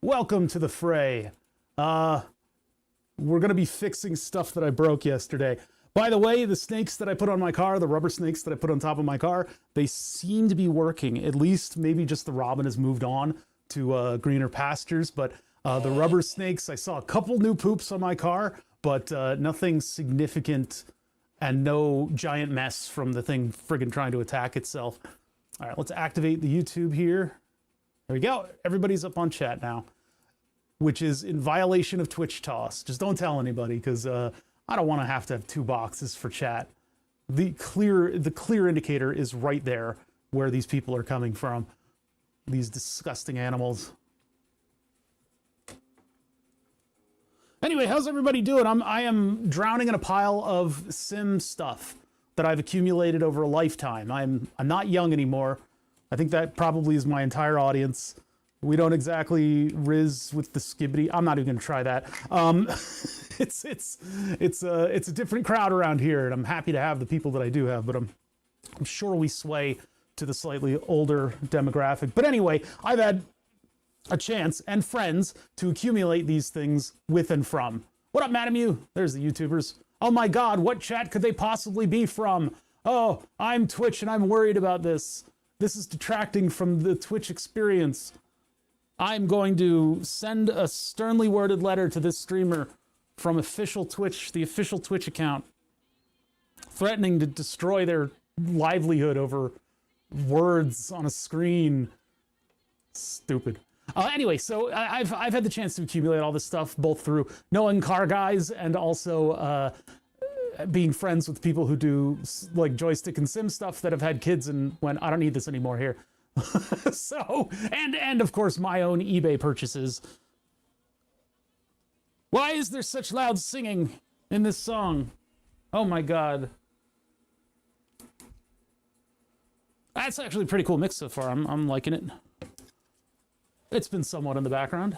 Welcome to the fray. We're going to be fixing stuff that I broke yesterday. By the way, the snakes that I put on my car, the rubber snakes that I put on top of my car, they seem to be working. At least maybe just the robin has moved on to greener pastures. But the rubber snakes, I saw a couple new poops on my car, but nothing significant and no giant mess from the thing friggin' trying to attack itself. All right, let's activate the YouTube here. There we go. Everybody's up on chat now, which is in violation of Twitch toss. Just don't tell anybody, because I don't want to have two boxes for chat. The clear indicator is right there where these people are coming from. These disgusting animals. Anyway, how's everybody doing? I am drowning in a pile of sim stuff that I've accumulated over a lifetime. I'm not young anymore. I think that probably is my entire audience. We don't exactly riz with the skibbity. I'm not even going to try that. It's a different crowd around here, and I'm happy to have the people that I do have. But I'm sure we sway to the slightly older demographic. But anyway, I've had a chance and friends to accumulate these things with and from. What up, Madam You? There's the YouTubers. Oh my God, what chat could they possibly be from? Oh, I'm Twitch and I'm worried about this. This is detracting from the Twitch experience. I'm going to send a sternly worded letter to this streamer from official Twitch, the official Twitch account, threatening to destroy their livelihood over words on a screen. Stupid. Anyway, so I've had the chance to accumulate all this stuff, both through knowing car guys and also being friends with people who do like joystick and sim stuff that have had kids and went, I don't need this anymore here. So, and of course my own eBay purchases. Why is there such loud singing in this song? Oh my God. That's actually a pretty cool mix so far. I'm liking it. It's been somewhat in the background.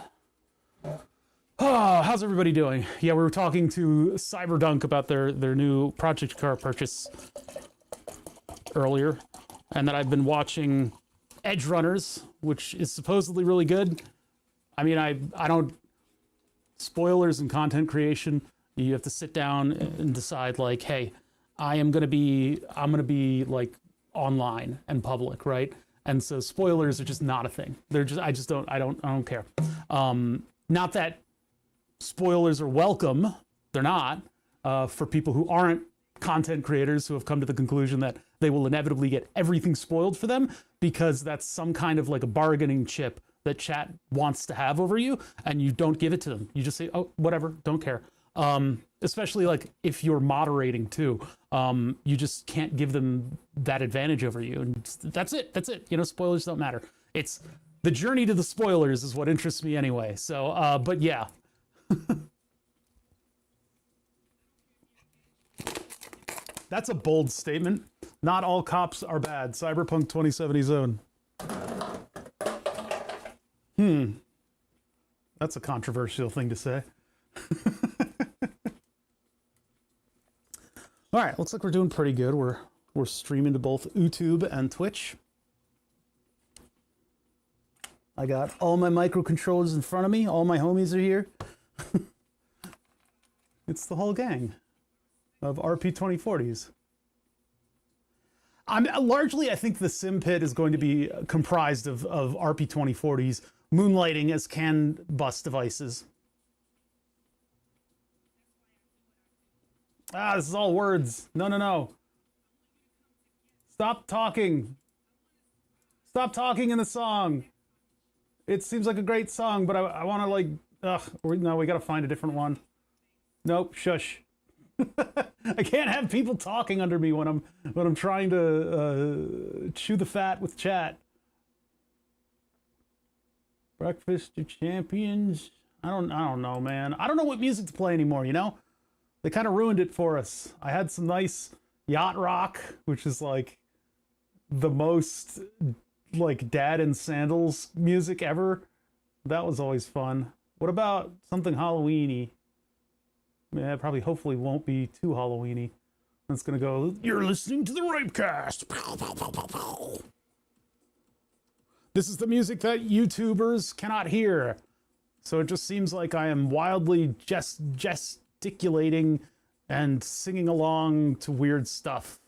Oh, how's everybody doing? Yeah, we were talking to Cyberdunk about their new project car purchase earlier, and that I've been watching Edge Runners, which is supposedly really good. I mean, I don't, spoilers and content creation, you have to sit down and decide like, hey, I'm gonna be like online and public, right? And so spoilers are just not a thing. They're just, I don't care. Not that spoilers are welcome. They're not, for people who aren't content creators who have come to the conclusion that they will inevitably get everything spoiled for them because that's some kind of like a bargaining chip that chat wants to have over you, and you don't give it to them. You just say, oh, whatever, don't care. Especially like if you're moderating too, you just can't give them that advantage over you. And that's it. You know, spoilers don't matter. It's the journey to the spoilers is what interests me anyway. So, but yeah. That's a bold statement. Not all cops are bad. Cyberpunk 2070 zone. That's a controversial thing to say. All right, looks like we're doing pretty good. We're streaming to both YouTube and Twitch. I got all my microcontrollers in front of me. All my homies are here. It's the whole gang of RP 2040s. Largely, I think the Simpit is going to be comprised of RP 2040s moonlighting as CAN bus devices. Ah, this is all words. No. Stop talking. Stop talking in the song. It seems like a great song, but I want to like, no, we got to find a different one. Nope, shush. I can't have people talking under me when I'm trying to chew the fat with chat. Breakfast of Champions. I don't know, man. I don't know what music to play anymore, you know? They kind of ruined it for us. I had some nice yacht rock, which is like the most like dad in sandals music ever. That was always fun. What about something Halloween-y? Yeah, probably hopefully won't be too Halloween-y. It's gonna go, you're listening to the Rapecast. This is the music that YouTubers cannot hear. So it just seems like I am wildly gesticulating and singing along to weird stuff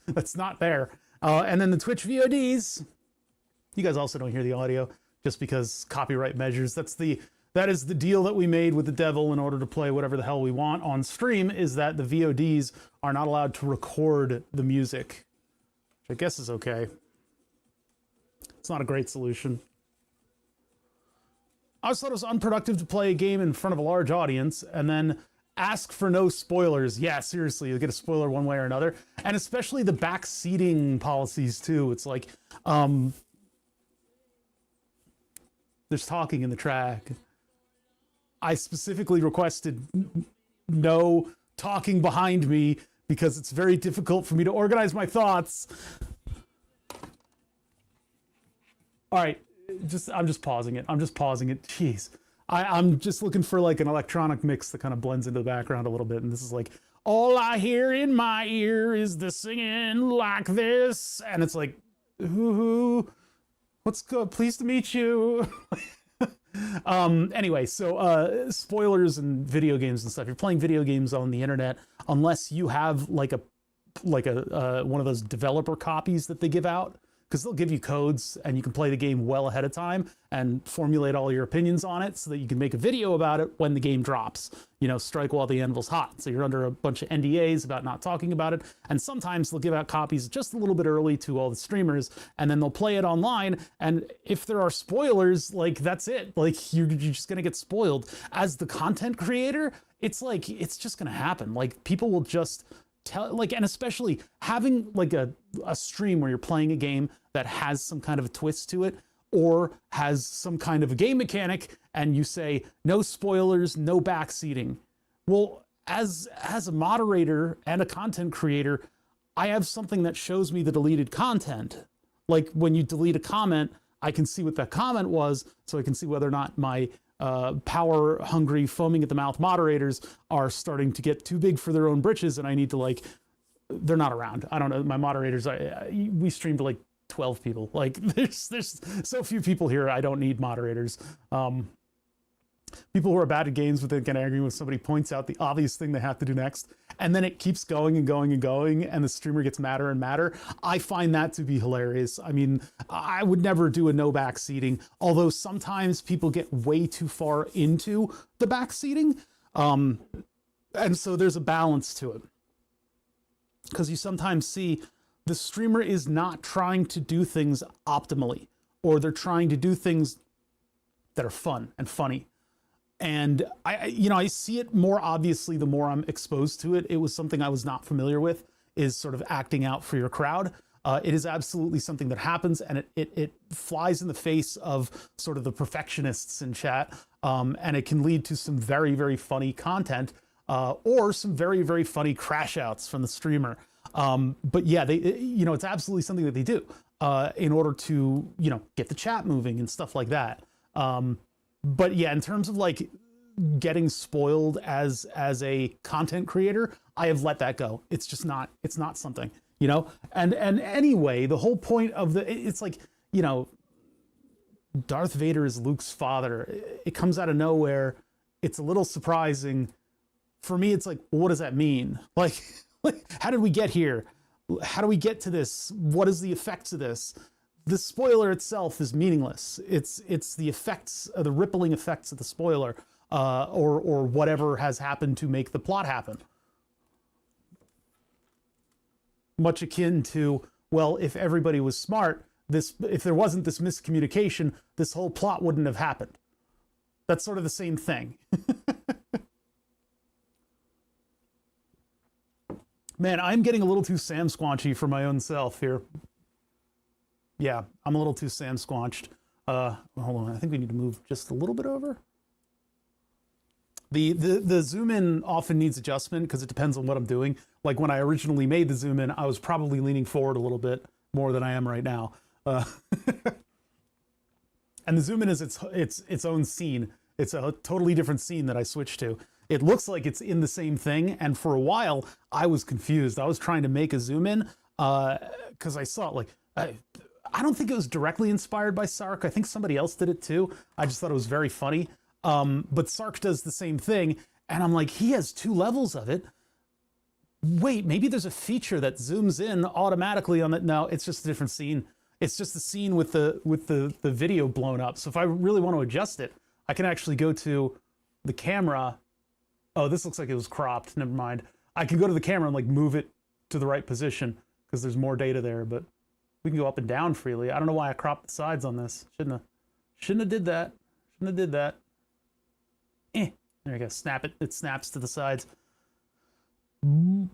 that's not there. And then the Twitch VODs, you guys also don't hear the audio just because copyright measures. That is the deal that we made with the devil in order to play whatever the hell we want on stream, is that the VODs are not allowed to record the music, which I guess is okay. It's not a great solution. I always thought it was unproductive to play a game in front of a large audience and then ask for no spoilers. Yeah, seriously, you'll get a spoiler one way or another. And especially the back seating policies too. It's like, there's talking in the track. I specifically requested no talking behind me because it's very difficult for me to organize my thoughts. All right, I'm just pausing it. Jeez. I'm just looking for like an electronic mix that kind of blends into the background a little bit. And this is like, all I hear in my ear is the singing like this. And it's like, hoo-hoo, what's good? Pleased to meet you. Anyway, so spoilers and video games and stuff. You're playing video games on the internet, unless you have like a one of those developer copies that they give out, because they'll give you codes and you can play the game well ahead of time and formulate all your opinions on it so that you can make a video about it when the game drops. You know, strike while the anvil's hot. So you're under a bunch of NDAs about not talking about it. And sometimes they'll give out copies just a little bit early to all the streamers, and then they'll play it online. And if there are spoilers, like, that's it. Like, you're just gonna get spoiled. As the content creator, it's like, it's just gonna happen. Like, people will just tell, like, and especially having like a stream where you're playing a game that has some kind of a twist to it, or has some kind of a game mechanic, and you say no spoilers, no backseating. Well, as a moderator and a content creator, I have something that shows me the deleted content. Like, when you delete a comment, I can see what that comment was, so I can see whether or not my power hungry, foaming at the mouth moderators are starting to get too big for their own britches, and I need to, like, they're not around. I don't know, my moderators, we streamed to like 12 people. Like, there's so few people here, I don't need moderators. People who are bad at games but they get angry when somebody points out the obvious thing they have to do next, and then it keeps going and going and going, and the streamer gets madder and madder. I find that to be hilarious. I mean, I would never do a no backseating, although sometimes people get way too far into the backseating. And so there's a balance to it, because you sometimes see the streamer is not trying to do things optimally, or they're trying to do things that are fun and funny. And I see it more obviously the more I'm exposed to it. It was something I was not familiar with, is sort of acting out for your crowd. It is absolutely something that happens, and it flies in the face of sort of the perfectionists in chat. And it can lead to some very, very funny content, or some very, very funny crash outs from the streamer. But yeah, it's absolutely something that they do in order to, get the chat moving and stuff like that. But yeah, in terms of like getting spoiled as a content creator, I have let that go. It's just not, it's not something, and anyway, the whole point of it's like, Darth Vader is Luke's father. It comes out of nowhere. It's a little surprising for me. It's like, well, what does that mean? Like, how did we get here? How do we get to this? What is the effects of this? The spoiler itself is meaningless. It's the effects, the rippling effects of the spoiler, or whatever has happened to make the plot happen. Much akin to, well, if everybody was smart, if there wasn't this miscommunication, this whole plot wouldn't have happened. That's sort of the same thing. Man, I'm getting a little too Sam Squanchy for my own self here. Yeah, I'm a little too Sam Squanched. Hold on, I think we need to move just a little bit over. The zoom in often needs adjustment because it depends on what I'm doing. Like when I originally made the zoom in, I was probably leaning forward a little bit more than I am right now. And the zoom in is its own scene. It's a totally different scene that I switched to. It looks like it's in the same thing, and for a while I was confused. I was trying to make a zoom in because I saw it like I don't think it was directly inspired by Sark. I think somebody else did it too. I just thought it was very funny. But Sark does the same thing. And I'm like, he has 2 levels of it. Wait, maybe there's a feature that zooms in automatically on that. No, it's just a different scene. It's just the scene with the video blown up. So if I really want to adjust it, I can actually go to the camera. Oh, this looks like it was cropped. Never mind. I can go to the camera and like move it to the right position because there's more data there, but we can go up and down freely. I don't know why I cropped the sides on this. Shouldn't have did that. Shouldn't have did that. There you go. Snap it. It snaps to the sides. 2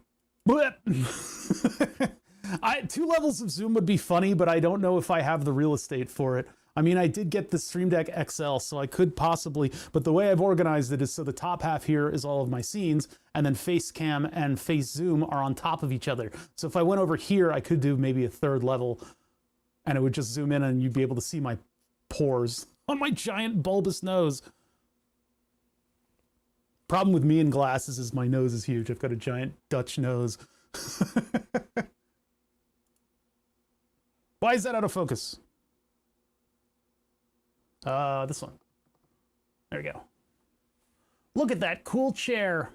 levels of zoom would be funny, but I don't know if I have the real estate for it. I mean, I did get the Stream Deck XL, so I could possibly, but the way I've organized it is so the top half here is all of my scenes, and then face cam and face zoom are on top of each other. So if I went over here, I could do maybe a 3rd level, and it would just zoom in and you'd be able to see my pores on my giant bulbous nose. Problem with me and glasses is my nose is huge. I've got a giant Dutch nose. Why is that out of focus? This one. There we go. Look at that cool chair.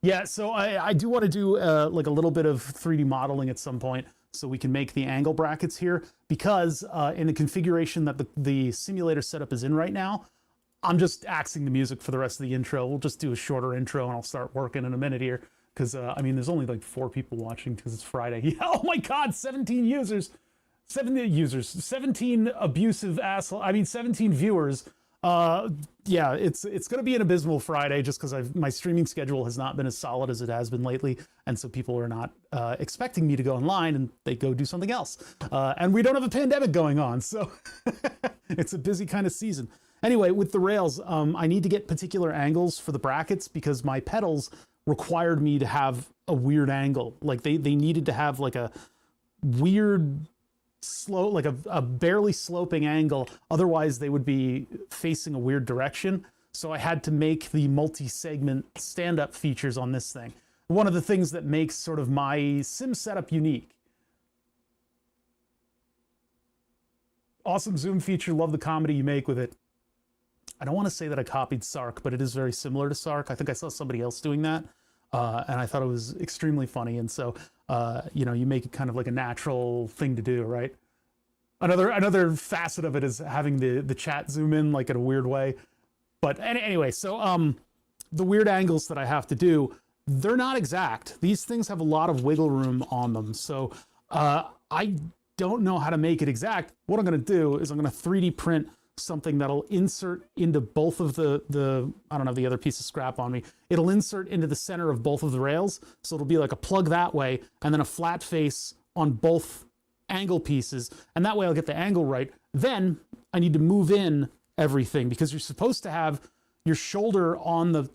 Yeah, so I do want to do like a little bit of 3D modeling at some point so we can make the angle brackets here, because in the configuration that the simulator setup is in right now, I'm just axing the music for the rest of the intro. We'll just do a shorter intro and I'll start working in a minute here. Because, I mean, there's only like 4 people watching because it's Friday. Yeah, oh my God, 17 users. 17 abusive asshole. I mean, 17 viewers. Yeah, it's going to be an abysmal Friday just because my streaming schedule has not been as solid as it has been lately. And so people are not expecting me to go online and they go do something else. And we don't have a pandemic going on. So it's a busy kind of season. Anyway, with the rails, I need to get particular angles for the brackets because my pedals required me to have a weird angle. Like they needed to have like a weird slow, like a barely sloping angle. Otherwise they would be facing a weird direction. So I had to make the multi-segment stand-up features on this thing. One of the things that makes sort of my sim setup unique. Awesome zoom feature. Love the comedy you make with it. I don't want to say that I copied Sark, but it is very similar to Sark. I think I saw somebody else doing that, and I thought it was extremely funny. And so, you know, you make it kind of like a natural thing to do, right? Another facet of it is having the chat zoom in like in a weird way. But anyway, so the weird angles that I have to do, they're not exact. These things have a lot of wiggle room on them. So I don't know how to make it exact. What I'm going to do is I'm going to 3D print something that'll insert into both of the I don't have the other piece of scrap on me. It'll insert into the center of both of the rails. So it'll be like a plug that way and then a flat face on both angle pieces. And that way I'll get the angle right. Then I need to move in everything because you're supposed to have your shoulder on the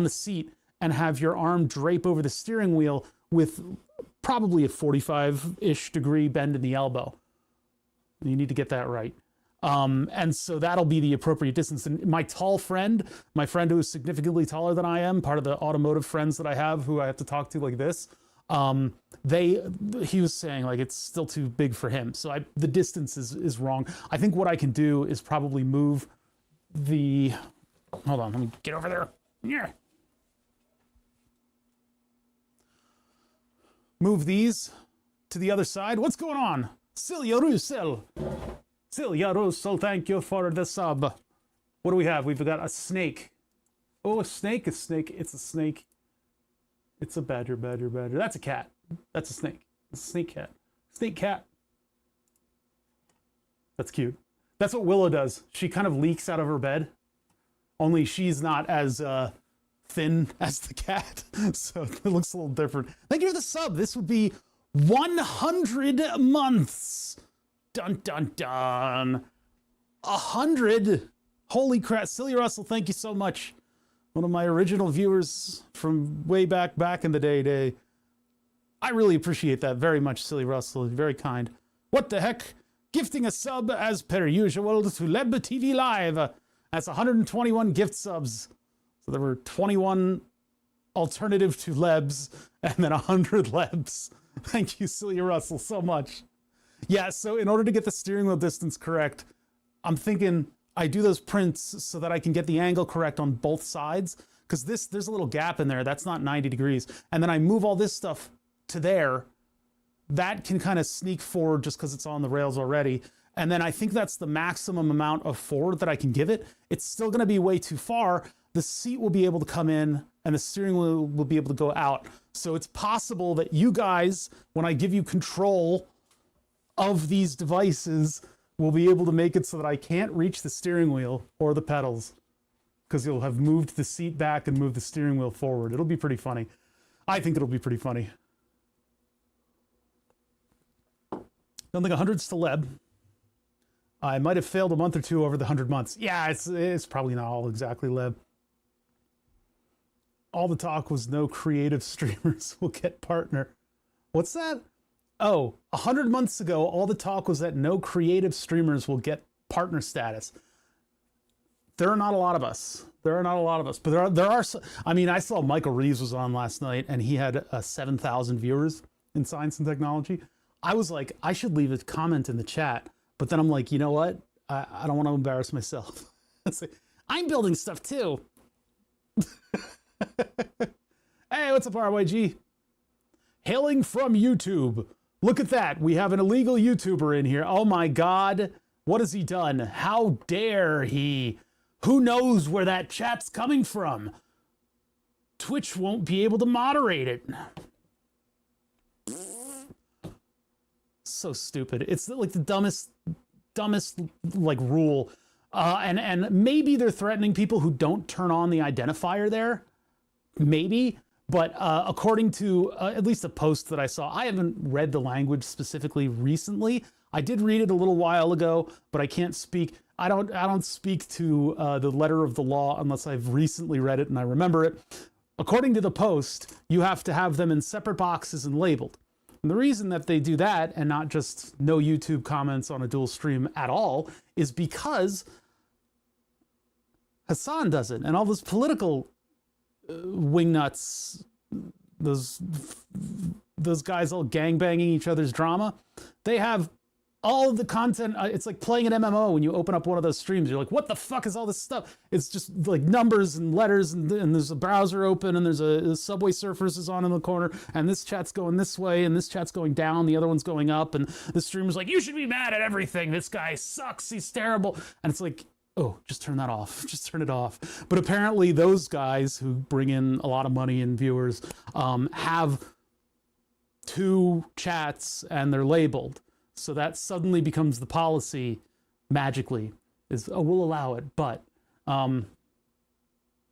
seat and have your arm drape over the steering wheel with probably a 45-ish degree bend in the elbow. You need to get that right. And so that'll be the appropriate distance. And my tall friend, my friend who is significantly taller than I am, part of the automotive friends that I have who I have to talk to like this, he was saying like it's still too big for him. So the distance is wrong. I think what I can do is probably move hold on, let me get over there. Yeah. Move these to the other side. What's going on? Celia Russell. Celia Russell, thank you for the sub. What do we have? We've got a snake. Oh, a snake, It's a snake. It's a badger. That's a cat. That's a snake. It's a snake cat. Snake cat. That's cute. That's what Willow does. She kind of leaks out of her bed. Only she's not as thin as the cat. So it looks a little different. Thank you for the sub. This would be 100 months. Dun, dun, dun. 100. Holy crap. Celia Russell, thank you so much. One of my original viewers from way back in the day. I really appreciate that very much, Celia Russell. Very kind. What the heck? Gifting a sub as per usual to Leb TV Live. That's 121 gift subs. So there were 21 alternative to Lebs and then 100 Lebs. Thank you, Celia Russell, so much. Yeah, so in order to get the steering wheel distance correct, I'm thinking I do those prints so that I can get the angle correct on both sides, because there's a little gap in there. That's not 90 degrees. And then I move all this stuff to there. That can kind of sneak forward just because it's on the rails already. And then I think that's the maximum amount of forward that I can give it. It's still going to be way too far. The seat will be able to come in and the steering wheel will be able to go out. So it's possible that you guys, when I give you control of these devices, will be able to make it so that I can't reach the steering wheel or the pedals, because you'll have moved the seat back and moved the steering wheel forward. It'll be pretty funny. I think it'll be pretty funny. Don't think 100's celeb. I might have failed a month or two over the 100 months. Yeah, it's probably not all exactly leb. All the talk was no creative streamers will get partner. What's that? Oh, 100 months ago, all the talk was that no creative streamers will get partner status. There are not a lot of us. There are not a lot of us, but there are. I mean, I saw Michael Reeves was on last night, and he had 7,000 viewers in Science and Technology. I was like, I should leave a comment in the chat, but then I'm like, you know what? I don't want to embarrass myself. I'm building stuff too. Hey, what's up, RYG? Hailing from YouTube. Look at that. We have an illegal YouTuber in here. Oh my God. What has he done? How dare he? Who knows where that chat's coming from? Twitch won't be able to moderate it. So stupid. It's like the dumbest like rule. And maybe they're threatening people who don't turn on the identifier there. Maybe. But according to at least a post that I saw, I haven't read the language specifically recently. I did read it a little while ago, but I can't speak. I don't speak to the letter of the law unless I've recently read it and I remember it. According to the post, you have to have them in separate boxes and labeled. And the reason that they do that and not just no YouTube comments on a dual stream at all is because Hassan does it, and all those political wingnuts, those guys all gangbanging each other's drama, they have all of the content. It's like playing an MMO. When you open up one of those streams, you're like, what the fuck is all this stuff? It's just like numbers and letters, and there's a browser open, and there's a Subway Surfers is on in the corner, and this chat's going this way, and this chat's going down, the other one's going up, and the streamer's like, you should be mad at everything. This guy sucks. He's terrible. And it's like, oh, just turn that off. Just turn it off. But apparently those guys who bring in a lot of money and viewers have two chats and they're labeled. So that suddenly becomes the policy magically is, oh, we'll allow it. But I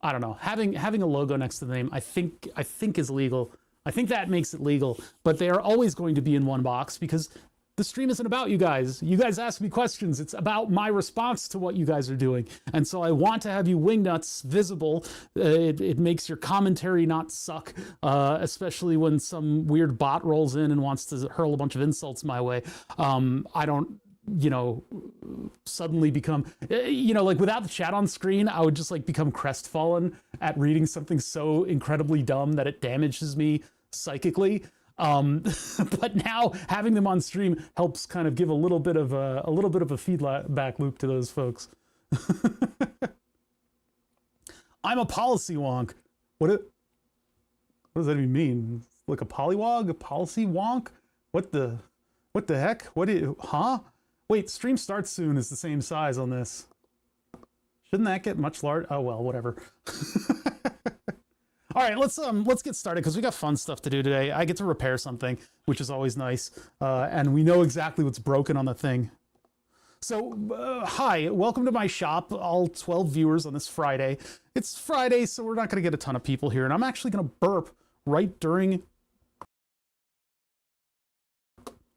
don't know. Having a logo next to the name, I think is legal. I think that makes it legal. But they are always going to be in one box because the stream isn't about you guys. You guys ask me questions. It's about my response to what you guys are doing. And so I want to have you wingnuts visible. It makes your commentary not suck, especially when some weird bot rolls in and wants to hurl a bunch of insults my way. I don't, suddenly become, like without the chat on screen, I would just like become crestfallen at reading something so incredibly dumb that it damages me psychically. But now having them on stream helps kind of give a little bit of a feedback loop to those folks. I'm a policy wonk. What does that even mean? Like a polywog? A policy wonk? What the heck? Huh? Wait, stream starts soon is the same size on this. Shouldn't that get much larger? Oh well, whatever. All right, let's get started because we got fun stuff to do today. I get to repair something, which is always nice, and we know exactly what's broken on the thing. So, hi, welcome to my shop, all 12 viewers on this Friday. It's Friday, so we're not going to get a ton of people here, and I'm actually going to burp right during...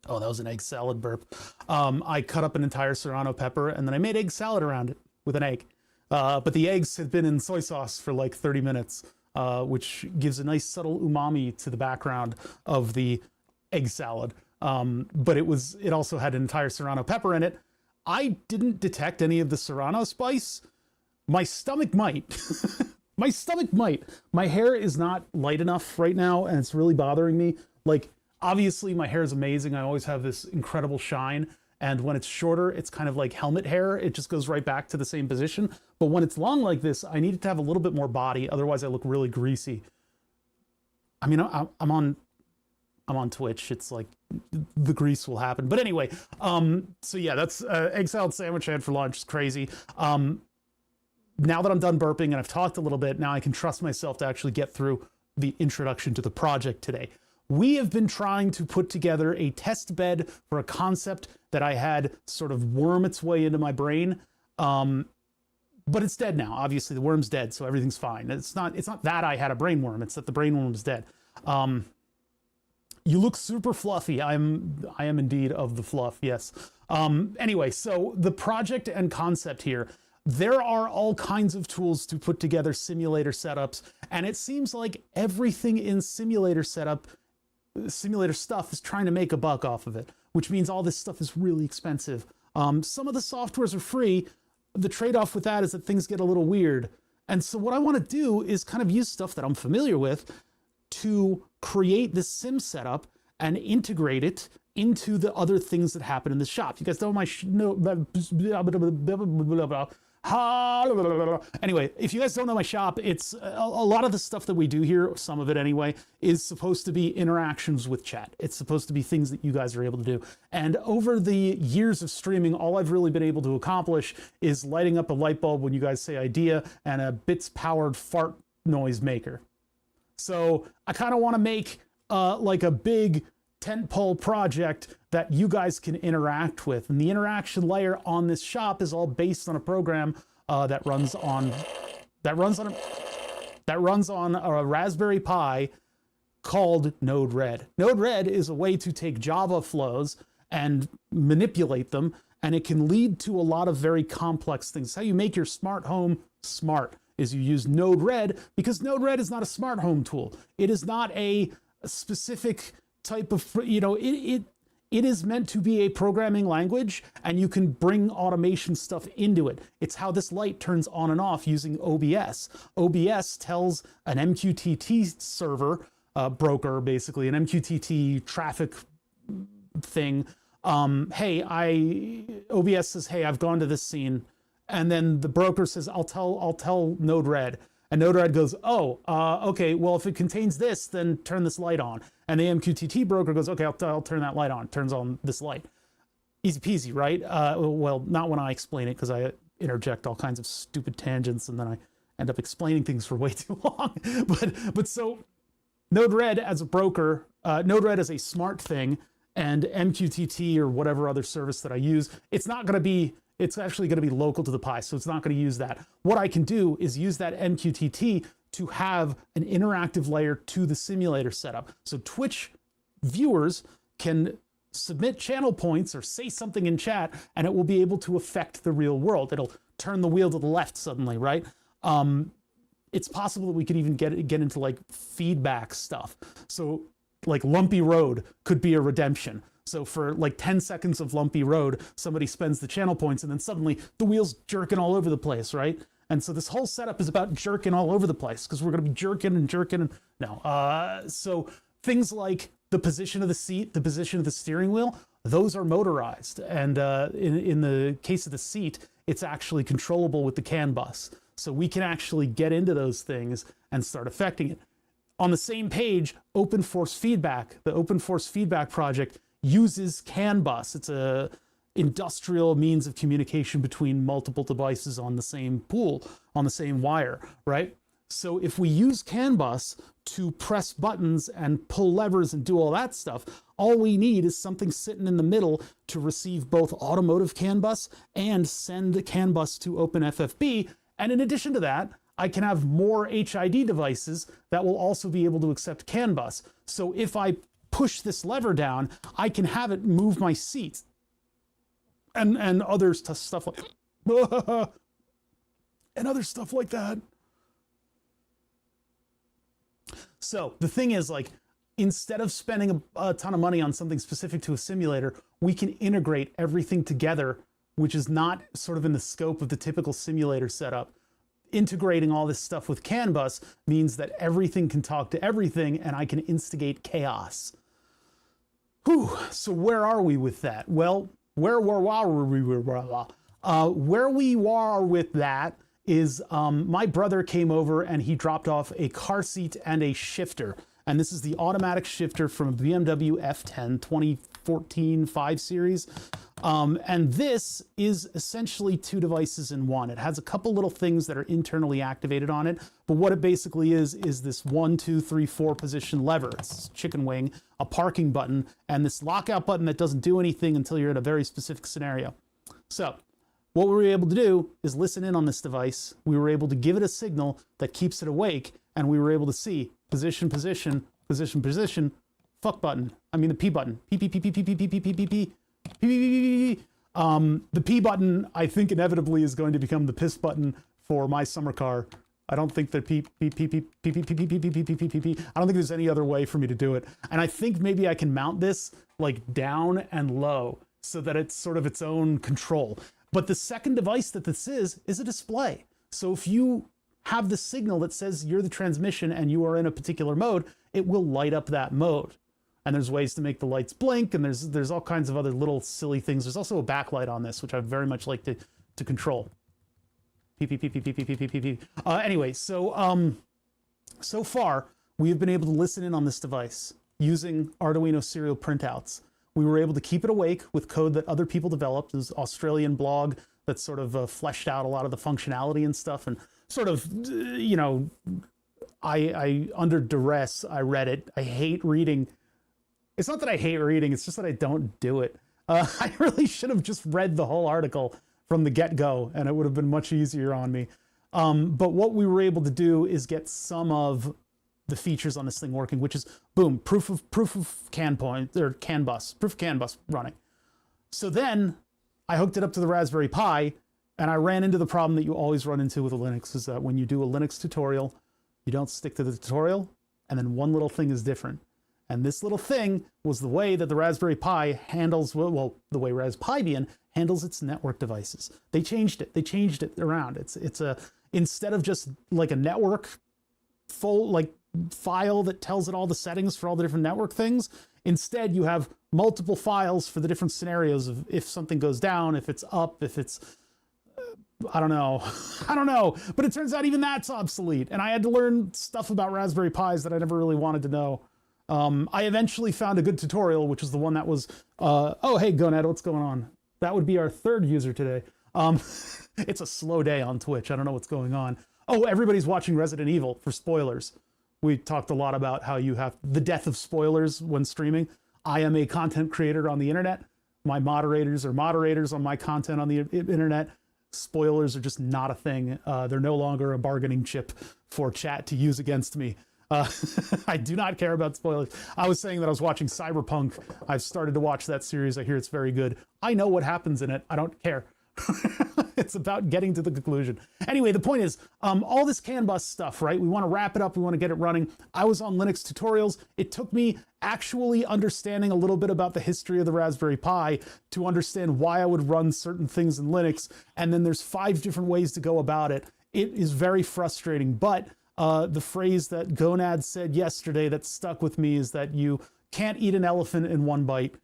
Oh, that was an egg salad burp. I cut up an entire serrano pepper, and then I made egg salad around it with an egg. But the eggs had been in soy sauce for like 30 minutes. Which gives a nice subtle umami to the background of the egg salad. But it also had an entire serrano pepper in it. I didn't detect any of the serrano spice. My stomach might. My stomach might. My hair is not light enough right now, and it's really bothering me. Like, Obviously, my hair is amazing. I always have this incredible shine. And when it's shorter, it's kind of like helmet hair. It just goes right back to the same position. But when it's long like this, I need it to have a little bit more body. Otherwise, I look really greasy. I mean, I'm on Twitch. It's like the grease will happen. But anyway, so yeah, that's egg salad sandwich I had for lunch. It's crazy. Now that I'm done burping and I've talked a little bit, now I can trust myself to actually get through the introduction to the project today. We have been trying to put together a test bed for a concept that I had sort of worm its way into my brain. But it's dead now. Obviously, the worm's dead, so everything's fine. It's not that I had a brain worm, it's that the brain worm is dead. You look super fluffy. I am indeed of the fluff, yes. Anyway, so the project and concept here, there are all kinds of tools to put together simulator setups, and it seems like everything in simulator stuff is trying to make a buck off of it, which means all this stuff is really expensive. Some of the softwares are free. The trade-off with that is that things get a little weird. And so what I want to do is kind of use stuff that I'm familiar with to create this sim setup and integrate it into the other things that happen in the shop. You guys know my anyway, if you guys don't know my shop, it's a lot of the stuff that we do here, some of it anyway, is supposed to be interactions with chat. It's supposed to be things that you guys are able to do. And over the years of streaming, all I've really been able to accomplish is lighting up a light bulb when you guys say idea and a bits powered fart noise maker. So I kind of want to make like a big tentpole project that you guys can interact with. And the interaction layer on this shop is all based on a program that runs on a Raspberry Pi called Node-RED. Node-RED is a way to take Java flows and manipulate them, and it can lead to a lot of very complex things. It's how you make your smart home smart, is you use Node-RED, because Node-RED is not a smart home tool. It is not a specific type of, it is meant to be a programming language, and you can bring automation stuff into it. It's how this light turns on and off using OBS. OBS tells an MQTT server, broker, basically, an MQTT traffic thing, OBS says, hey, I've gone to this scene. And then the broker says, I'll tell Node-RED. And Node-RED goes, okay, well, if it contains this, then turn this light on. And the MQTT broker goes, okay, I'll turn that light on. Turns on this light. Easy peasy, right? Well, not when I explain it, because I interject all kinds of stupid tangents, and then I end up explaining things for way too long. But so Node-RED as a broker, Node-RED as a smart thing, and MQTT or whatever other service that I use, it's actually going to be local to the Pi, so it's not going to use that. What I can do is use that MQTT to have an interactive layer to the simulator setup. So Twitch viewers can submit channel points or say something in chat, and it will be able to affect the real world. It'll turn the wheel to the left suddenly, right? It's possible that we could even get into like feedback stuff. So like Lumpy Road could be a redemption. So for like 10 seconds of Lumpy Road, somebody spends the channel points, and then suddenly the wheel's jerking all over the place, right? And so this whole setup is about jerking all over the place, because we're going to be jerking and jerking. And no. So things like the position of the seat, the position of the steering wheel, those are motorized. And in the case of the seat, it's actually controllable with the CAN bus. So we can actually get into those things and start affecting it. On the same page, Open Force Feedback, the Open Force Feedback project, uses CAN bus. It's a industrial means of communication between multiple devices on the same pool, on the same wire, right? So if we use CAN bus to press buttons and pull levers and do all that stuff, all we need is something sitting in the middle to receive both automotive CAN bus and send CAN bus to OpenFFB. And in addition to that, I can have more HID devices that will also be able to accept CAN bus. So if I push this lever down, I can have it move my seat and other stuff like and other stuff like that. So the thing is, like, instead of spending a ton of money on something specific to a simulator, we can integrate everything together, which is not sort of in the scope of the typical simulator setup. Integrating all this stuff with CAN bus means that everything can talk to everything, and I can instigate chaos. So where are we with that? Well, where we are with that is my brother came over and he dropped off a car seat and a shifter. And this is the automatic shifter from a BMW F10 2014 5 Series. And this is essentially two devices in one. It has a couple little things that are internally activated on it, but what it basically is this 1, 2, 3, 4 position lever. It's chicken wing, a parking button, and this lockout button that doesn't do anything until you're in a very specific scenario. So what we were able to do is listen in on this device. We were able to give it a signal that keeps it awake, and we were able to see position, position, position, position, fuck button. I mean the P button. P, P, P, P, P, P, P, P, P, P, P. The P button, I think, inevitably is going to become the piss button for my summer car. I don't think that P, P, P, P, P, P, P, P, P, P, P, P, P, P. I don't think there's any other way for me to do it. And I think maybe I can mount this like down and low so that it's sort of its own control. But the second device that this is a display. So if you have the signal that says you're the transmission and you are in a particular mode, it will light up that mode. And there's ways to make the lights blink, and there's all kinds of other little silly things. There's also a backlight on this, which I very much like to control. Anyway, so so far we have been able to listen in on this device using Arduino serial printouts. We were able to keep it awake with code that other people developed. There's an Australian blog that sort of fleshed out a lot of the functionality and stuff, and sort of, you know, I under duress I read it. I hate reading. It's not that I hate reading, it's just that I don't do it. I really should have just read the whole article from the get-go, and it would have been much easier on me. But what we were able to do is get some of the features on this thing working, which is, boom, proof of CAN bus running. So then I hooked it up to the Raspberry Pi, and I ran into the problem that you always run into with a Linux, is that when you do a Linux tutorial, you don't stick to the tutorial, and then one little thing is different. And this little thing was the way that the Raspberry Pi handles, well, the way Raspbian handles its network devices. They changed it. They changed it around. It's a, instead of just like a network full like file that tells it all the settings for all the different network things, instead you have multiple files for the different scenarios of if something goes down, if it's up, if it's, I don't know. I don't know. But it turns out even that's obsolete. And I had to learn stuff about Raspberry Pis that I never really wanted to know. I eventually found a good tutorial, which was the one that was, oh, hey, Gonad, what's going on? That would be our third user today. It's a slow day on Twitch. I don't know what's going on. Oh, everybody's watching Resident Evil for spoilers. We talked a lot about how you have the death of spoilers when streaming. I am a content creator on the internet. My moderators are moderators on my content on the internet. Spoilers are just not a thing. They're no longer a bargaining chip for chat to use against me. I do not care about spoilers. I was saying that I was watching Cyberpunk. I've started to watch that series. I hear it's very good. I know what happens in it. I don't care. It's about getting to the conclusion. Anyway, the point is, all this CAN bus stuff, right? We want to wrap it up. We want to get it running. I was on Linux tutorials. It took me actually understanding a little bit about the history of the Raspberry Pi to understand why I would run certain things in Linux. And then there's 5 different ways to go about it. It is very frustrating, but the phrase that Gonad said yesterday that stuck with me is that you can't eat an elephant in one bite.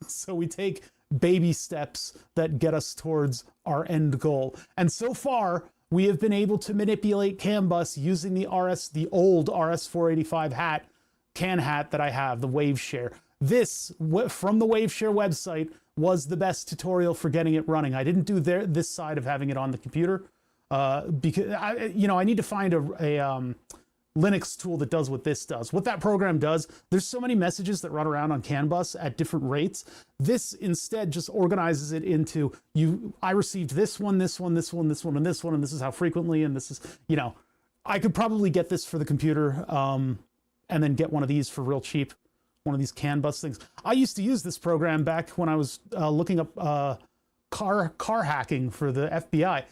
So we take baby steps that get us towards our end goal. And so far, we have been able to manipulate CAN bus using the old RS485 CAN hat that I have, the WaveShare. This, from the WaveShare website, was the best tutorial for getting it running. I didn't do this side of having it on the computer. Because I need to find a Linux tool that does what this does. What that program does, there's so many messages that run around on CAN bus at different rates. This instead just organizes it into I received this one, this one, this one, this one, and this one, and this is how frequently, and this is, I could probably get this for the computer, and then get one of these for real cheap, one of these CAN bus things. I used to use this program back when I was looking up car hacking for the FBI.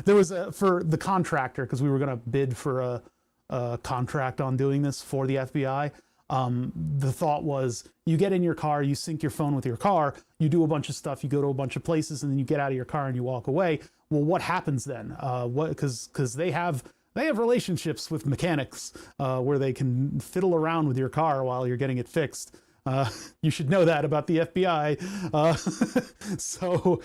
There was for the contractor, because we were going to bid for a contract on doing this for the FBI. The thought was, you get in your car, you sync your phone with your car, you do a bunch of stuff, you go to a bunch of places, and then you get out of your car and you walk away. Well, what happens then? Because they have they have relationships with mechanics where they can fiddle around with your car while you're getting it fixed. You should know that about the FBI. So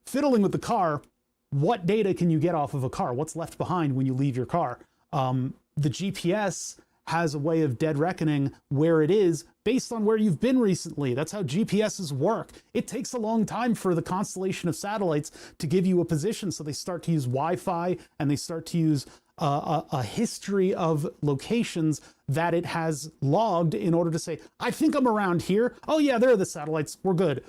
fiddling with the car, what data can you get off of a car? What's left behind when you leave your car? The GPS has a way of dead reckoning where it is based on where you've been recently. That's how GPSs work. It takes a long time for the constellation of satellites to give you a position, so they start to use Wi-Fi and they start to use a history of locations that it has logged in order to say, I think I'm around here. Oh yeah, there are the satellites, we're good.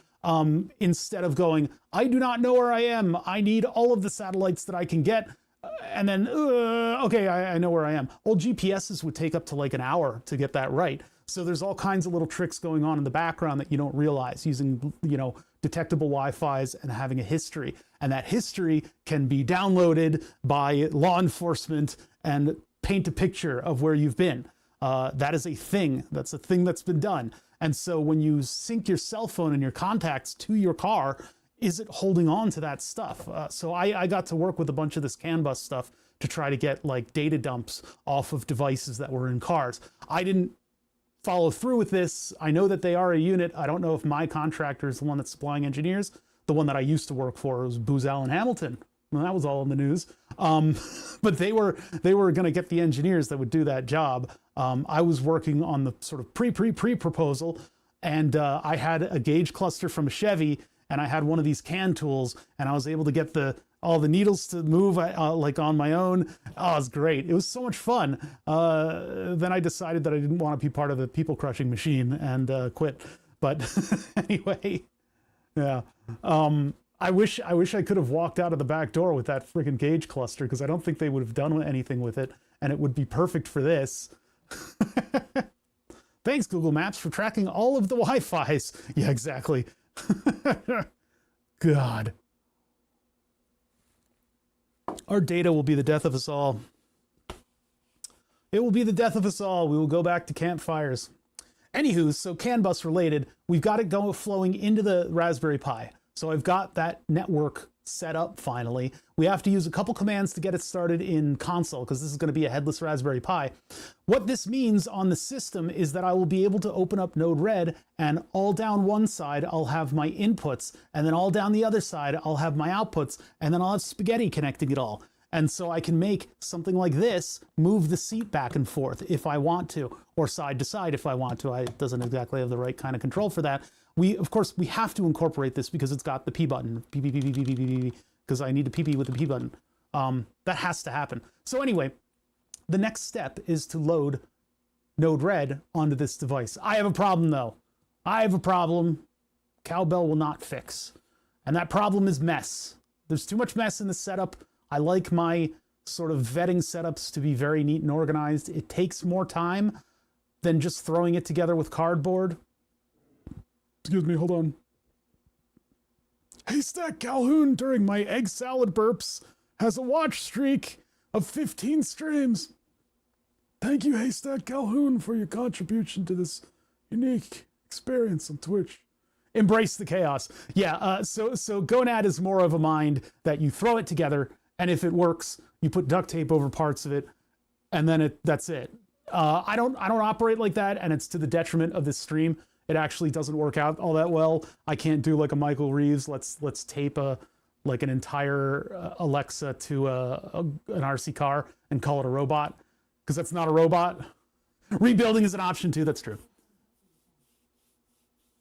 Instead of going, I do not know where I am. I need all of the satellites that I can get. And then, okay, I know where I am. Old GPSs would take up to like an hour to get that right. So there's all kinds of little tricks going on in the background that you don't realize, using, you know, detectable Wi-Fis and having a history. And that history can be downloaded by law enforcement and paint a picture of where you've been. That is a thing. That's a thing that's been done. And so when you sync your cell phone and your contacts to your car, is it holding on to that stuff? So I got to work with a bunch of this CAN bus stuff to try to get like data dumps off of devices that were in cars. I didn't follow through with this. I know that they are a unit. I don't know if my contractor is the one that's supplying engineers. The one that I used to work for was Booz Allen Hamilton. Well, that was all in the news. But they were going to get the engineers that would do that job. I was working on the sort of pre-proposal, and I had a gauge cluster from a Chevy, and I had one of these CAN tools, and I was able to get all the needles to move like on my own. Oh, it was great. It was so much fun. Then I decided that I didn't want to be part of the people crushing machine and quit. But anyway, yeah. I wish I could have walked out of the back door with that friggin' gauge cluster, because I don't think they would have done anything with it, and it would be perfect for this. Thanks, Google Maps, for tracking all of the Wi-Fis. Yeah, exactly. God. Our data will be the death of us all. It will be the death of us all. We will go back to campfires. Anywho, so CAN bus related, we've got it flowing into the Raspberry Pi. So I've got that network set up finally. We have to use a couple commands to get it started in console, because this is going to be a headless Raspberry Pi. What this means on the system is that I will be able to open up Node-RED, and all down one side I'll have my inputs, and then all down the other side I'll have my outputs, and then I'll have spaghetti connecting it all. And so I can make something like this move the seat back and forth if I want to, or side to side if I want to. It doesn't exactly have the right kind of control for that. Of course, we have to incorporate this because it's got the P button, because I need to PP with the P button. That has to happen. So anyway, the next step is to load Node-RED onto this device. I have a problem though. I have a problem Cowbell will not fix. And that problem is mess. There's too much mess in the setup. I like my sort of vetting setups to be very neat and organized. It takes more time than just throwing it together with cardboard. Excuse me, hold on. Haystack Calhoun during my egg salad burps has a watch streak of 15 streams. Thank you, Haystack Calhoun, for your contribution to this unique experience on Twitch. Embrace the chaos. Yeah, so Gonad is more of a mind that you throw it together, and if it works, you put duct tape over parts of it, and then that's it. I don't operate like that, and it's to the detriment of this stream. It actually doesn't work out all that well. I can't do like a Michael Reeves. Let's tape like an entire Alexa to an RC car and call it a robot, because that's not a robot. Rebuilding is an option too. That's true.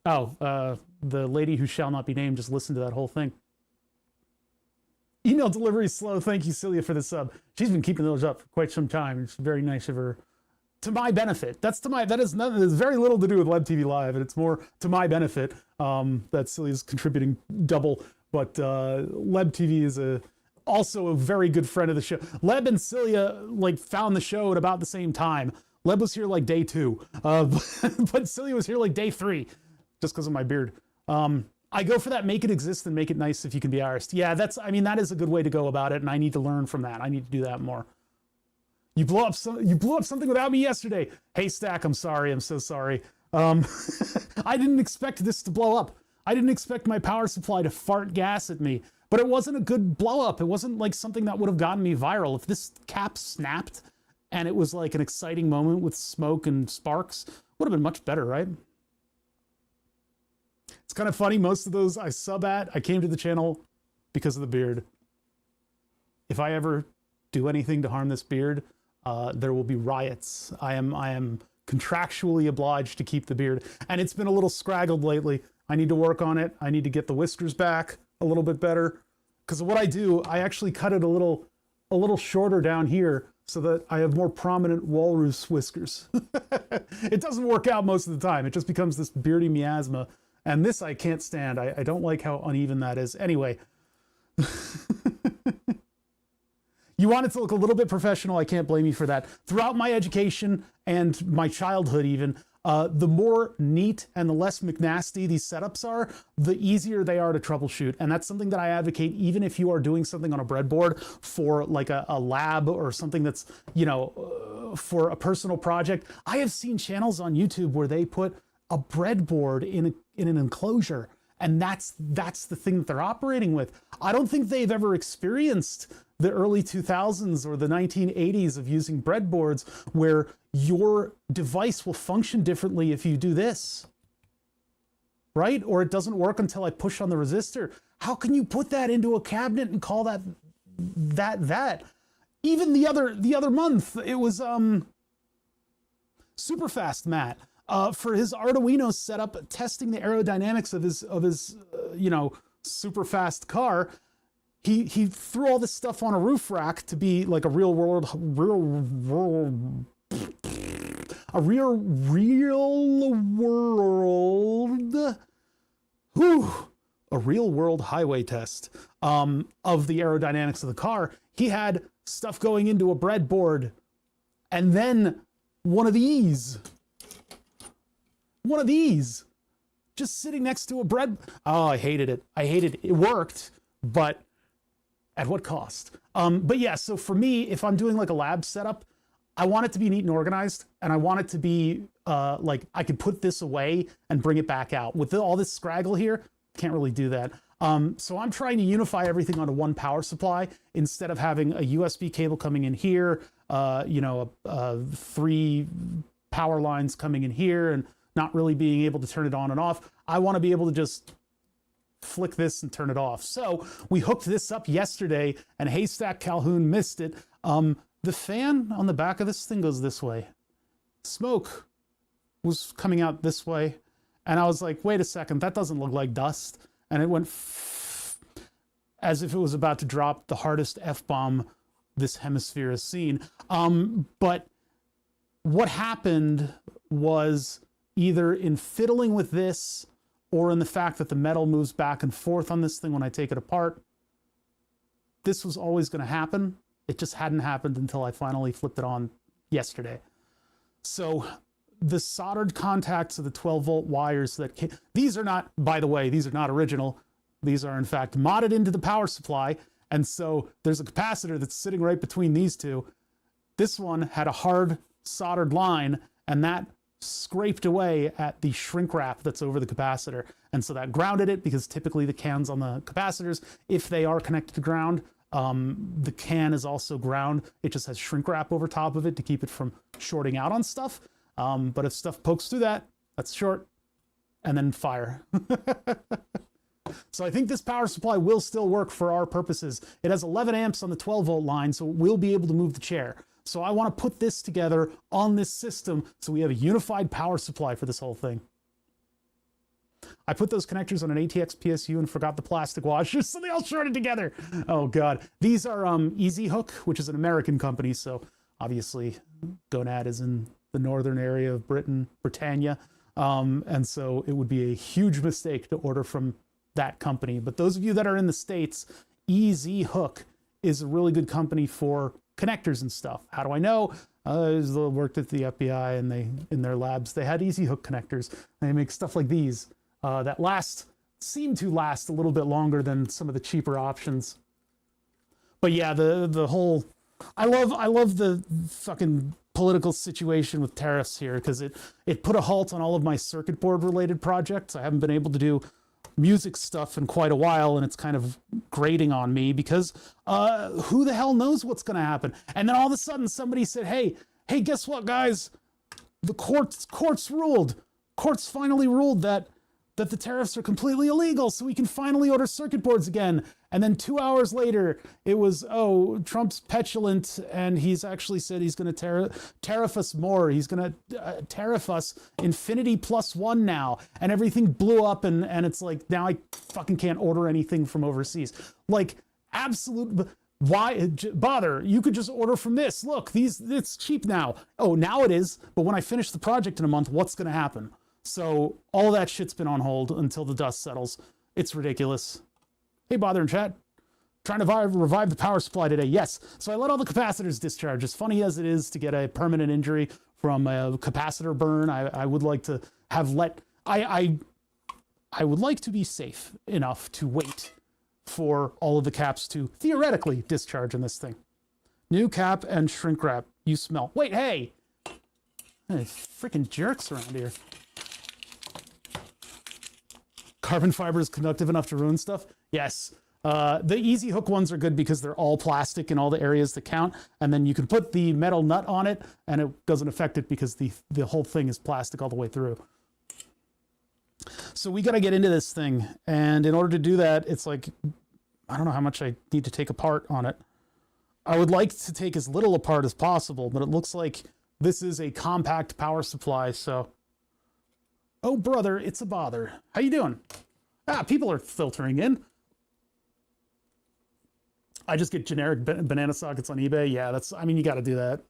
Oh, the lady who shall not be named just listened to that whole thing. Email delivery is slow. Thank you, Celia, for the sub. She's been keeping those up for quite some time. It's very nice of her. To my benefit. That is nothing. There's very little to do with Leb TV Live, and it's more to my benefit that Celia's contributing double. But Leb TV is also a very good friend of the show. Leb and Celia found the show at about the same time. Leb was here like day 2, but Celia was here like day 3, just because of my beard. I go for that make it exist and make it nice if you can be arsed. Yeah, that is a good way to go about it, and I need to learn from that. I need to do that more. You blew up something without me yesterday. Haystack, I'm sorry. I'm so sorry. I didn't expect this to blow up. I didn't expect my power supply to fart gas at me. but it wasn't a good blow up. It wasn't like something that would have gotten me viral. If this cap snapped and it was like an exciting moment with smoke and sparks, would have been much better, right? It's kind of funny. Most of those I sub at, I came to the channel because of the beard. If I ever do anything to harm this beard, there will be riots. I am contractually obliged to keep the beard, and it's been a little scraggled lately. I need to work on it. I need to get the whiskers back a little bit better, because what I do, I actually cut it a little shorter down here so that I have more prominent walrus whiskers. It doesn't work out most of the time. It just becomes this beardy miasma, and this I can't stand. I don't like how uneven that is. Anyway. You want it to look a little bit professional, I can't blame you for that. Throughout my education and my childhood even, the more neat and the less McNasty these setups are, the easier they are to troubleshoot. And that's something that I advocate even if you are doing something on a breadboard for like a lab or something that's, you know, for a personal project. I have seen channels on YouTube where they put a breadboard in an enclosure, and that's the thing that they're operating with. I don't think they've ever experienced the early 2000s or the 1980s of using breadboards where your device will function differently if you do this, right? Or it doesn't work until I push on the resistor. How can you put that into a cabinet and call that? Even the other month, it was Superfast Matt for his Arduino setup, testing the aerodynamics of his you know, super fast car. He threw all this stuff on a roof rack to be like a real world highway test of the aerodynamics of the car. He had stuff going into a breadboard, and then one of these just sitting next to a bread. Oh, I hated it. It worked, but at what cost? But yeah, so for me, if I'm doing like a lab setup, I want it to be neat and organized, and I want it to be like I could put this away and bring it back out. With all this scraggle here, can't really do that. So I'm trying to unify everything onto one power supply instead of having a USB cable coming in here, you know, 3 power lines coming in here and not really being able to turn it on and off. I want to be able to just flick this and turn it off. So we hooked this up yesterday, and Haystack Calhoun missed it. The fan on the back of this thing goes this way. Smoke was coming out this way, and I was like, wait a second, that doesn't look like dust. And it went as if it was about to drop the hardest F-bomb this hemisphere has seen. But what happened was either in fiddling with this or in the fact that the metal moves back and forth on this thing when I take it apart. This was always going to happen. It just hadn't happened until I finally flipped it on yesterday. So the soldered contacts of the 12-volt wires that these are not, by the way, these are not original. These are in fact modded into the power supply. And so there's a capacitor that's sitting right between these two. This one had a hard soldered line, and that scraped away at the shrink wrap that's over the capacitor. And so that grounded it, because typically the cans on the capacitors, if they are connected to ground, the can is also ground. It just has shrink wrap over top of it to keep it from shorting out on stuff. But if stuff pokes through that, that's short, and then fire. So I think this power supply will still work for our purposes. It has 11 amps on the 12-volt line, so we'll be able to move the chair. So I want to put this together on this system so we have a unified power supply for this whole thing. I put those connectors on an ATX PSU and forgot the plastic washers, so they all shorted together. Oh God. These are Easy Hook, which is an American company, so obviously Gonad is in the northern area of Britannia, and so it would be a huge mistake to order from that company. But those of you that are in the States, Easy Hook is a really good company for connectors and stuff. How do I know? I worked at the FBI, and in their labs, they had Easy Hook connectors. They make stuff like these that seem to last a little bit longer than some of the cheaper options. But yeah, the whole, I love the fucking political situation with tariffs here, because it put a halt on all of my circuit board related projects. I haven't been able to do music stuff in quite a while, and it's kind of grating on me because who the hell knows what's going to happen? And then all of a sudden somebody said, hey, guess what, guys? The courts ruled. Courts finally ruled that the tariffs are completely illegal, so we can finally order circuit boards again. And then 2 hours later, it was, oh, Trump's petulant, and he's actually said he's going to tariff us more. He's going to tariff us infinity +1 now. And everything blew up, and it's like, now I fucking can't order anything from overseas. Like, absolute... Why bother? You could just order from this. Look, it's cheap now. Oh, now it is. But when I finish the project in a month, what's going to happen? So all that shit's been on hold until the dust settles. It's ridiculous. Hey, Bother in chat. Trying to revive the power supply today. Yes. So I let all the capacitors discharge. As funny as it is to get a permanent injury from a capacitor burn, I would like to have I would like to be safe enough to wait for all of the caps to theoretically discharge in this thing. New cap and shrink wrap. You smell. Wait, hey! Freaking jerks around here. Carbon fiber is conductive enough to ruin stuff? Yes. The easy hook ones are good because they're all plastic in all the areas that count, and then you can put the metal nut on it and it doesn't affect it because the whole thing is plastic all the way through. So we got to get into this thing, and in order to do that, it's like, I don't know how much I need to take apart on it. I would like to take as little apart as possible, but it looks like this is a compact power supply, so... Oh, brother, it's a bother. How you doing? Ah, people are filtering in. I just get generic banana sockets on eBay. Yeah, I mean, you got to do that.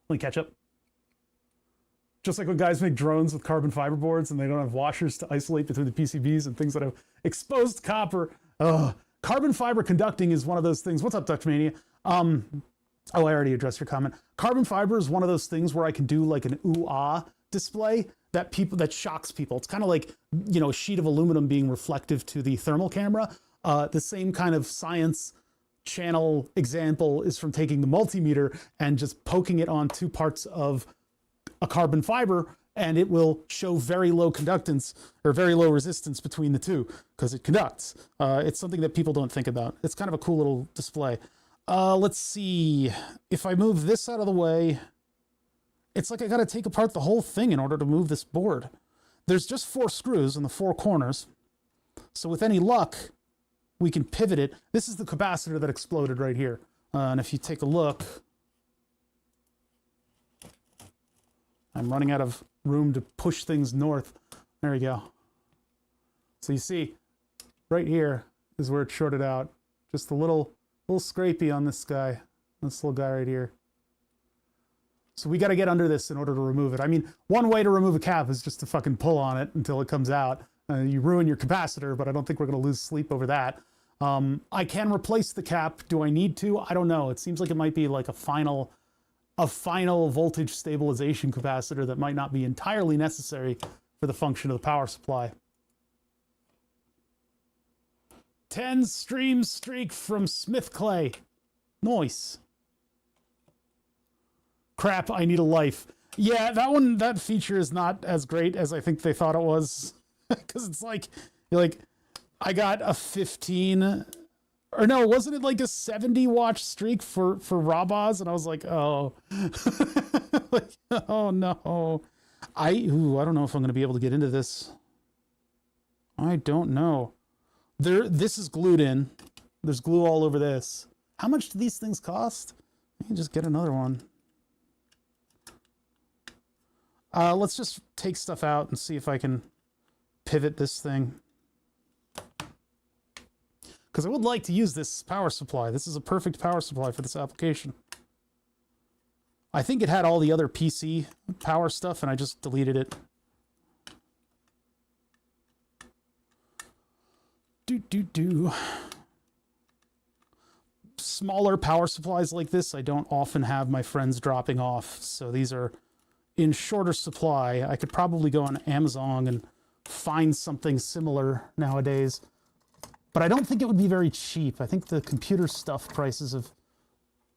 Let me catch up. Just like when guys make drones with carbon fiber boards and they don't have washers to isolate between the PCBs and things that have exposed copper. Carbon fiber conducting is one of those things. What's up, Dutchmania? Oh, I already addressed your comment. Carbon fiber is one of those things where I can do like an ooh-ah display that shocks people. It's kind of like, you know, a sheet of aluminum being reflective to the thermal camera. The same kind of science channel example is from taking the multimeter and just poking it on two parts of a carbon fiber, and it will show very low conductance or very low resistance between the two because it conducts. It's something that people don't think about. It's kind of a cool little display. Let's see. If I move this out of the way, it's like I got to take apart the whole thing in order to move this board. There's just 4 screws in the 4 corners. So with any luck, we can pivot it. This is the capacitor that exploded right here. And if you take a look, I'm running out of room to push things north. There we go. So you see, right here is where it shorted out. Just a little scrapey on this guy. This little guy right here. So we got to get under this in order to remove it. I mean, one way to remove a cap is just to fucking pull on it until it comes out. You ruin your capacitor, but I don't think we're going to lose sleep over that. I can replace the cap. Do I need to? I don't know. It seems like it might be like a final voltage stabilization capacitor that might not be entirely necessary for the function of the power supply. 10 stream streak from Smith Clay. Nice. Crap, I need a life. Yeah, that feature is not as great as I think they thought it was. Because it's like, I got a 15, or no, wasn't it like a 70 watch streak for Rabaz? And I was like, oh, like, oh no. I don't know if I'm going to be able to get into this. I don't know. This is glued in. There's glue all over this. How much do these things cost? I can just get another one. Let's just take stuff out and see if I can pivot this thing. Because I would like to use this power supply. This is a perfect power supply for this application. I think it had all the other PC power stuff and I just deleted it. Smaller power supplies like this, I don't often have my friends dropping off. So these are in shorter supply. I could probably go on Amazon and find something similar nowadays. But I don't think it would be very cheap. I think the computer stuff prices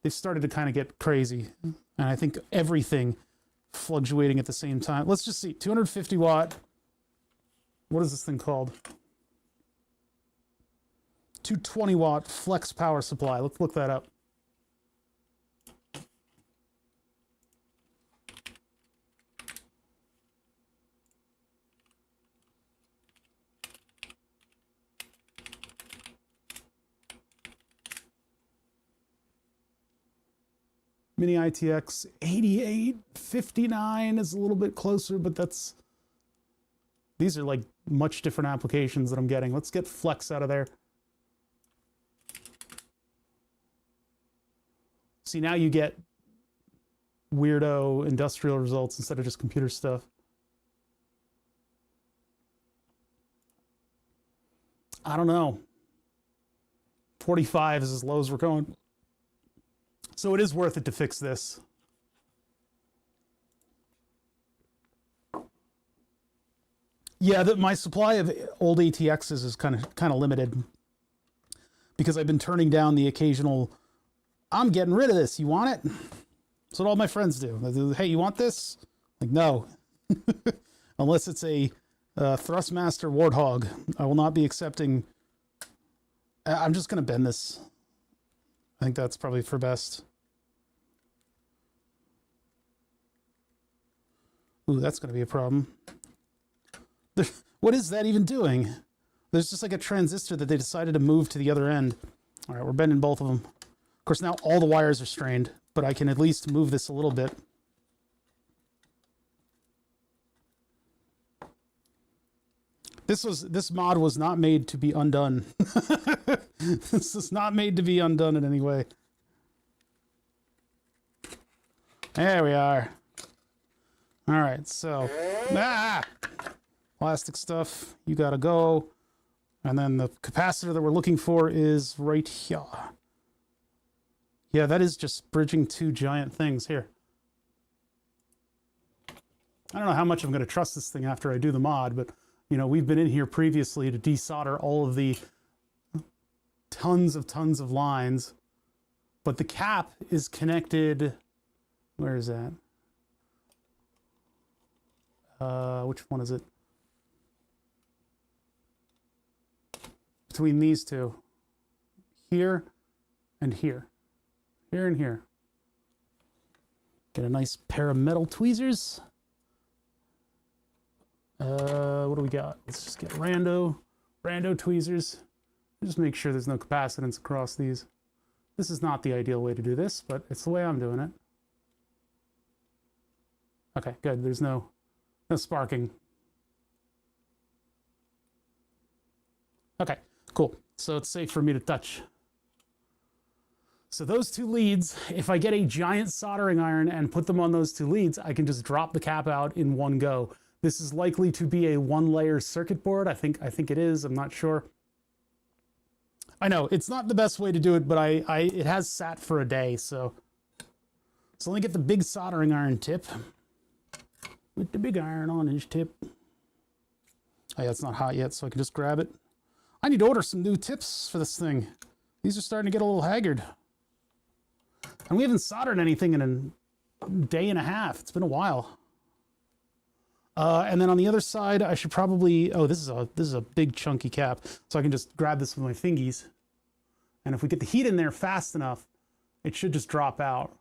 they've started to kind of get crazy. And I think everything fluctuating at the same time. Let's just see, 250 watt. what is this thing called? 220-watt flex power supply. Let's look that up. Mini ITX 8859 is a little bit closer, but these are like much different applications that I'm getting. Let's get flex out of there. See, now you get weirdo industrial results instead of just computer stuff. I don't know. 45 is as low as we're going. So it is worth it to fix this. Yeah, my supply of old ATXs is kind of limited because I've been turning down the occasional, I'm getting rid of this. You want it? That's what all my friends do. They do, hey, you want this? Like, no. Unless it's a Thrustmaster Warthog. I will not be accepting. I'm just going to bend this. I think that's probably for best. Ooh, that's going to be a problem. What is that even doing? There's just like a transistor that they decided to move to the other end. All right, we're bending both of them. Of course, now all the wires are strained, but I can at least move this a little bit. This mod was not made to be undone. This is not made to be undone in any way. There we are. All right, so plastic stuff, you gotta go. And then the capacitor that we're looking for is right here. Yeah, that is just bridging two giant things here. I don't know how much I'm going to trust this thing after I do the mod, but, you know, we've been in here previously to desolder all of the tons of lines, but the cap is connected. Where is that? Which one is it? Between these two. Here and here. Here and here. Get a nice pair of metal tweezers. What do we got? Let's just get rando tweezers. Just make sure there's no capacitance across these. This is not the ideal way to do this, but it's the way I'm doing it. Okay, good. There's no sparking. Okay, cool. So it's safe for me to touch. So those two leads, if I get a giant soldering iron and put them on those two leads, I can just drop the cap out in one go. This is likely to be a one-layer circuit board. I think it is. I'm not sure. I know it's not the best way to do it, but it has sat for a day, so let me get the big soldering iron tip with the big iron on his tip. Oh yeah, it's not hot yet, so I can just grab it. I need to order some new tips for this thing. These are starting to get a little haggard. And we haven't soldered anything in a day and a half. It's been a while. And then on the other side, I should probably, oh, this is a big chunky cap. So I can just grab this with my fingies. And if we get the heat in there fast enough, it should just drop out.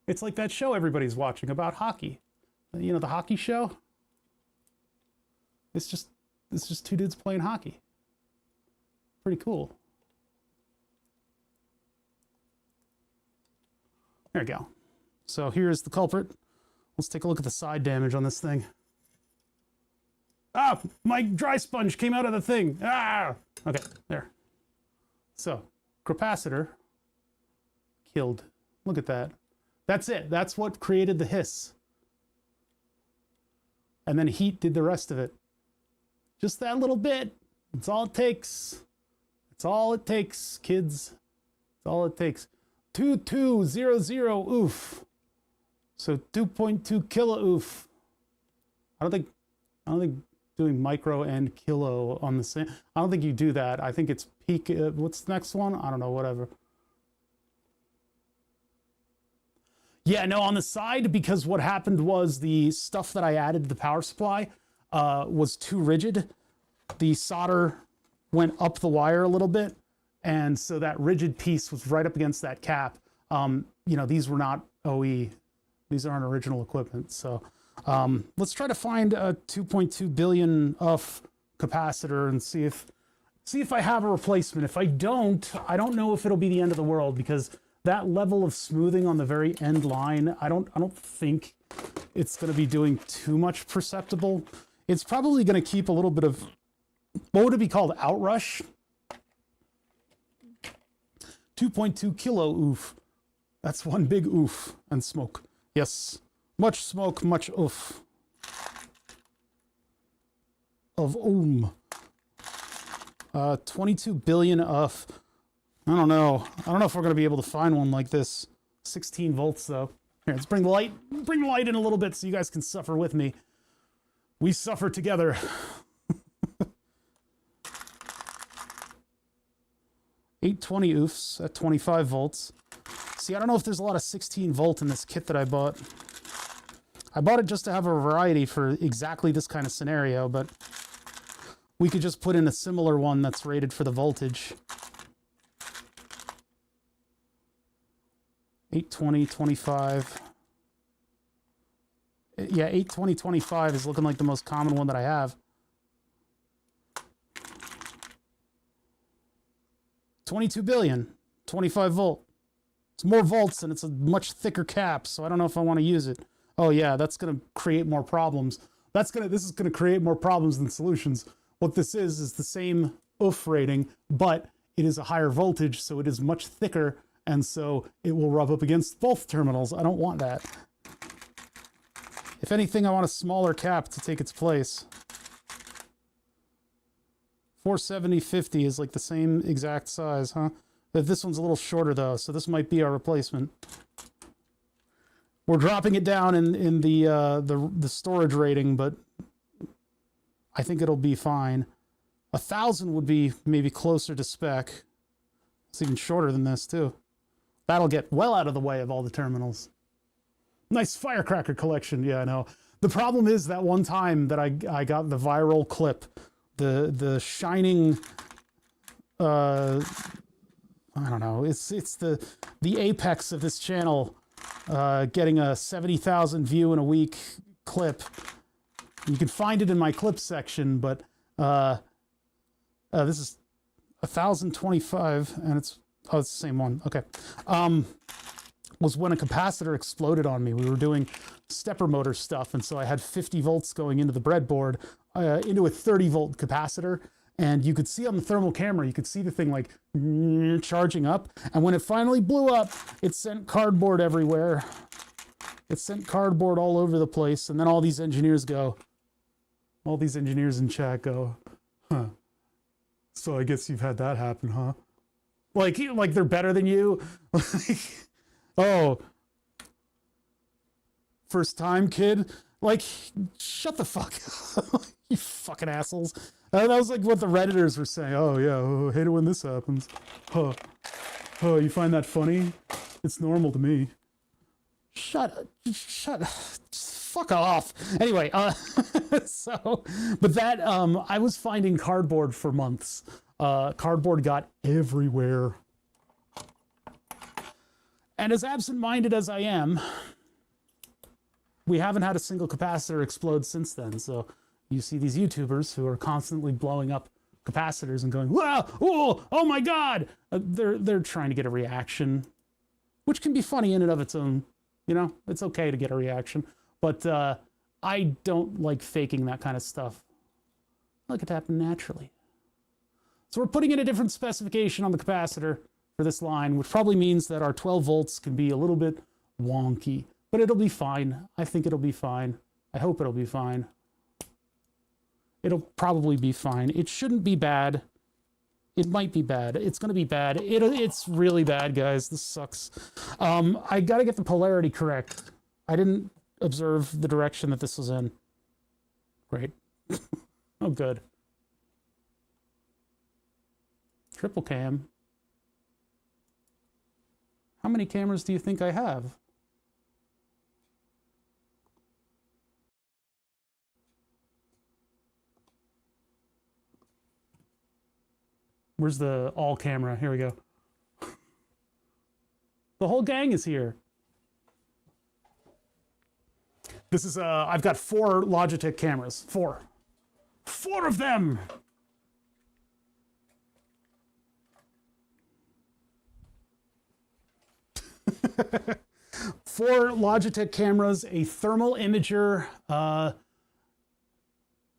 It's like that show everybody's watching about hockey. You know, the hockey show? It's just two dudes playing hockey. Pretty cool. There we go. So here's the culprit. Let's take a look at the side damage on this thing. Ah, my dry sponge came out of the thing. Ah! Okay, there. So, capacitor killed. Look at that. That's it. That's what created the hiss. And then heat did the rest of it. Just that little bit. That's all it takes. That's all it takes, kids. That's all it takes. 2200 oof. So 2.2 kilo oof. I don't think doing micro and kilo on the same. I don't think you do that. I think it's peak. What's the next one? I don't know. Whatever. Yeah, no, on the side, because what happened was the stuff that I added to the power supply was too rigid. The solder went up the wire a little bit, and so that rigid piece was right up against that cap. You know, these were not OE. These aren't original equipment. So let's try to find a 2.2 billion UF capacitor and see if I have a replacement. If I don't know if it'll be the end of the world, because that level of smoothing on the very end line, I don't think it's going to be doing too much perceptible. It's probably going to keep a little bit of, what would it be called? Outrush? 2.2 kilo oof. That's one big oof and smoke. Yes. Much smoke, much oof. Of 22 billion UF. I don't know if we're going to be able to find one like this. 16 volts though. Here, let's bring the light in a little bit so you guys can suffer with me. We suffer together. 820 oofs at 25 volts. See, I don't know if there's a lot of 16 volt in this kit that I bought. I bought it just to have a variety for exactly this kind of scenario, but we could just put in a similar one that's rated for the voltage. 820, 25. Yeah, 820, 25 is looking like the most common one that I have. 22 billion, 25 volt. It's more volts and it's a much thicker cap, so I don't know if I want to use it. Oh yeah, that's going to create more problems. This is going to create more problems than solutions. What this is the same oof rating, but it is a higher voltage, so it is much thicker, and so it will rub up against both terminals. I don't want that. If anything, I want a smaller cap to take its place. 470/50 is like the same exact size, huh? This one's a little shorter though, so this might be our replacement. We're dropping it down in the storage rating, but I think it'll be fine. 1,000 would be maybe closer to spec. It's even shorter than this too. That'll get well out of the way of all the terminals. Nice firecracker collection. Yeah, I know. The problem is that one time that I got the viral clip, the shining, I don't know. It's the apex of this channel, getting a 70,000 view in a week clip. You can find it in my clips section, but this is 1,025, and it's the same one. Okay. Was when a capacitor exploded on me. We were doing stepper motor stuff, and so I had 50 volts going into the breadboard, into a 30 volt capacitor, and you could see on the thermal camera, you could see the thing like charging up, and when it finally blew up, it sent cardboard everywhere. It sent cardboard all over the place, and then all these engineers in chat go, huh, so I guess you've had that happen, huh? Like they're better than you? Oh, first time, kid? Like, shut the fuck up. You fucking assholes. That was like what the Redditors were saying. Oh, yeah, oh, I hate it when this happens. Huh. Oh, you find that funny? It's normal to me. Shut up. Fuck off. Anyway, but that, I was finding cardboard for months. Cardboard got everywhere. And as absent-minded as I am, we haven't had a single capacitor explode since then. So you see these YouTubers who are constantly blowing up capacitors and going, wow, oh my God. They're trying to get a reaction, which can be funny in and of its own. You know, it's okay to get a reaction. But I don't like faking that kind of stuff. I like it to happen naturally. So we're putting in a different specification on the capacitor for this line, which probably means that our 12 volts can be a little bit wonky, but it'll be fine. I think it'll be fine. I hope it'll be fine. It'll probably be fine. It shouldn't be bad. It might be bad. It's going to be bad. It's really bad, guys. This sucks. I got to get the polarity correct. I didn't observe the direction that this was in. Great. Oh, good. Triple cam. How many cameras do you think I have? Where's the all camera? Here we go. The whole gang is here. This is, I've got 4 Logitech cameras. 4. 4 of them! Four Logitech cameras, a thermal imager. I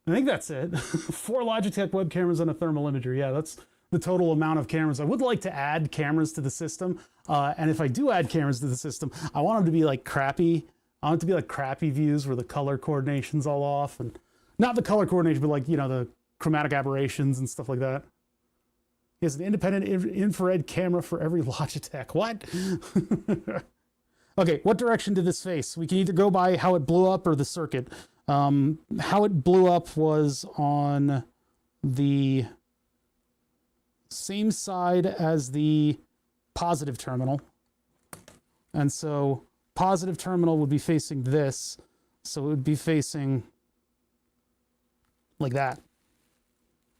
think that's it. 4 Logitech web cameras and a thermal imager. Yeah, that's the total amount of cameras. I would like to add cameras to the system. And if I do add cameras to the system, I want them to be like crappy. I want it to be like crappy views where the color coordination's all off. And not the color coordination, but like, you know, the chromatic aberrations and stuff like that. He has an independent infrared camera for every Logitech. What? Okay, what direction did this face? We can either go by how it blew up or the circuit. How it blew up was on the same side as the positive terminal. And so positive terminal would be facing this. So it would be facing like that.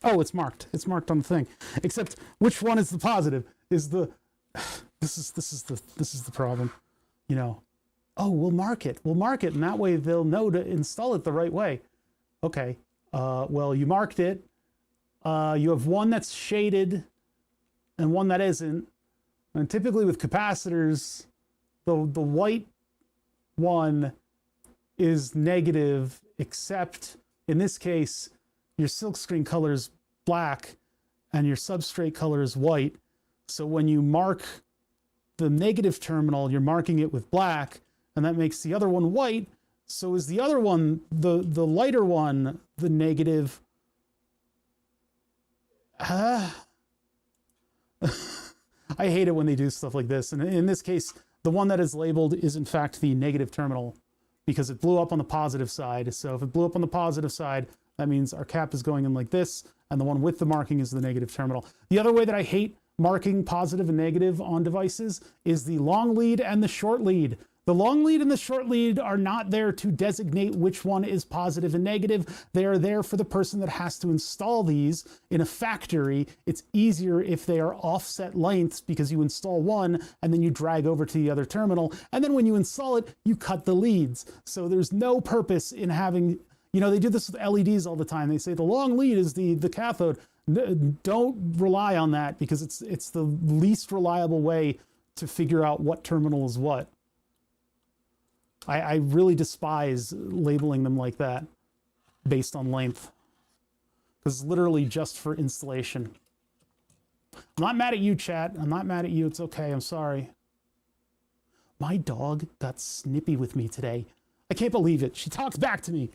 Oh, it's marked. It's marked on the thing. Except which one is the positive? Is the this is the problem. You know. Oh, we'll mark it. We'll mark it, and that way they'll know to install it the right way. Okay. Well, you marked it. You have one that's shaded and one that isn't. And typically with capacitors, the white one is negative, except in this case, your silkscreen color is black and your substrate color is white. So when you mark the negative terminal, you're marking it with black, and that makes the other one white. So is the other one, the lighter one, the negative? I hate it when they do stuff like this. And in this case, the one that is labeled is in fact the negative terminal because it blew up on the positive side. So if it blew up on the positive side, that means our cap is going in like this, and the one with the marking is the negative terminal. The other way that I hate marking positive and negative on devices is the long lead and the short lead. The long lead and the short lead are not there to designate which one is positive and negative. They are there for the person that has to install these in a factory. It's easier if they are offset lengths because you install one and then you drag over to the other terminal. And then when you install it, you cut the leads. So there's no purpose in having, you know, they do this with LEDs all the time. They say the long lead is the cathode. Don't rely on that because it's the least reliable way to figure out what terminal is what. I really despise labeling them like that based on length because it's literally just for installation. I'm not mad at you, chat. I'm not mad at you. It's okay. I'm sorry. My dog got snippy with me today. I can't believe it. She talks back to me.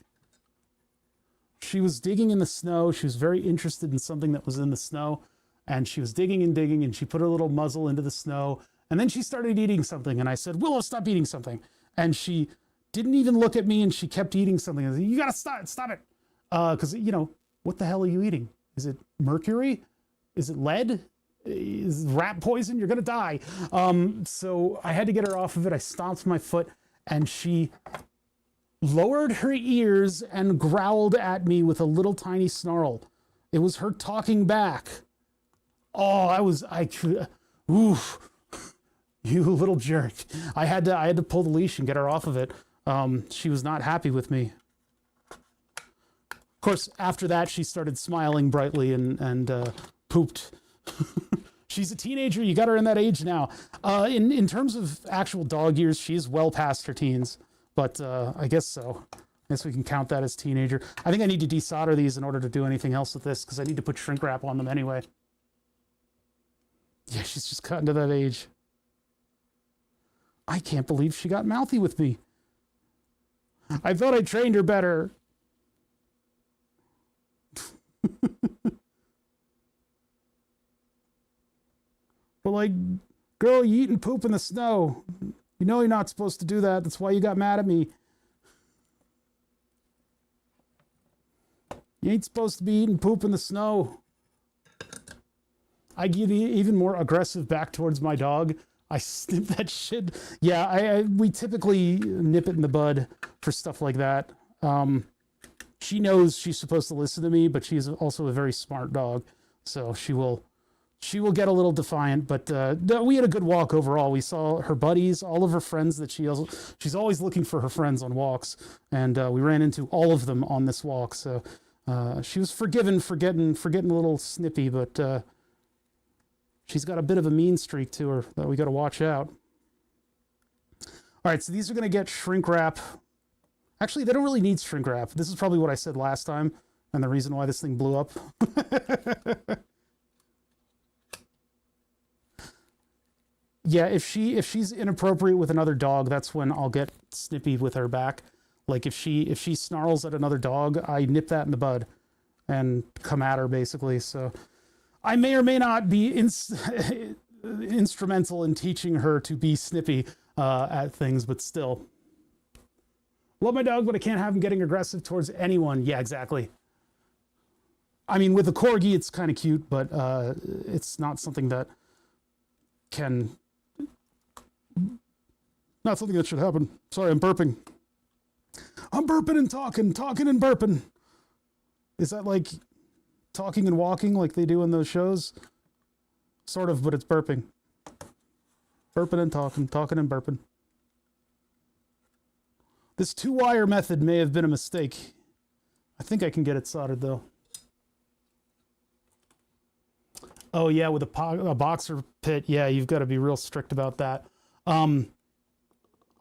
She was digging in the snow. She was very interested in something that was in the snow. And she was digging and digging, and she put her little muzzle into the snow. And then she started eating something. And I said, Willow, stop eating something. And she didn't even look at me, and she kept eating something. I said, you gotta stop it. Because, you know, what the hell are you eating? Is it mercury? Is it lead? Is it rat poison? You're gonna die. So I had to get her off of it. I stomped my foot, and she lowered her ears and growled at me with a little tiny snarl. It was her talking back. Oh, oof, you little jerk. I had to pull the leash and get her off of it. She was not happy with me. Of course, after that, she started smiling brightly and pooped. She's a teenager. You got her in that age now. In terms of actual dog years, she's well past her teens. But I guess so. I guess we can count that as teenager. I think I need to desolder these in order to do anything else with this because I need to put shrink wrap on them anyway. Yeah, she's just gotten to that age. I can't believe she got mouthy with me. I thought I trained her better. But like, girl, you eating poop in the snow. You know you're not supposed to do that. That's why you got mad at me. You ain't supposed to be eating poop in the snow. I get even more aggressive back towards my dog. I snip that shit. Yeah, we typically nip it in the bud for stuff like that. She knows she's supposed to listen to me, but she's also a very smart dog. So she will she will get a little defiant, but we had a good walk overall. We saw her buddies, all of her friends that she's always looking for her friends on walks, and we ran into all of them on this walk. So she was forgiven for getting a little snippy, but she's got a bit of a mean streak to her that we got to watch out. All right, so these are going to get shrink wrap. Actually, they don't really need shrink wrap. This is probably what I said last time, and the reason why this thing blew up. Yeah, if she's inappropriate with another dog, that's when I'll get snippy with her back. Like if she snarls at another dog, I nip that in the bud and come at her basically. So I may or may not be instrumental in teaching her to be snippy at things, but still. Love my dog, but I can't have him getting aggressive towards anyone. Yeah, exactly. I mean, with a corgi, it's kind of cute, but it's not something that can... Not something that should happen. Sorry, I'm burping. I'm burping and talking and burping. Is that like talking and walking like they do in those shows? Sort of, but it's burping. Burping and talking and burping. This 2-wire method may have been a mistake. I think I can get it soldered though. Oh yeah, with a boxer pit, yeah, you've got to be real strict about that.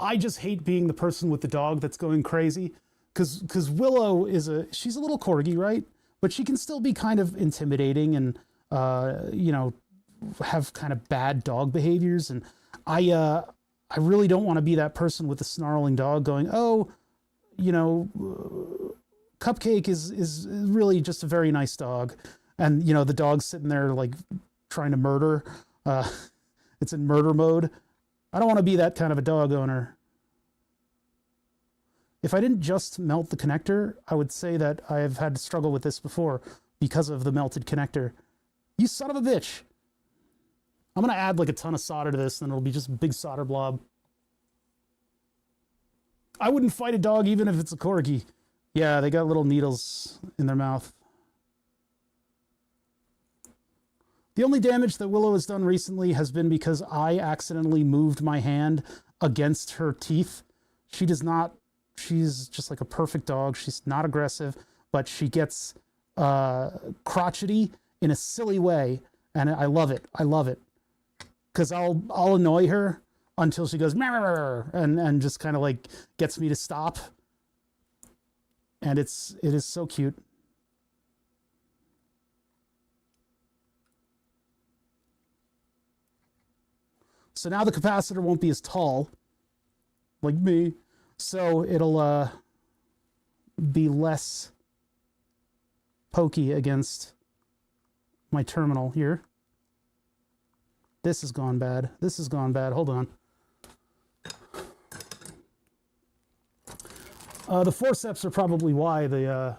I just hate being the person with the dog that's going crazy, because Willow she's a little corgi, right? But she can still be kind of intimidating and you know, have kind of bad dog behaviors, and I really don't want to be that person with the snarling dog going, oh, you know, Cupcake is really just a very nice dog, and you know the dog's sitting there like trying to murder. It's in murder mode. I don't want to be that kind of a dog owner. If I didn't just melt the connector, I would say that I've had to struggle with this before because of the melted connector. You son of a bitch. I'm going to add like a ton of solder to this, and it'll be just a big solder blob. I wouldn't fight a dog even if it's a corgi. Yeah, they got little needles in their mouth. The only damage that Willow has done recently has been because I accidentally moved my hand against her teeth. She does not, she's just like a perfect dog. She's not aggressive, but she gets crotchety in a silly way. And I love it. I love it. Because I'll annoy her until she goes, and just kind of like gets me to stop. And it is so cute. So now the capacitor won't be as tall, like me, so it'll be less pokey against my terminal here. This has gone bad. This has gone bad. Hold on. The forceps are probably why the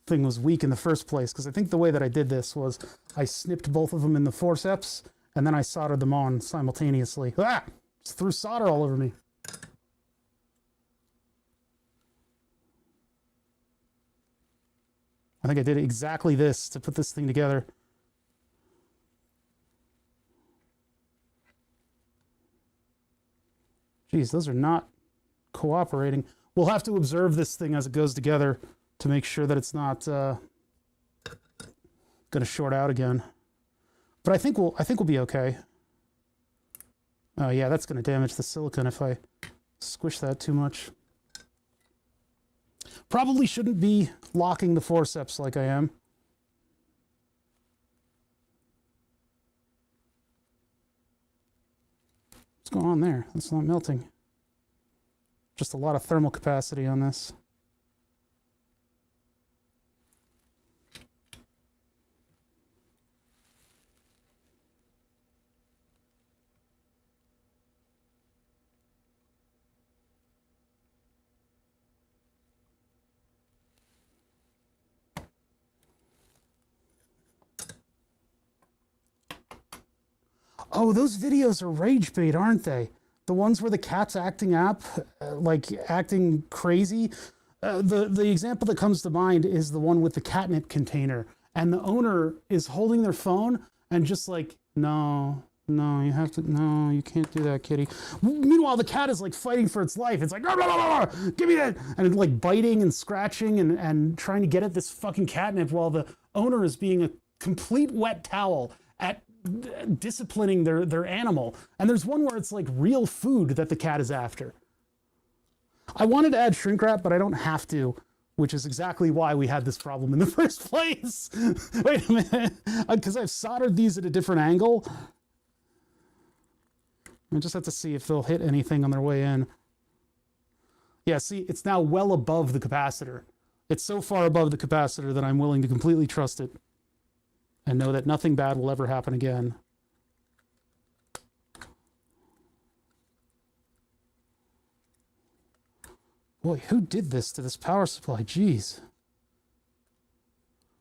thing was weak in the first place, because I think the way that I did this was I snipped both of them in the forceps, and then I soldered them on simultaneously. Ah! Just threw solder all over me. I think I did exactly this to put this thing together. Geez, those are not cooperating. We'll have to observe this thing as it goes together to make sure that it's not going to short out again. But I think we'll be okay. Oh yeah, that's going to damage the silicon if I squish that too much. Probably shouldn't be locking the forceps like I am. What's going on there? It's not melting. Just a lot of thermal capacity on this. Oh, those videos are rage bait, aren't they? The ones where the cat's acting up, like acting crazy. The example that comes to mind is the one with the catnip container. And the owner is holding their phone and just like, no, no, you have to, no, you can't do that, kitty. Meanwhile, the cat is like fighting for its life. It's like, blah, blah, blah, blah, give me that. And it's like biting and scratching and trying to get at this fucking catnip while the owner is being a complete wet towel at disciplining their animal. And there's one where it's like real food that the cat is after. I wanted to add shrink wrap, but I don't have to, which is exactly why we had this problem in the first place. Wait a minute, because I've soldered these at a different angle. I just have to see if they'll hit anything on their way in. Yeah, see, it's now well above the capacitor. It's so far above the capacitor that I'm willing to completely trust it and know that nothing bad will ever happen again. Boy, who did this to this power supply? Jeez.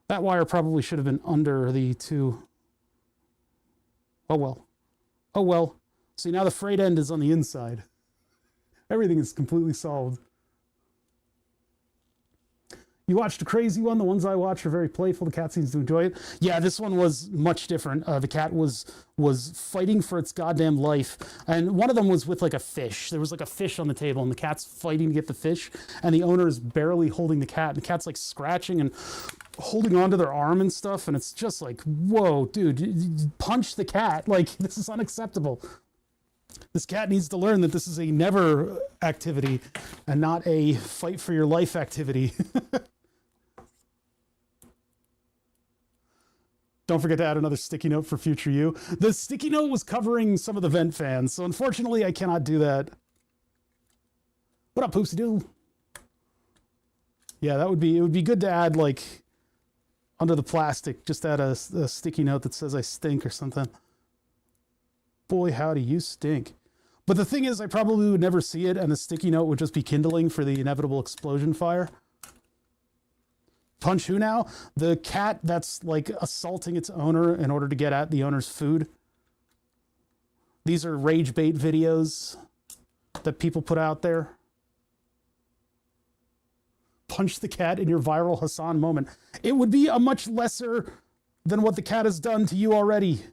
That wire probably should have been under the two. Oh well. Oh well. See, now the frayed end is on the inside. Everything is completely solved. You watched a crazy one. The ones I watch are very playful. The cat seems to enjoy it. Yeah, this one was much different. The cat was fighting for its goddamn life. And one of them was with like a fish. There was like a fish on the table and the cat's fighting to get the fish. And the owner is barely holding the cat. And the cat's like scratching and holding onto their arm and stuff. And it's just like, whoa, dude, punch the cat. Like, this is unacceptable. This cat needs to learn that this is a never activity and not a fight for your life activity. Don't forget to add another sticky note for future you. The sticky note was covering some of the vent fans, so unfortunately I cannot do that. What up, Poopsie Doo? Yeah, it would be good to add, like, under the plastic, just add a sticky note that says I stink or something. Boy, howdy, you stink. But the thing is, I probably would never see it, and the sticky note would just be kindling for the inevitable explosion fire. Punch who now? The cat that's like assaulting its owner in order to get at the owner's food. These are rage bait videos that people put out there. Punch the cat in your viral Hassan moment. It would be a much lesser than what the cat has done to you already,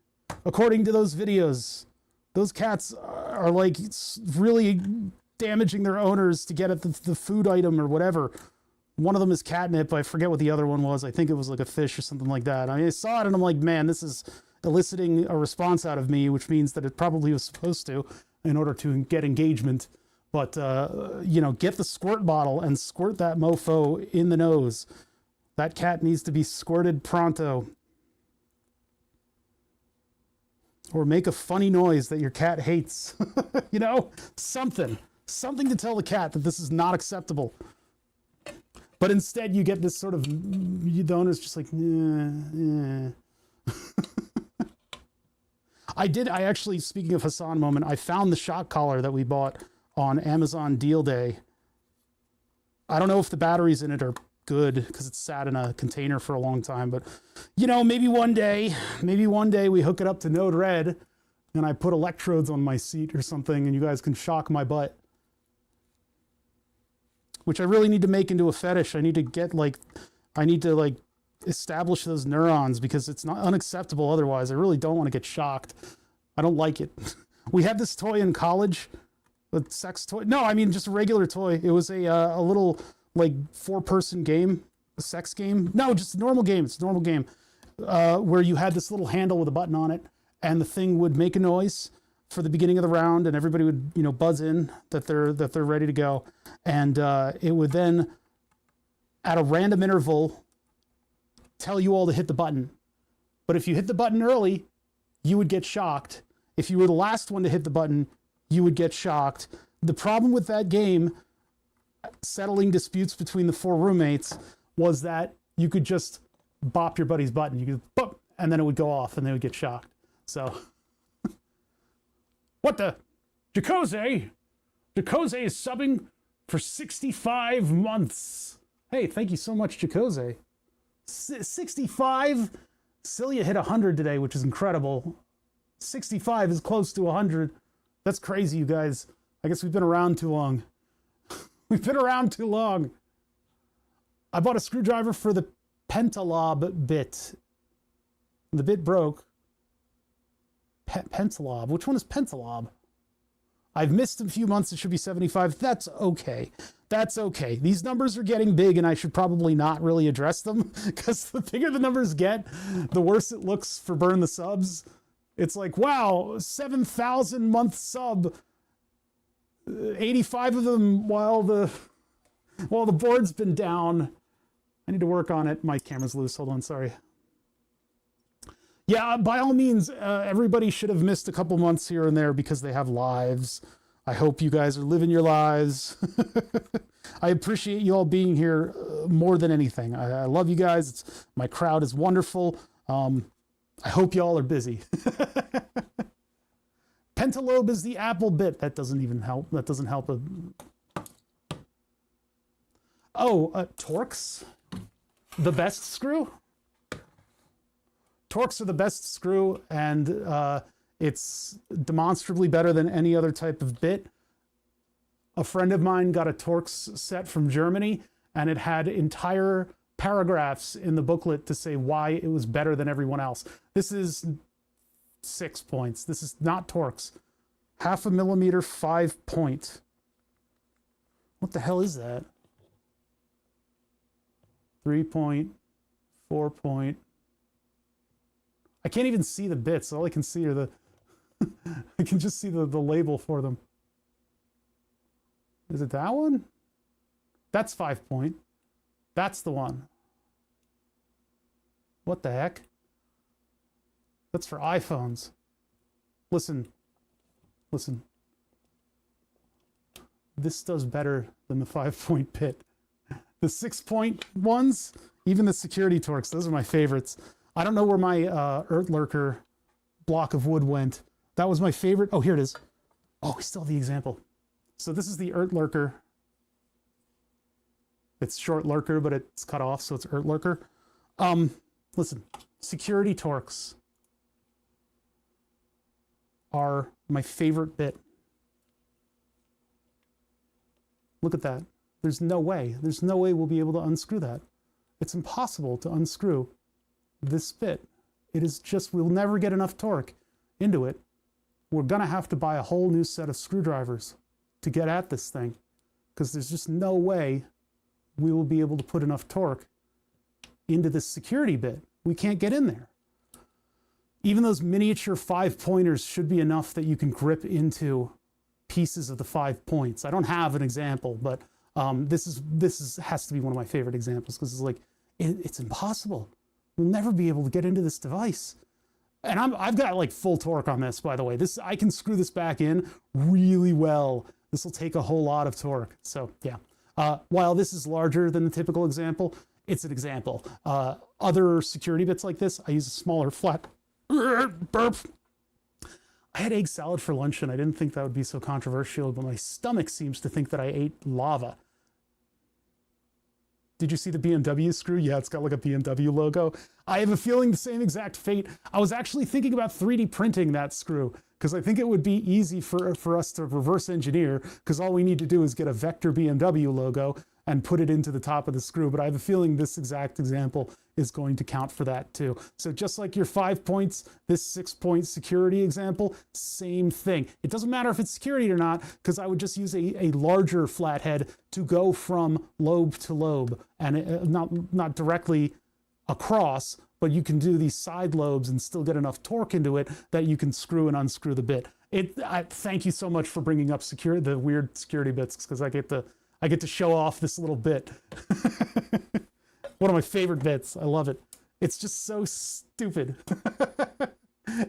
according to those videos. Those cats are like really damaging their owners to get at the food item or whatever. One of them is catnip. I forget what the other one was. I think it was like a fish or something like that. I mean, I saw it and I'm like, man, this is eliciting a response out of me, which means that it probably was supposed to in order to get engagement. But, you know, get the squirt bottle and squirt that mofo in the nose. That cat needs to be squirted pronto. Or make a funny noise that your cat hates. You know, something to tell the cat that this is not acceptable. But instead you get this sort of, the owner's just like, yeah. I actually, speaking of Hassan moment, I found the shock collar that we bought on Amazon Deal Day. I don't know if the batteries in it are good because it's sat in a container for a long time, but you know, maybe one day we hook it up to Node Red and I put electrodes on my seat or something and you guys can shock my butt. Which I really need to make into a fetish. I need to establish those neurons because it's not unacceptable otherwise. I really don't want to get shocked. I don't like it. We had this toy in college, a sex toy. No, I mean just a regular toy. It was a little like 4-person game, a sex game. No, just a normal game. It's a normal game where you had this little handle with a button on it and the thing would make a noise for the beginning of the round and everybody would, you know, buzz in that they're ready to go. And it would then, at a random interval, tell you all to hit the button. But if you hit the button early, you would get shocked. If you were the last one to hit the button, you would get shocked. The problem with that game, settling disputes between the 4 roommates, was that you could just bop your buddy's button. You could bop, and then it would go off and they would get shocked. So, what the? Jacose is subbing for 65 months. Hey, thank you so much, Jacose. 65? Celia hit 100 today, which is incredible. 65 is close to 100. That's crazy, you guys. I guess we've been around too long. We've been around too long. I bought a screwdriver for the Pentalob bit. The bit broke. Pentalob. Which one is Pentalob? I've missed a few months. It should be 75. That's okay. That's okay. These numbers are getting big, and I should probably not really address them, because the bigger the numbers get, the worse it looks for Burn the Subs. It's like, wow, 7,000 month sub, 85 of them while the board's been down. I need to work on it. My camera's loose. Hold on, sorry. Yeah, by all means, everybody should have missed a couple months here and there because they have lives. I hope you guys are living your lives. I appreciate you all being here more than anything. I love you guys. My crowd is wonderful. I hope you all are busy. Pentalobe is the Apple bit. That doesn't even help. That doesn't help. Torx, the best screw. Torx are the best screw, and it's demonstrably better than any other type of bit. A friend of mine got a Torx set from Germany, and it had entire paragraphs in the booklet to say why it was better than everyone else. This is 6 points. This is not Torx. 0.5 millimeter, 5 point. What the hell is that? 3 point, 4 point. I can't even see the bits. All I can see are the I can just see the label for them. Is it that one? That's 5 point. That's the one. What the heck? That's for iPhones. Listen. Listen. This does better than the 5 point bit. The 6 point ones, even the security Torx, those are my favorites. I don't know where my Ertlurker block of wood went. That was my favorite. Oh, here it is. Oh, we still have the example. So this is the Ertlurker. It's short lurker, but it's cut off, so it's Ertlurker. Listen, security Torx are my favorite bit. Look at that. There's no way we'll be able to unscrew that. It's impossible to unscrew this bit. It is just, we'll never get enough torque into it. We're gonna have to buy a whole new set of screwdrivers to get at this thing, because there's just no way we will be able to put enough torque into this security bit. We can't get in there. Even those miniature 5 pointers should be enough that you can grip into pieces of the 5 points. I don't have an example, but this has to be one of my favorite examples, because it's like, it's impossible. We'll never be able to get into this device. And I've got like full torque on this, by the way. I can screw this back in really well. This will take a whole lot of torque. So yeah, while this is larger than the typical example, it's an example. Other security bits like this, I use a smaller flat burp. I had egg salad for lunch, and I didn't think that would be so controversial, but my stomach seems to think that I ate lava. Did you see the BMW screw? Yeah, it's got like a BMW logo. I have a feeling the same exact fate. I was actually thinking about 3D printing that screw, because I think it would be easy for us to reverse engineer, because all we need to do is get a vector BMW logo and put it into the top of the screw. But I have a feeling this exact example is going to count for that too. So just like your 5 points, this 6 point security example, same thing. It doesn't matter if it's security or not, because I would just use a larger flathead to go from lobe to lobe, and not directly across, but you can do these side lobes and still get enough torque into it that you can screw and unscrew the bit. Thank you so much for bringing up the weird security bits, because I get to show off this little bit. One of my favorite bits. I love it. It's just so stupid.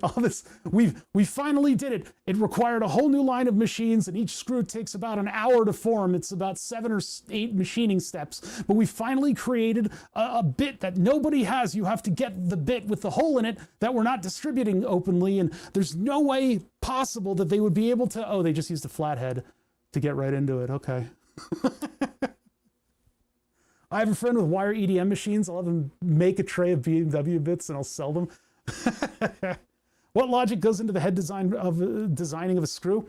All this, we finally did it. It required a whole new line of machines, and each screw takes about an hour to form. It's about 7 or 8 machining steps. But we finally created a bit that nobody has. You have to get the bit with the hole in it that we're not distributing openly, and there's no way possible that they would be able to. Oh, they just used a flathead to get right into it. Okay. I have a friend with wire EDM machines. I'll have him make a tray of BMW bits and I'll sell them. What logic goes into the head designing of a screw?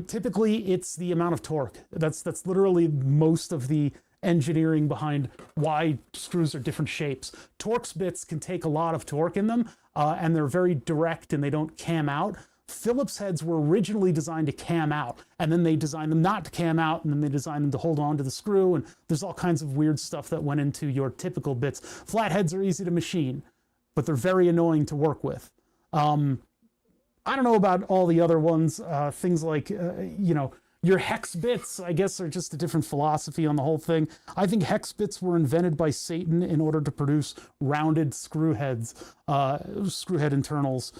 Typically, it's the amount of torque. That's literally most of the engineering behind why screws are different shapes. Torx bits can take a lot of torque in them. and they're very direct and they don't cam out. Phillips heads were originally designed to cam out, and then they designed them not to cam out, and then they designed them to hold on to the screw, and there's all kinds of weird stuff that went into your typical bits. Flatheads are easy to machine, but they're very annoying to work with. I don't know about all the other ones, things like, you know, your hex bits, I guess, are just a different philosophy on the whole thing. I think hex bits were invented by Satan in order to produce rounded screw heads, screw head internals.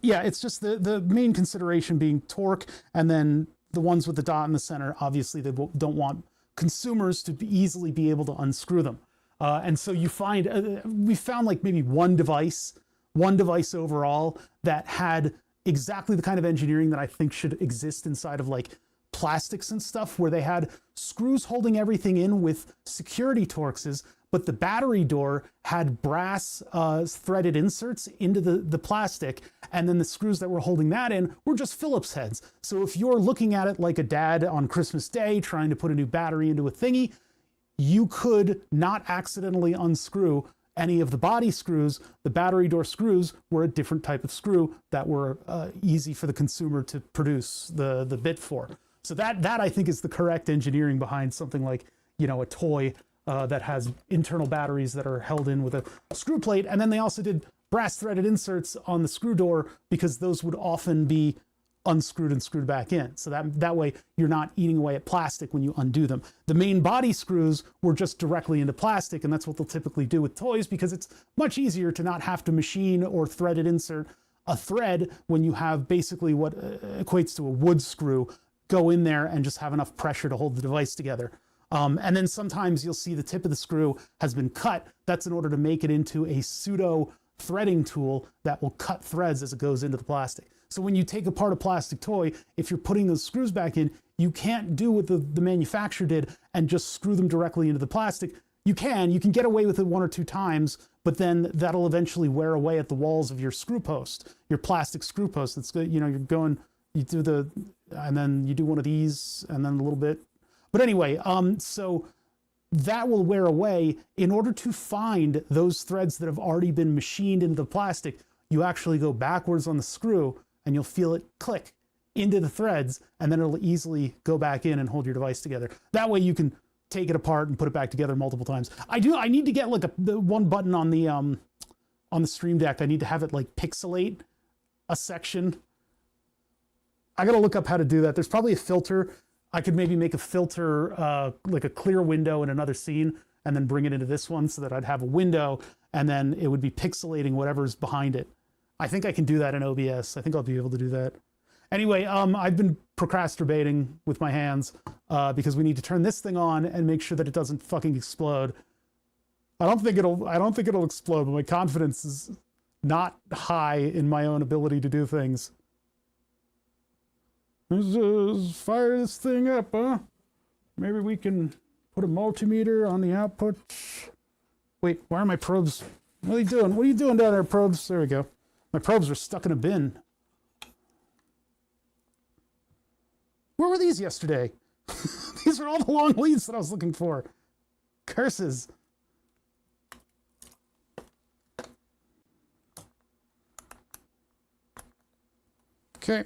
Yeah, it's just the main consideration being torque, and then the ones with the dot in the center, obviously they don't want consumers to easily be able to unscrew them. And so you find, we found like maybe one device overall that had exactly the kind of engineering that I think should exist inside of like plastics and stuff, where they had screws holding everything in with security Torxes, but the battery door had brass threaded inserts into the plastic, and then the screws that were holding that in were just Phillips heads. So if you're looking at it like a dad on Christmas Day trying to put a new battery into a thingy, you could not accidentally unscrew any of the body screws. The battery door screws were a different type of screw that were easy for the consumer to produce the bit for. So that I think is the correct engineering behind something like, you know, a toy that has internal batteries that are held in with a screw plate. And then they also did brass threaded inserts on the screw door because those would often be unscrewed and screwed back in. So that way you're not eating away at plastic when you undo them. The main body screws were just directly into plastic, and that's what they'll typically do with toys because it's much easier to not have to machine or threaded insert a thread when you have basically what equates to a wood screw go in there and just have enough pressure to hold the device together. And then sometimes you'll see the tip of the screw has been cut. That's in order to make it into a pseudo threading tool that will cut threads as it goes into the plastic. So when you take apart a plastic toy, if you're putting those screws back in, you can't do what the manufacturer did and just screw them directly into the plastic. You can get away with it one or two times, but then that'll eventually wear away at the walls of your screw post, your plastic screw post. That's good. You know, you do and then you do one of these and then a little bit. But anyway, so that will wear away. In order to find those threads that have already been machined into the plastic, you actually go backwards on the screw and you'll feel it click into the threads, and then it'll easily go back in and hold your device together. That way you can take it apart and put it back together multiple times. I need to get like the one button on the Stream Deck. I need to have it like pixelate a section. I gotta look up how to do that. There's probably a filter. I could maybe make a filter like a clear window in another scene and then bring it into this one so that I'd have a window and then it would be pixelating whatever's behind it. I think I can do that in OBS. I think I'll be able to do that. Anyway, I've been procrastinating with my hands because we need to turn this thing on and make sure that it doesn't fucking explode. I don't think it'll explode, but my confidence is not high in my own ability to do things. Let's fire this thing up, huh? Maybe we can put a multimeter on the output. Wait, why are my probes? What are you doing? What are you doing down there, probes? There we go. My probes are stuck in a bin. Where were these yesterday? These are all the long leads that I was looking for. Curses. Okay.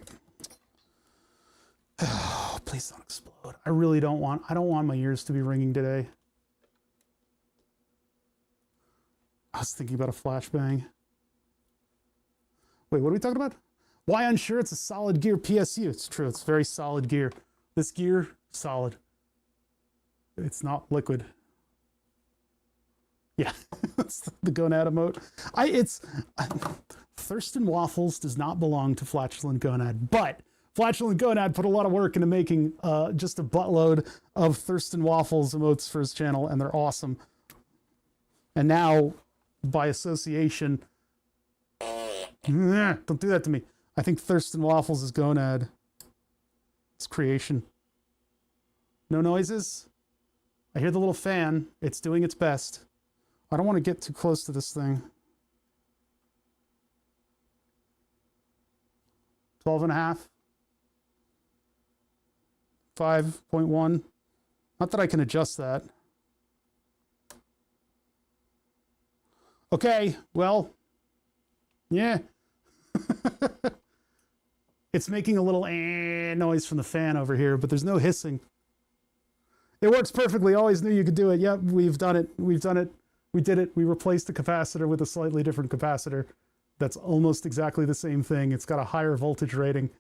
Oh, please don't explode. I really don't want, I don't want my ears to be ringing today. I was thinking about a flashbang. Wait, what are we talking about? Why unsure? It's a solid gear PSU. It's true. It's very solid gear. This gear, solid. It's not liquid. Yeah, that's the gonad emote. Thurston Waffles does not belong to Flatulent Gonad, but Flatulent Gonad put a lot of work into making just a buttload of Thurston Waffles emotes for his channel, and they're awesome. And now, by association, don't do that to me. I think Thurston Waffles is Gonad. It's creation. No noises? I hear the little fan. It's doing its best. I don't want to get too close to this thing. 12.5. 5.1. Not that I can adjust that. Okay, well, Yeah. It's making a little noise from the fan over here, but there's no hissing. It works perfectly. Always knew you could do it. Yep, we've done it. We've done it. We did it. We replaced the capacitor with a slightly different capacitor. That's almost exactly the same thing. It's got a higher voltage rating,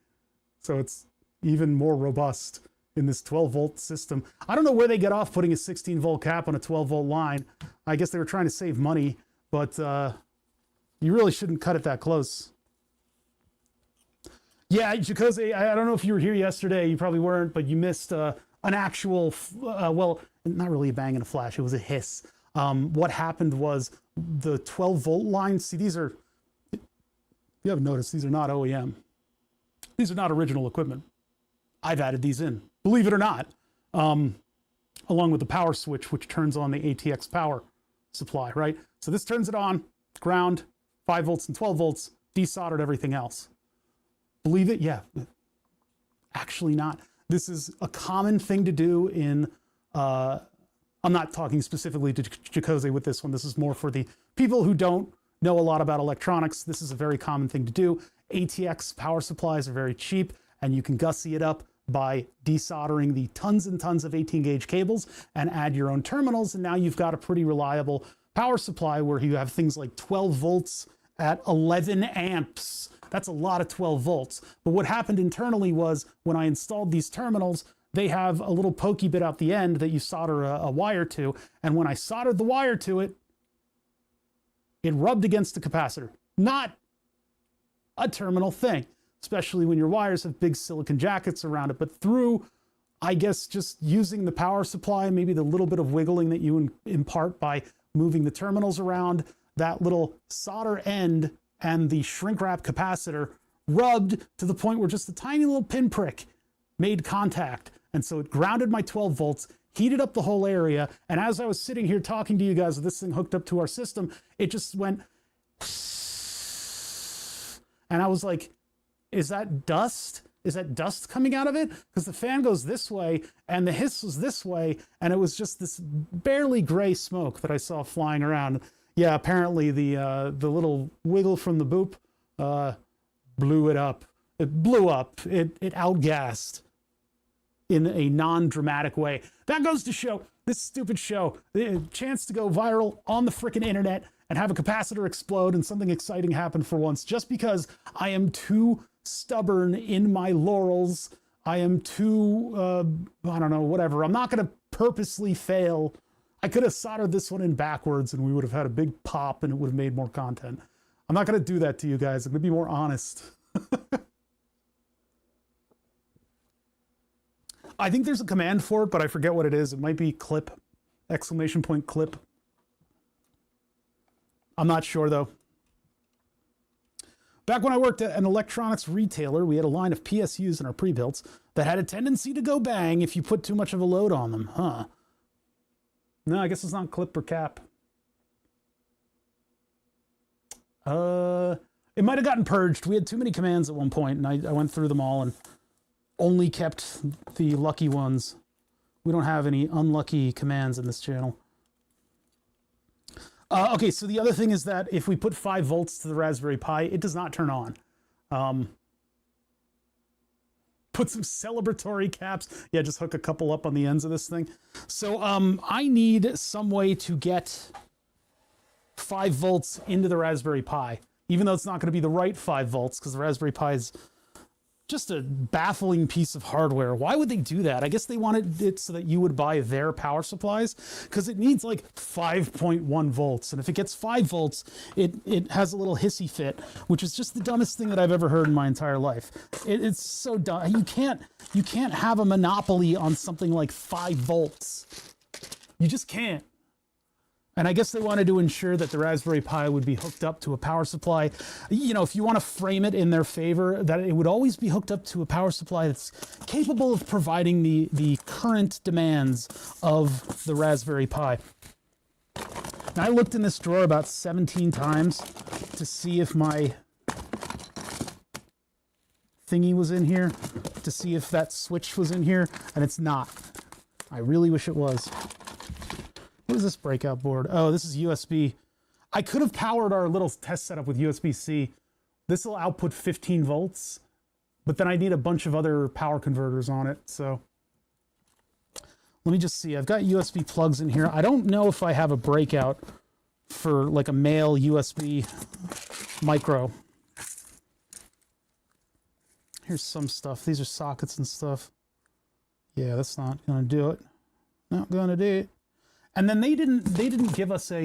so it's even more robust in this 12-volt system. I don't know where they get off putting a 16-volt cap on a 12-volt line. I guess they were trying to save money, but you really shouldn't cut it that close. Yeah, Jacose, I don't know if you were here yesterday. You probably weren't, but you missed an actual, well, not really a bang and a flash. It was a hiss. What happened was the 12-volt lines. See, these are, you haven't noticed, these are not OEM. These are not original equipment. I've added these in, believe it or not, along with the power switch, which turns on the ATX power supply, right? So this turns it on, ground, 5 volts and 12 volts, desoldered everything else. Believe it? Yeah. Actually not. This is a common thing to do in, I'm not talking specifically to Jacose with this one. This is more for the people who don't know a lot about electronics. This is a very common thing to do. ATX power supplies are very cheap, and you can gussy it up by desoldering the tons and tons of 18-gauge cables and add your own terminals, and now you've got a pretty reliable power supply where you have things like 12 volts at 11 amps. That's a lot of 12 volts. But what happened internally was when I installed these terminals, they have a little pokey bit out the end that you solder a wire to, and when I soldered the wire to it, it rubbed against the capacitor. Not a terminal thing, especially when your wires have big silicon jackets around it. But through, I guess, just using the power supply, maybe the little bit of wiggling that you impart by moving the terminals around, that little solder end and the shrink wrap capacitor rubbed to the point where just a tiny little pinprick made contact. And so it grounded my 12 volts, heated up the whole area. And as I was sitting here talking to you guys with this thing hooked up to our system, it just went, and I was like, is that dust? Is that dust coming out of it? Because the fan goes this way and the hiss was this way. And it was just this barely gray smoke that I saw flying around. Yeah, apparently the little wiggle from the boop blew it up. It blew up. It outgassed in a non-dramatic way. That goes to show this stupid show, the chance to go viral on the frickin' internet and have a capacitor explode and something exciting happen for once, just because I am too stubborn in my laurels. I am too, I don't know, whatever. I'm not going to purposely fail. I could have soldered this one in backwards and we would have had a big pop and it would have made more content. I'm not going to do that to you guys. I'm going to be more honest. I think there's a command for it, but I forget what it is. It might be clip, exclamation point clip. I'm not sure though. Back when I worked at an electronics retailer, we had a line of PSUs in our pre-builts that had a tendency to go bang if you put too much of a load on them, huh? No, I guess it's not clip or cap. It might have gotten purged. We had too many commands at one point, and I went through them all and only kept the lucky ones. We don't have any unlucky commands in this channel. Okay, so the other thing is that if we put 5 volts to the Raspberry Pi, it does not turn on. Put some celebratory caps. Yeah, just hook a couple up on the ends of this thing. So I need some way to get 5 volts into the Raspberry Pi, even though it's not going to be the right 5 volts because the Raspberry Pi is just a baffling piece of hardware. Why would they do that? I guess they wanted it so that you would buy their power supplies because it needs like 5.1 volts. And if it gets 5 volts, it has a little hissy fit, which is just the dumbest thing that I've ever heard in my entire life. It's so dumb. You can't have a monopoly on something like 5 volts. You just can't. And I guess they wanted to ensure that the Raspberry Pi would be hooked up to a power supply. You know, if you want to frame it in their favor, that it would always be hooked up to a power supply that's capable of providing the current demands of the Raspberry Pi. Now, I looked in this drawer about 17 times to see if my thingy was in here, to see if that switch was in here, and it's not. I really wish it was. What is this breakout board? Oh, this is USB. I could have powered our little test setup with USB-C. This will output 15 volts, but then I need a bunch of other power converters on it. So let me just see. I've got USB plugs in here. I don't know if I have a breakout for like a male USB micro. Here's some stuff. These are sockets and stuff. Yeah, that's not gonna do it. Not gonna do it. And then they didn't give us a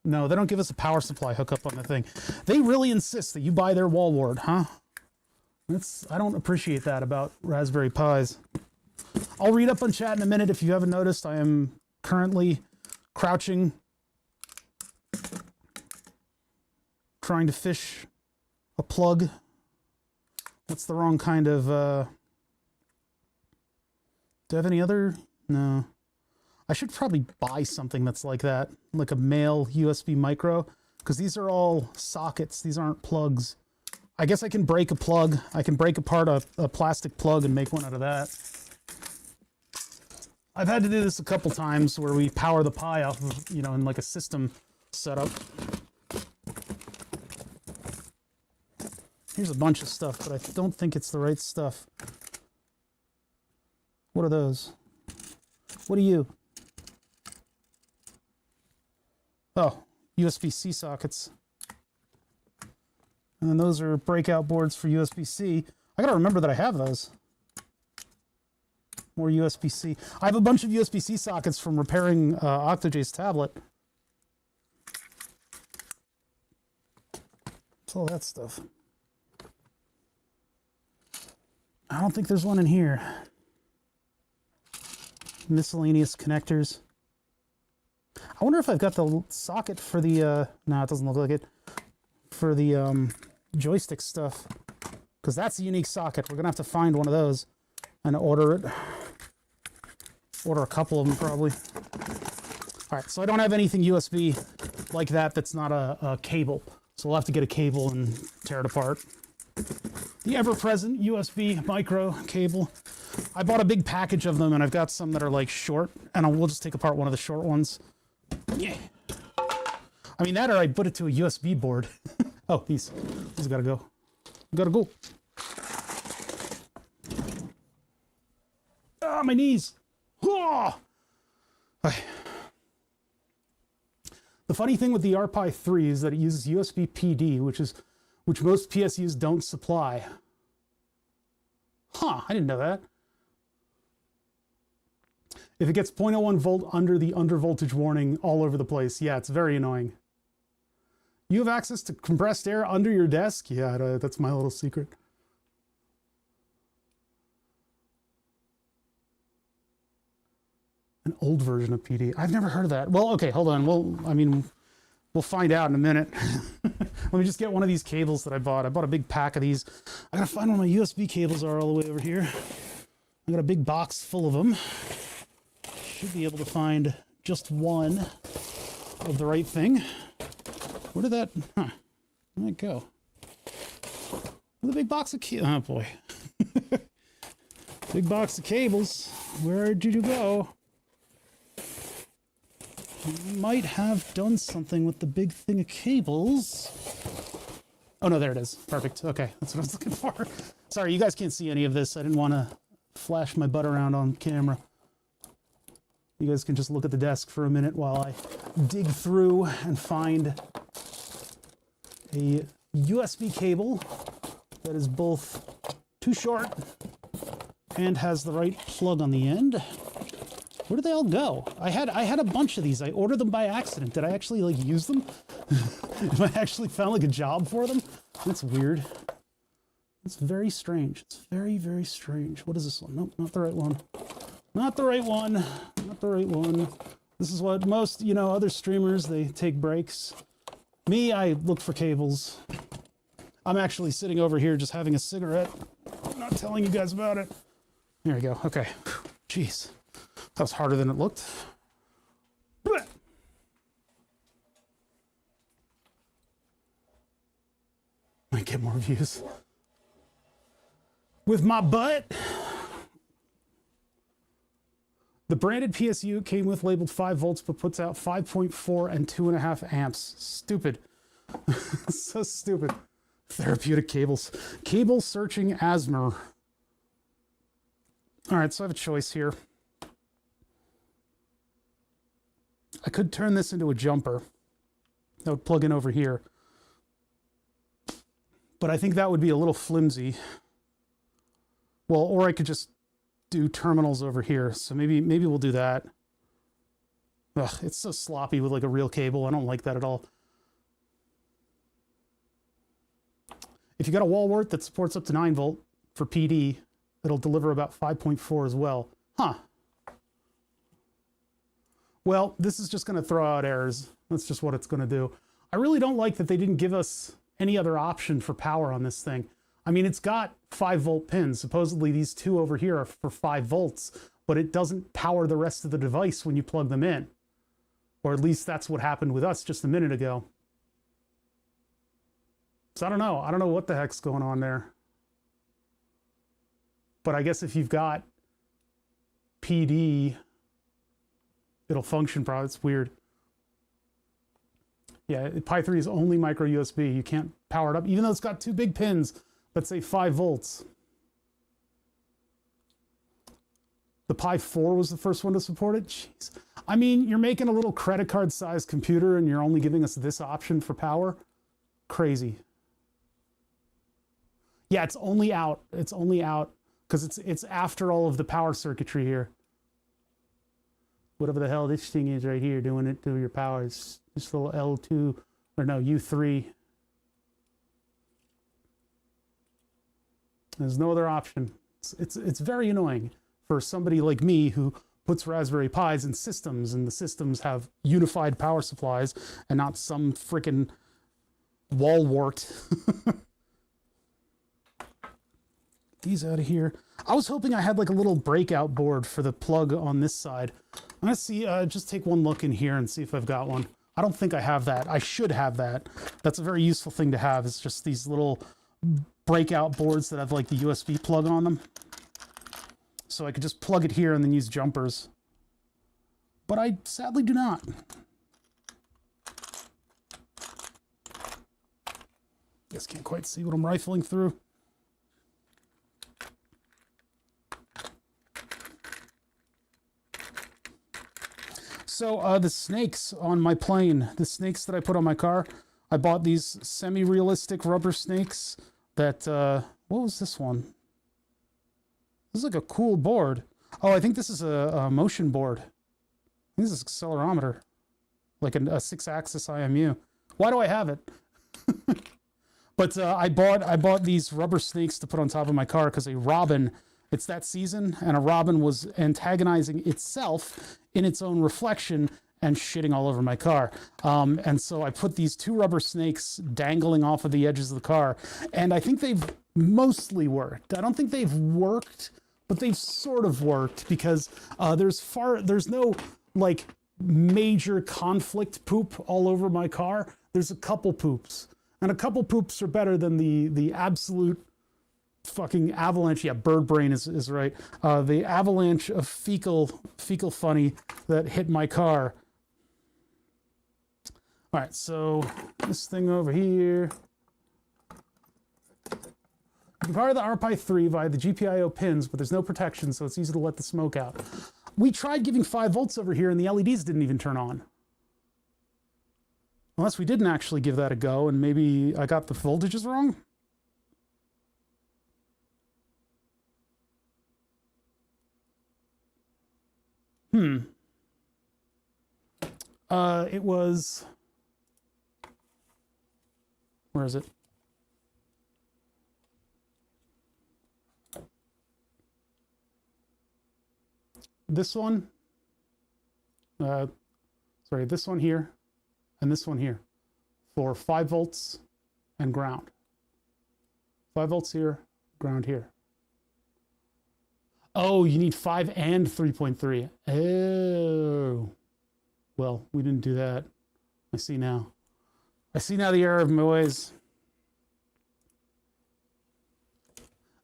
no, they don't give us a power supply hookup on the thing. They really insist that you buy their wall wart, huh? I don't appreciate that about Raspberry Pis. I'll read up on chat in a minute. If you haven't noticed, I am currently crouching, trying to fish a plug. That's the wrong kind of, do I have any other? No. I should probably buy something that's like that, like a male USB micro, because these are all sockets. These aren't plugs. I guess I can break a plug. I can break apart a plastic plug and make one out of that. I've had to do this a couple times where we power the Pi off of, you know, in like a system setup. Here's a bunch of stuff, but I don't think it's the right stuff. What are those? What are you? Oh, USB-C sockets. And then those are breakout boards for USB-C. I gotta remember that I have those. More USB-C. I have a bunch of USB-C sockets from repairing Octajay's tablet. What's all that stuff? I don't think there's one in here. Miscellaneous connectors. I wonder if I've got the socket for the, no, it doesn't look like it, for the joystick stuff, because that's a unique socket. We're gonna have to find one of those and order it. Order a couple of them probably. All right, so I don't have anything USB like that that's not a cable. So we'll have to get a cable and tear it apart. The ever-present USB micro cable. I bought a big package of them, and I've got some that are like short, and we'll just take apart one of the short ones. Yeah. I mean, that or I put it to a USB board. Oh, these gotta go. Gotta go. Ah, my knees. Oh! Okay. The funny thing with the RPi 3 is that it uses USB PD, which most PSUs don't supply. Huh, I didn't know that. If it gets 0.01 volt under the undervoltage warning all over the place, yeah, it's very annoying. You have access to compressed air under your desk? Yeah, that's my little secret. An old version of PD. I've never heard of that. Well, okay, hold on. We'll find out in a minute. Let me just get one of these cables that I bought. I bought a big pack of these. I gotta find where my USB cables are all the way over here. I got a big box full of them. Should be able to find just one of the right thing. Where did that, huh, where'd it go? The big box of oh boy. Big box of cables. Where did you go? You might have done something with the big thing of cables. Oh no, there it is. Perfect. Okay, that's what I was looking for. Sorry, you guys can't see any of this. I didn't want to flash my butt around on camera. You guys can just look at the desk for a minute while I dig through and find a USB cable that is both too short and has the right plug on the end. Where did they all go? I had a bunch of these. I ordered them by accident. Did I actually like use them? Have I actually found like a job for them? That's weird. It's very strange. It's very, very strange. What is this one? Nope, not the right one. Not the right one. Not the right one. This is what most, you know, other streamers, they take breaks. Me, I look for cables. I'm actually sitting over here just having a cigarette. I'm not telling you guys about it. There we go. Okay. Jeez. That was harder than it looked. Might get more views with my butt. The branded PSU came with labeled 5 volts, but puts out 5.4 and 2.5 amps. Stupid. So stupid. Therapeutic cables. Cable searching asthma. All right, so I have a choice here. I could turn this into a jumper that would plug in over here, but I think that would be a little flimsy. Well, or I could just do terminals over here. So maybe we'll do that. Ugh, it's so sloppy with like a real cable. I don't like that at all. If you got a wall wart that supports up to 9 volt for PD, it'll deliver about 5.4 as well. Huh. Well, this is just going to throw out errors. That's just what it's going to do. I really don't like that they didn't give us any other option for power on this thing. I mean, it's got 5 volt pins. Supposedly these two over here are for 5 volts, but it doesn't power the rest of the device when you plug them in. Or at least that's what happened with us just a minute ago. So I don't know. I don't know what the heck's going on there. But I guess if you've got PD, it'll function probably. It's weird. Yeah, Pi 3 is only micro USB. You can't power it up, even though it's got 2 big pins that say 5 volts. The Pi 4 was the first one to support it. Jeez. I mean, you're making a little credit card sized computer and you're only giving us this option for power? Crazy. Yeah, it's only out. It's only out because it's after all of the power circuitry here. Whatever the hell this thing is right here, doing it to your power. It's this little L2, or no, U3. There's no other option. It's very annoying for somebody like me who puts Raspberry Pis in systems, and the systems have unified power supplies and not some freaking wall wart. These out of here. I was hoping I had like a little breakout board for the plug on this side. I'm gonna see, just take one look in here and see if I've got one. I don't think I have that. I should have that. That's a very useful thing to have. It's just these little breakout boards that have like the USB plug on them. So I could just plug it here and then use jumpers. But I sadly do not. Guess can't quite see what I'm rifling through. So the snakes on my plane, the snakes that I put on my car, I bought these semi-realistic rubber snakes that, what was this one? This is like a cool board. Oh, I think this is a motion board. This is an accelerometer, like a 6-axis IMU. Why do I have it? But I bought these rubber snakes to put on top of my car because a robin, it's that season, and a robin was antagonizing itself in its own reflection and shitting all over my car. And so I put these 2 rubber snakes dangling off of the edges of the car, and I think they've mostly worked. I don't think they've worked, but they've sort of worked because there's no like major conflict poop all over my car. There's a couple poops, and a couple poops are better than the absolute fucking avalanche. Yeah, bird brain is right. The avalanche of fecal funny that hit my car. All right, so this thing over here. You can power the RPi 3 via the GPIO pins, but there's no protection, so it's easy to let the smoke out. We tried giving 5 volts over here, and the LEDs didn't even turn on. Unless we didn't actually give that a go, and maybe I got the voltages wrong. It was, where is it? This one, sorry, this one here, and this one here, for 5 volts and ground. 5 volts here, ground here. Oh, you need 5 and 3.3. Oh. Well, we didn't do that. I see now. I see now the error of my ways.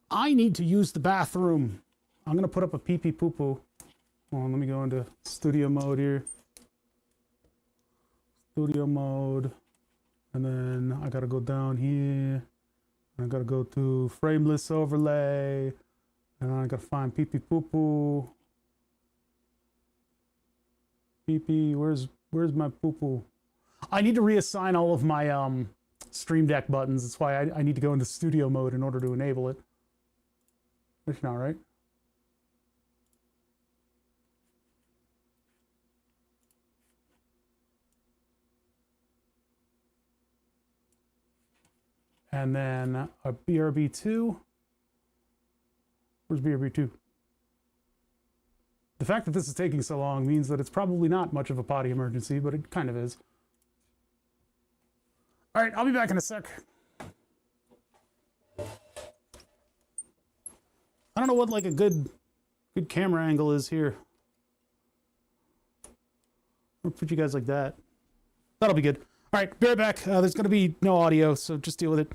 I need to use the bathroom. I'm going to put up a pee-pee poo-poo. Hold on, let me go into studio mode here. Studio mode. And then I gotta go down here. I gotta go to frameless overlay. And I gotta find pee pee poo poo. Pee pee, where's my poo poo? I need to reassign all of my Stream Deck buttons. That's why I need to go into studio mode in order to enable it. That's not right. And then a BRB2. Where's BRB2? The fact that this is taking so long means that it's probably not much of a potty emergency, but it kind of is. All right, I'll be back in a sec. I don't know what like a good camera angle is here. I'll put you guys like that. That'll be good. All right, be right back. There's going to be no audio, so just deal with it.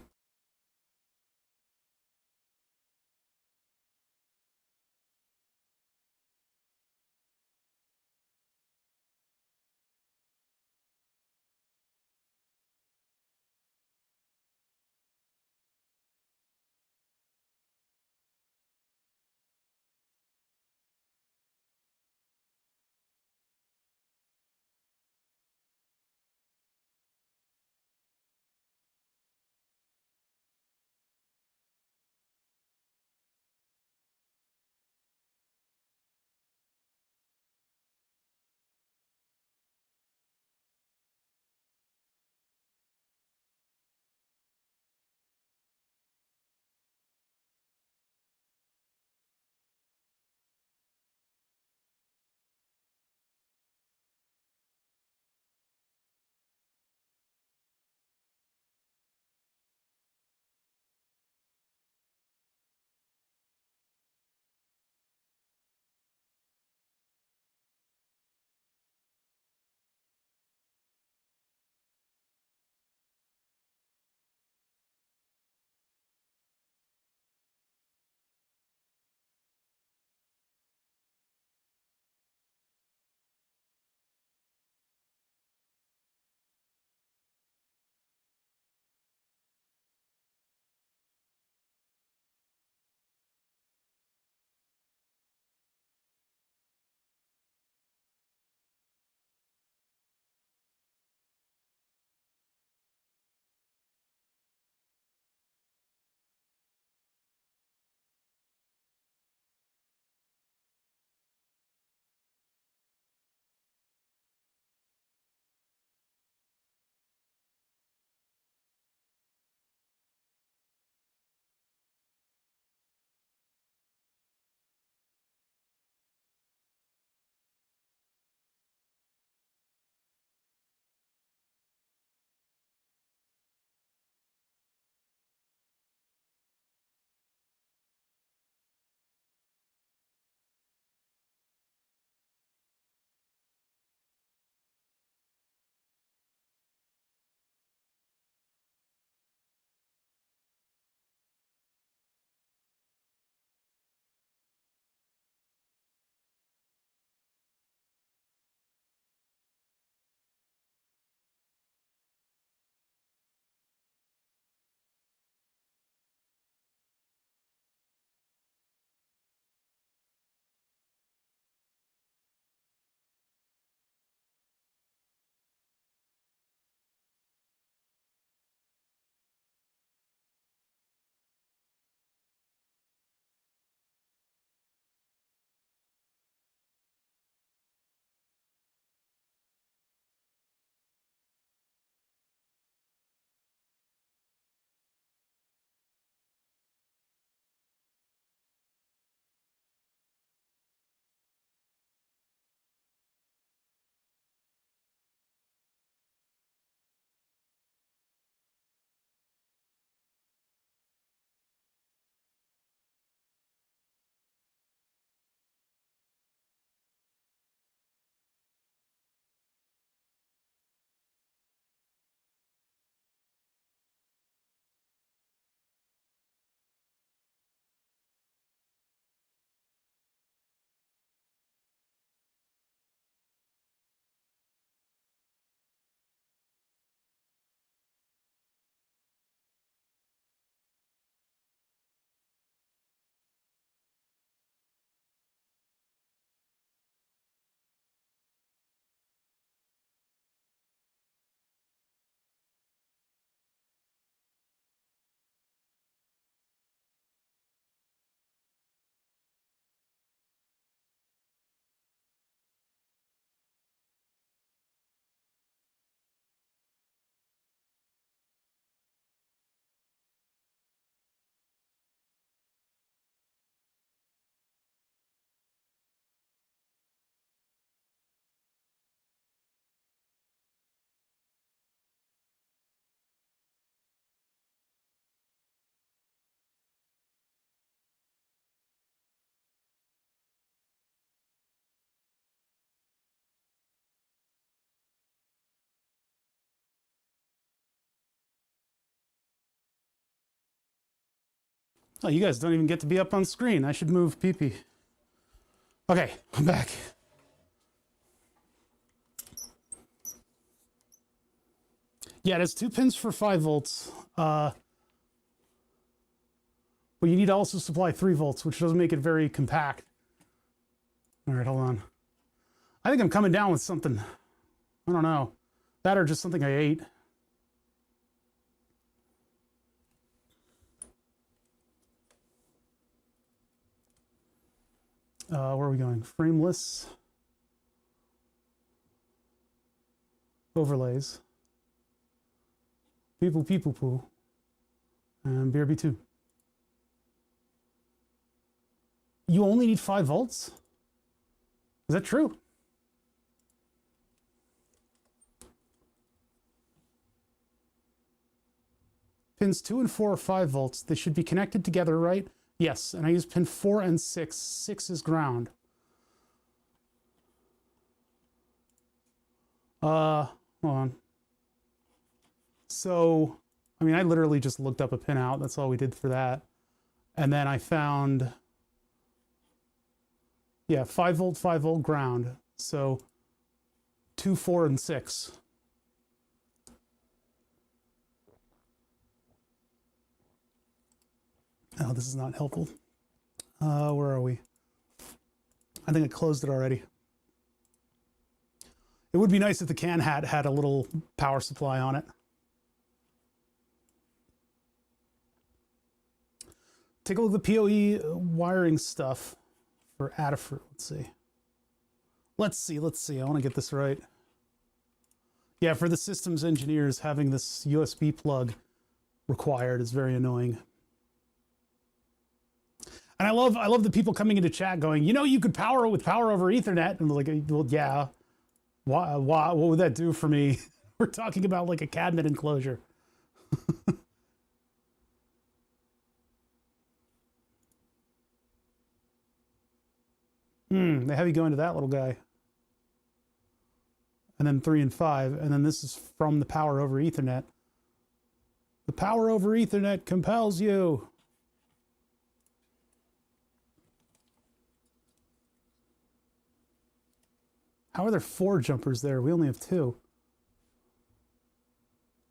Oh, you guys don't even get to be up on screen. I should move pee-pee. Okay, I'm back. Yeah, there's 2 pins for 5 volts. But you need to also supply 3 volts, which doesn't make it very compact. All right, hold on. I think I'm coming down with something. I don't know. That or just something I ate. Where are we going? Frameless. Overlays. People, people, poo. And BRB2. You only need 5 volts? Is that true? Pins 2 and 4 are 5 volts. They should be connected together, right? Yes, and I use pin 4 and 6. 6 is ground. Hold on. So, I mean, I literally just looked up a pin out. That's all we did for that. And then I found, yeah, 5 volt ground. So 2, 4, and 6. Oh, this is not helpful. Where are we? I think I closed it already. It would be nice if the can hat had a little power supply on it. Take a look at the PoE wiring stuff for Adafruit. Let's see. I want to get this right. Yeah, for the systems engineers, having this USB plug required is very annoying. And I love the people coming into chat going, you know, you could power it with power over Ethernet. And like, well, yeah. Why, what would that do for me? We're talking about like a cabinet enclosure. They have you go into that little guy. And then 3 and 5. And then this is from the power over Ethernet. The power over Ethernet compels you. How are there 4 jumpers there? We only have 2.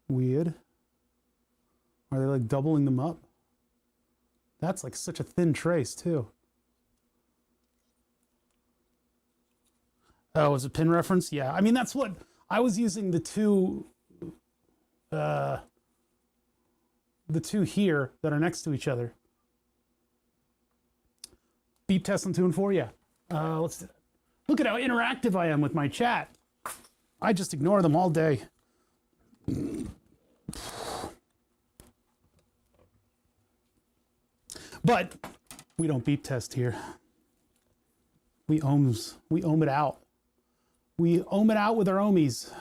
Weird. Are they like doubling them up? That's like such a thin trace too. Oh, is it pin reference? Yeah. I mean, that's what I was using the two here that are next to each other. Beep test on 2 and 4, yeah. Let's do that. Look at how interactive I am with my chat. I just ignore them all day. But we don't beep test here. We ohm it out. We ohm it out with our ohmies.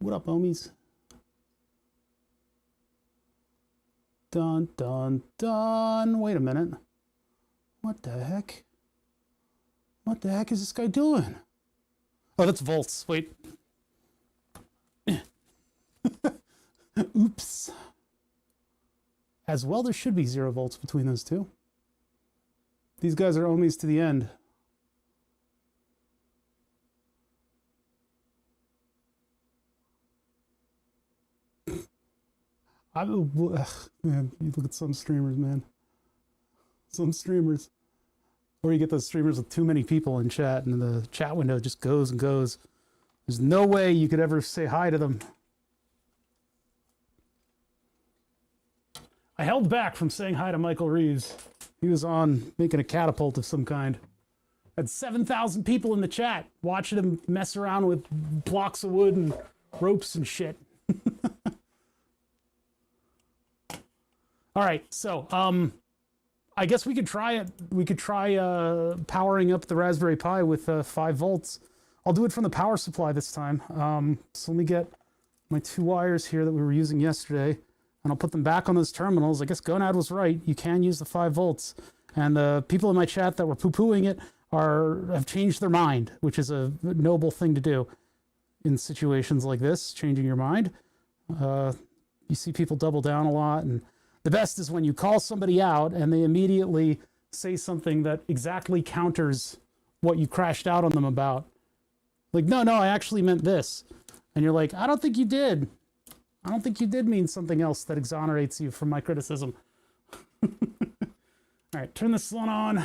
What up, ohmies? Dun, dun, dun. Wait a minute. What the heck? What the heck is this guy doing? Oh, that's volts. Wait. Oops. As well, there should be 0 volts between those two. These guys are ohmies to the end. Man, you look at some streamers, man. Some streamers. Or you get those streamers with too many people in chat and the chat window just goes and goes. There's no way you could ever say hi to them. I held back from saying hi to Michael Reeves. He was on making a catapult of some kind. Had 7,000 people in the chat watching him mess around with blocks of wood and ropes and shit. All right, so I guess we could try it. We could try powering up the Raspberry Pi with 5 volts. I'll do it from the power supply this time. So let me get my 2 wires here that we were using yesterday, and I'll put them back on those terminals. I guess Gonad was right. You can use the 5 volts. And the people in my chat that were poo-pooing it have changed their mind, which is a noble thing to do in situations like this, changing your mind. You see people double down a lot, and The best is when you call somebody out and they immediately say something that exactly counters what you crashed out on them about. Like, no, I actually meant this. And you're like, I don't think you did. I don't think you did mean something else that exonerates you from my criticism. All right, turn this one on.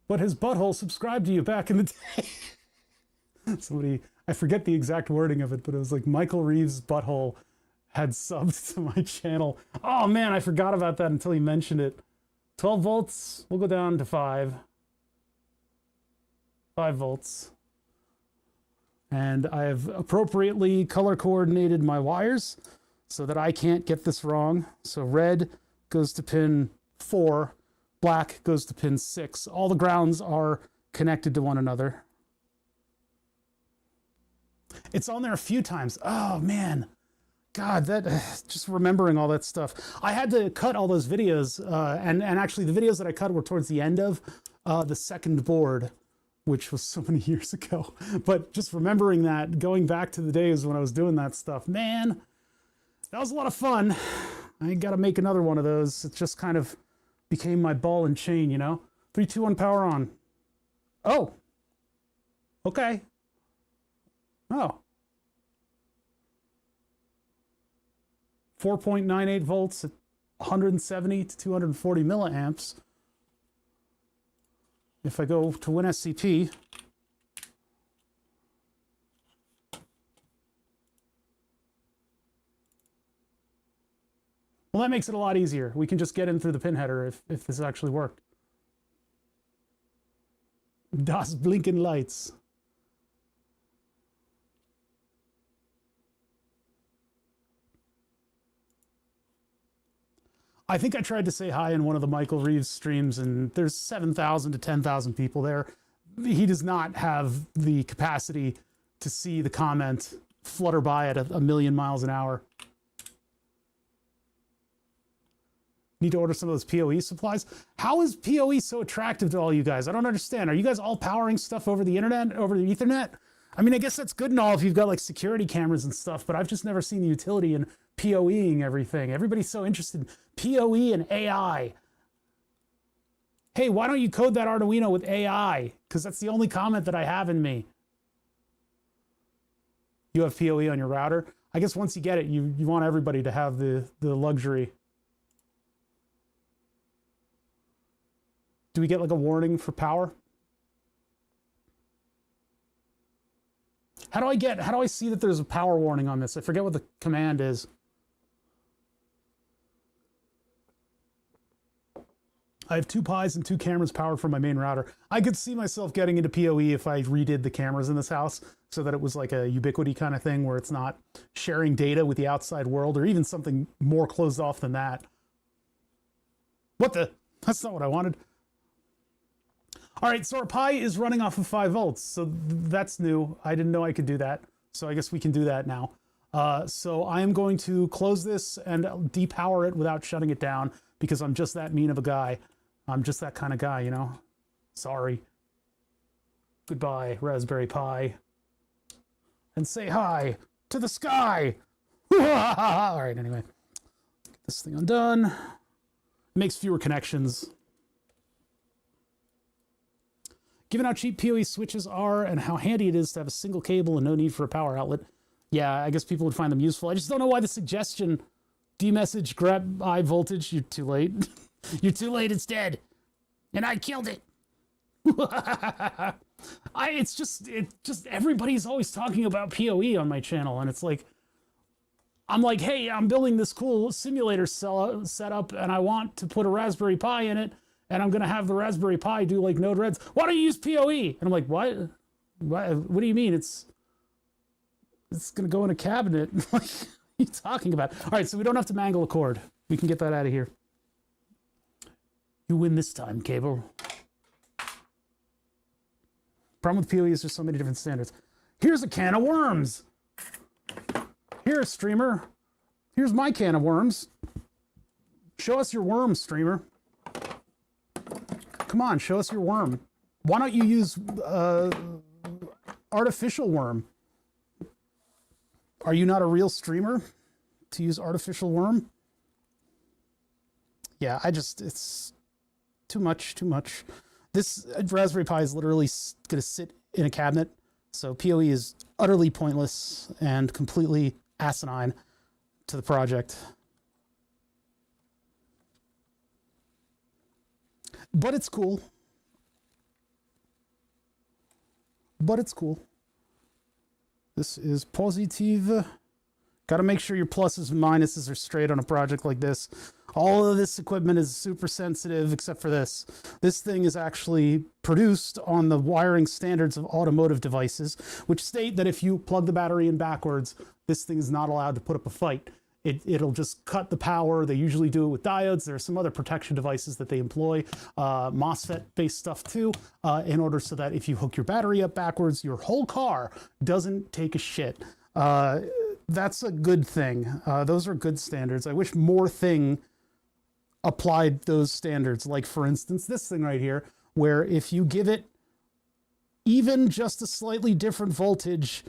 But his butthole subscribed to you back in the day. Somebody, I forget the exact wording of it, but it was like Michael Reeves' butthole had subbed to my channel. Oh man, I forgot about that until he mentioned it. 12 volts, we'll go down to 5. 5 volts. And I have appropriately color coordinated my wires so that I can't get this wrong. So red goes to pin 4, black goes to pin 6. All the grounds are connected to one another. It's on there a few times. Oh man, God, that just remembering all that stuff. I had to cut all those videos, and actually the videos that I cut were towards the end of the second board, which was so many years ago. But just remembering that, going back to the days when I was doing that stuff, man, that was a lot of fun. I got to make another one of those. It just kind of became my ball and chain, you know? 3, 2, 1, power on. Oh, okay. Oh. 4.98 volts at 170 to 240 milliamps. If I go to WinSCP, well, that makes it a lot easier. We can just get in through the pin header if this actually worked. Das blinking lights. I think I tried to say hi in one of the Michael Reeves streams, and there's 7,000 to 10,000 people there. He does not have the capacity to see the comment flutter by at a million miles an hour. Need to order some of those PoE supplies. How is PoE so attractive to all you guys? I don't understand. Are you guys all powering stuff over the internet, over the Ethernet? I mean, I guess that's good and all if you've got like security cameras and stuff, but I've just never seen the utility in PoEing everything. Everybody's so interested in PoE and AI. Hey, why don't you code that Arduino with AI? Because that's the only comment that I have in me. You have PoE on your router. I guess once you get it, you want everybody to have the luxury. Do we get like a warning for power? How do I see that there's a power warning on this? I forget what the command is. I have 2 Pis and 2 cameras powered from my main router. I could see myself getting into PoE if I redid the cameras in this house so that it was like a ubiquity kind of thing where it's not sharing data with the outside world or even something more closed off than that. What the? That's not what I wanted. All right, so our Pi is running off of 5 volts, so that's new. I didn't know I could do that, so I guess we can do that now. So I am going to close this and depower it without shutting it down because I'm just that mean of a guy. I'm just that kind of guy, you know? Sorry. Goodbye, Raspberry Pi. And say hi to the sky. All right, anyway. Get this thing undone. It makes fewer connections. Given how cheap PoE switches are and how handy it is to have a single cable and no need for a power outlet, yeah, I guess people would find them useful. I just don't know why the suggestion, demessage, grab high voltage, you're too late. You're too late, it's dead. And I killed it. It's just everybody's always talking about PoE on my channel, and it's like, I'm like, hey, I'm building this cool simulator setup, and I want to put a Raspberry Pi in it, and I'm gonna have the Raspberry Pi do like Node-REDs. Why don't you use PoE? And I'm like, what? What do you mean? It's gonna go in a cabinet. Like, what are you talking about? All right, so we don't have to mangle a cord. We can get that out of here. You win this time, Cable. Problem with PoE is there's so many different standards. Here's a can of worms. Here, streamer. Here's my can of worms. Show us your worm, streamer. Come on, show us your worm. Why don't you use artificial worm? Are you not a real streamer? To use artificial worm? Yeah, it's too much. This Raspberry Pi is literally going to sit in a cabinet, so PoE is utterly pointless and completely asinine to the project. But it's cool. This is positive. Got to make sure your pluses and minuses are straight on a project like this. All of this equipment is super sensitive except for this. This thing is actually produced on the wiring standards of automotive devices, which state that if you plug the battery in backwards, this thing is not allowed to put up a fight. It'll just cut the power. They usually do it with diodes. There are some other protection devices that they employ, MOSFET-based stuff too, in order so that if you hook your battery up backwards, your whole car doesn't take a shit. That's a good thing. Those are good standards. I wish more thing applied those standards. Like, for instance, this thing right here, where if you give it even just a slightly different voltage,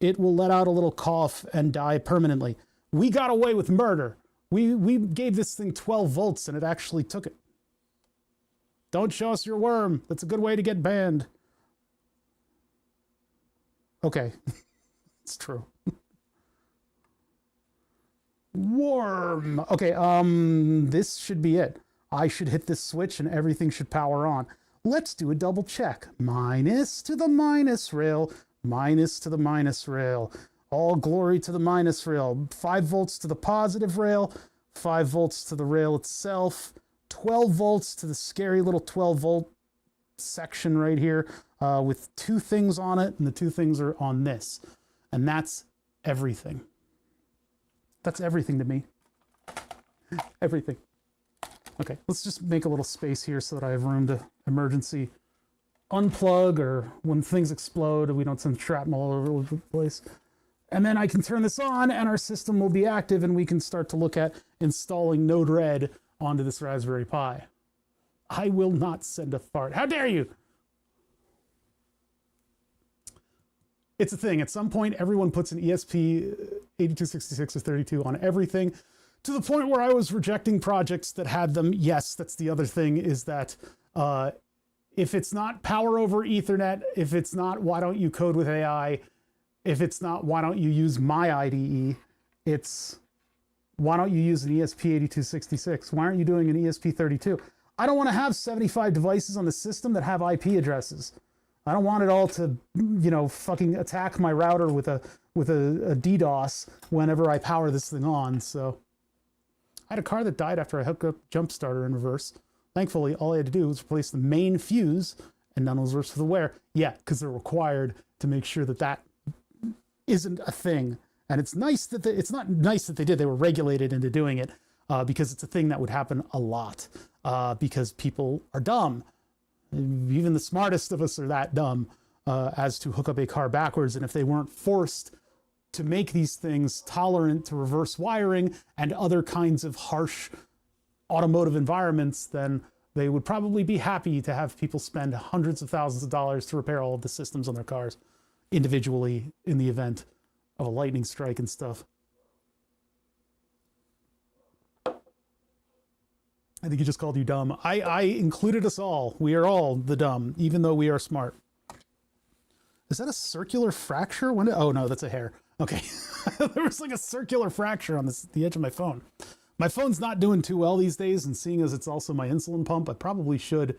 it will let out a little cough and die permanently. We got away with murder. We gave this thing 12 volts and it actually took it. Don't show us your worm. That's a good way to get banned. Okay, it's true. Worm. Okay, this should be it. I should hit this switch and everything should power on. Let's do a double check. Minus to the minus rail, minus to the minus rail. All glory to the minus rail. 5 volts to the positive rail, 5 volts to the rail itself, 12 volts to the scary little 12 volt section right here with 2 things on it, and the 2 things are on this. And that's everything. That's everything to me. Everything. Okay, let's just make a little space here so that I have room to emergency unplug, or when things explode we don't send shrapnel all over the place. And then I can turn this on and our system will be active and we can start to look at installing Node-RED onto this Raspberry Pi. I will not send a fart. How dare you? It's a thing. At some point, everyone puts an ESP8266 or 32 on everything, to the point where I was rejecting projects that had them. Yes, that's the other thing, is that if it's not power over Ethernet, if it's not why don't you code with AI, if it's not why don't you use my IDE, it's why don't you use an ESP8266? Why aren't you doing an ESP32? I don't want to have 75 devices on the system that have IP addresses. I don't want it all to, you know, fucking attack my router with a DDoS whenever I power this thing on. So I had a car that died after I hooked up jump starter in reverse. Thankfully, all I had to do was replace the main fuse, and none was worse for the wear. Yeah, because they're required to make sure that that isn't a thing. And it's nice that it's not nice that they did. They were regulated into doing it because it's a thing that would happen a lot because people are dumb. Even the smartest of us are that dumb as to hook up a car backwards. And if they weren't forced to make these things tolerant to reverse wiring and other kinds of harsh automotive environments, then they would probably be happy to have people spend hundreds of thousands of dollars to repair all of the systems on their cars individually in the event of a lightning strike and stuff. I think he just called you dumb. I included us all. We are all the dumb, even though we are smart. Is that a circular fracture? Oh no, that's a hair. Okay. There was like a circular fracture on the edge of my phone. My phone's not doing too well these days, and seeing as it's also my insulin pump, I probably should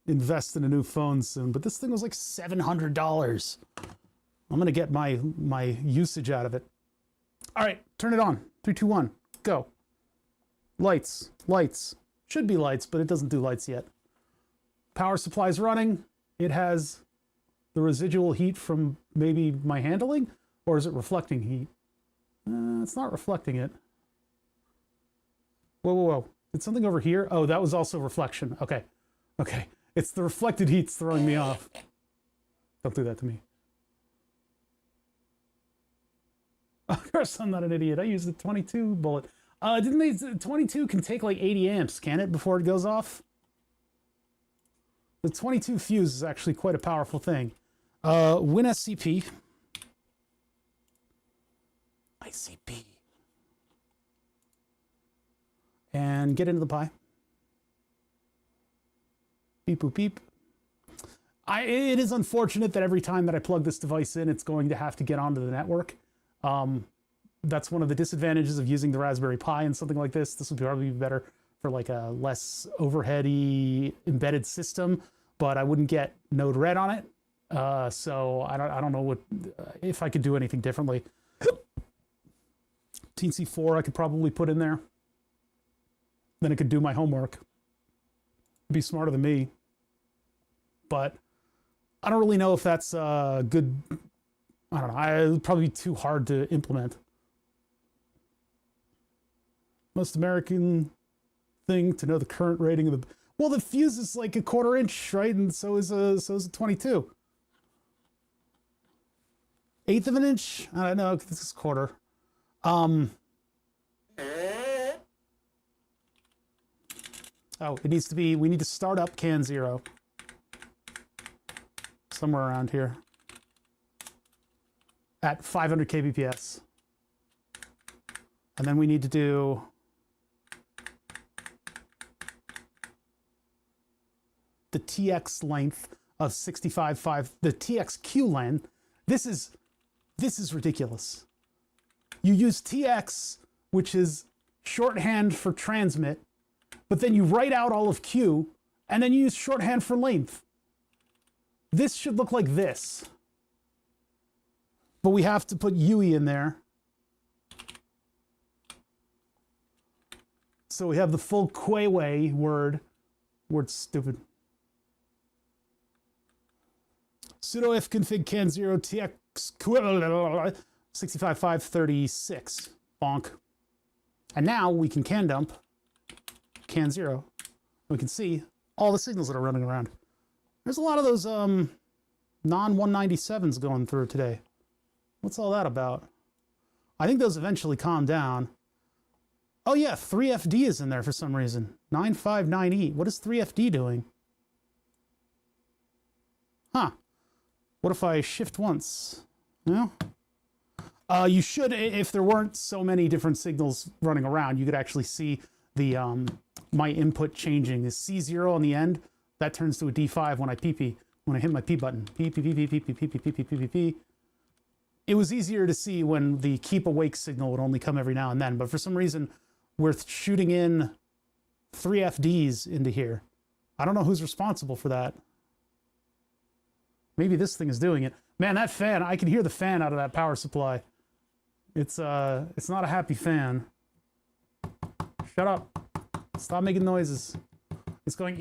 invest in a new phone soon, but this thing was like $700. I'm gonna get my usage out of it. All right, turn it on. 3, 2, 1, go. Lights. Should be lights, but it doesn't do lights yet. Power supply's running. It has the residual heat from maybe my handling, or is it reflecting heat? It's not reflecting it. Whoa. Did something over here? Oh, that was also reflection. Okay. It's the reflected heat's throwing me off. Don't do that to me. Of course I'm not an idiot. I used the 22 bullet. Didn't they, 22 can take like 80 amps, can it, before it goes off? The 22 fuse is actually quite a powerful thing. WinSCP. ICP. And get into the Pi. Beep, boop, beep. It is unfortunate that every time that I plug this device in, it's going to have to get onto the network. That's one of the disadvantages of using the Raspberry Pi and something like this. This would probably be better for like a less overheady embedded system, but I wouldn't get Node Red on it. So I don't know what if I could do anything differently. TNC4 I could probably put in there. Then it could do my homework. Be smarter than me. But I don't really know if that's good. I don't know. It would probably be too hard to implement. Most American thing to know the current rating of the. Well, the fuse is like a 1/4 inch, right? And so is a 22. 1/8 of an inch. I don't know. This is 1/4. Oh, it needs to be. We need to start up CAN 0. Somewhere around here at 500 kbps. And then we need to do the TX length of 65.5, the TXQ length. This is ridiculous. You use TX, which is shorthand for transmit, but then you write out all of Q, and then you use shorthand for length. This should look like this. But we have to put UE in there. So we have the full Quewe word. Word's stupid. Sudo ifconfig can 0 tx 65.536. Bonk. And now we can can dump can 0. We can see all the signals that are running around. There's a lot of those non-197s going through today. What's all that about? I think those eventually calm down. Oh yeah, 3FD is in there for some reason. 959E. What is 3FD doing? Huh. What if I shift once? No? You should, if there weren't so many different signals running around, you could actually see the my input changing. Is C0 on the end? That turns to a D5 when I PP, when I hit my P button. P, P, P, P, P, P, P, P, P, P, P, P, P. It was easier to see when the keep awake signal would only come every now and then, but for some reason, we're shooting in 3FDs into here. I don't know who's responsible for that. Maybe this thing is doing it. Man, that fan, I can hear the fan out of that power supply. It's not a happy fan. Shut up. Stop making noises. It's going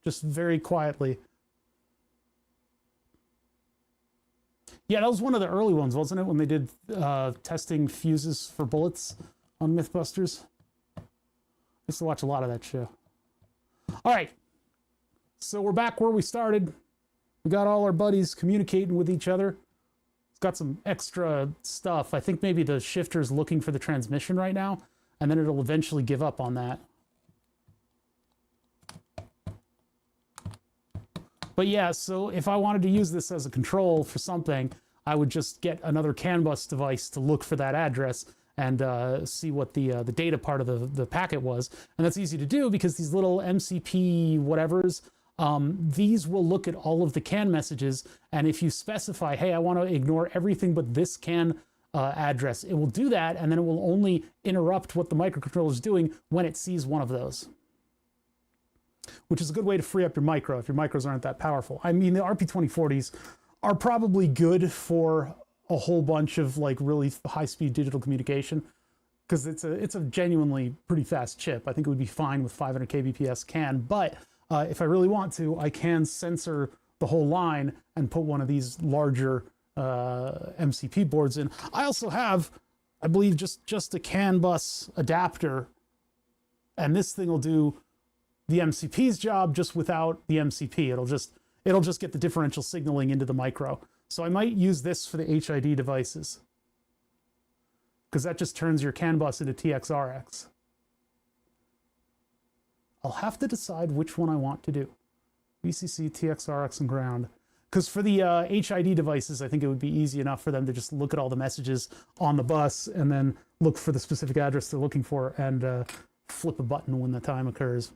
just very quietly. Yeah, that was one of the early ones, wasn't it? When they did testing fuses for bullets on Mythbusters. I used to watch a lot of that show. All right. So we're back where we started. We got all our buddies communicating with each other. It's got some extra stuff. I think maybe the shifter's looking for the transmission right now, and then it'll eventually give up on that. But yeah, so if I wanted to use this as a control for something, I would just get another CAN bus device to look for that address and see what the data part of the packet was. And that's easy to do because these little MCP whatevers, these will look at all of the CAN messages. And if you specify, hey, I want to ignore everything but this CAN address, it will do that. And then it will only interrupt what the microcontroller is doing when it sees one of those. Which is a good way to free up your micro if your micros aren't that powerful. I mean, the RP2040s are probably good for a whole bunch of like really high-speed digital communication because it's a genuinely pretty fast chip. I think it would be fine with 500 kbps CAN, but if I really want to, I can censor the whole line and put one of these larger MCP boards in. I also have, I believe, just a CAN bus adapter, and this thing will do the MCP's job just without the MCP. It'll just get the differential signaling into the micro. So I might use this for the HID devices because that just turns your CAN bus into TXRX. I'll have to decide which one I want to do. VCC, TXRX, and ground. Because for the HID devices, I think it would be easy enough for them to just look at all the messages on the bus and then look for the specific address they're looking for and flip a button when the time occurs.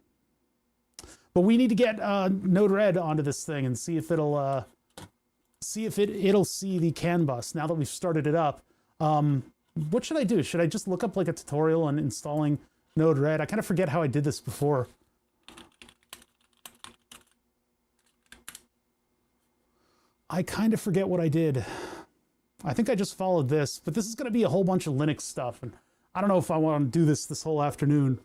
But we need to get Node-RED onto this thing and see if it'll see the CAN bus now that we've started it up. What should I do? Should I just look up like a tutorial on installing Node-RED? I kind of forget how I did this before. I kind of forget what I did. I think I just followed this, but this is going to be a whole bunch of Linux stuff, and I don't know if I want to do this whole afternoon.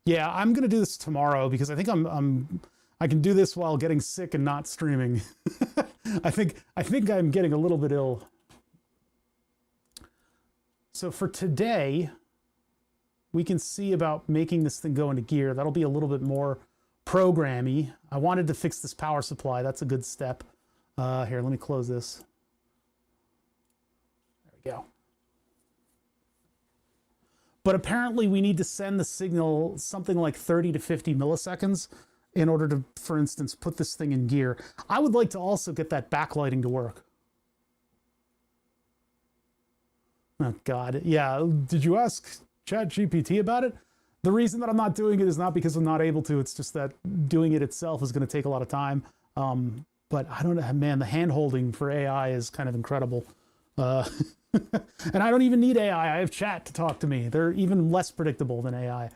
Yeah, I'm going to do this tomorrow because I think I can do this while getting sick and not streaming. I think I'm getting a little bit ill. So for today, we can see about making this thing go into gear. That'll be a little bit more programmy. I wanted to fix this power supply. That's a good step. Here, let me close this. There we go. But apparently we need to send the signal something like 30 to 50 milliseconds in order to, for instance, put this thing in gear. I would like to also get that backlighting to work. Oh, God. Yeah. Did you ask ChatGPT about it? The reason that I'm not doing it is not because I'm not able to. It's just that doing it itself is going to take a lot of time. But I don't know, man, the hand-holding for AI is kind of incredible. And I don't even need AI. I have chat to talk to me. They're even less predictable than AI.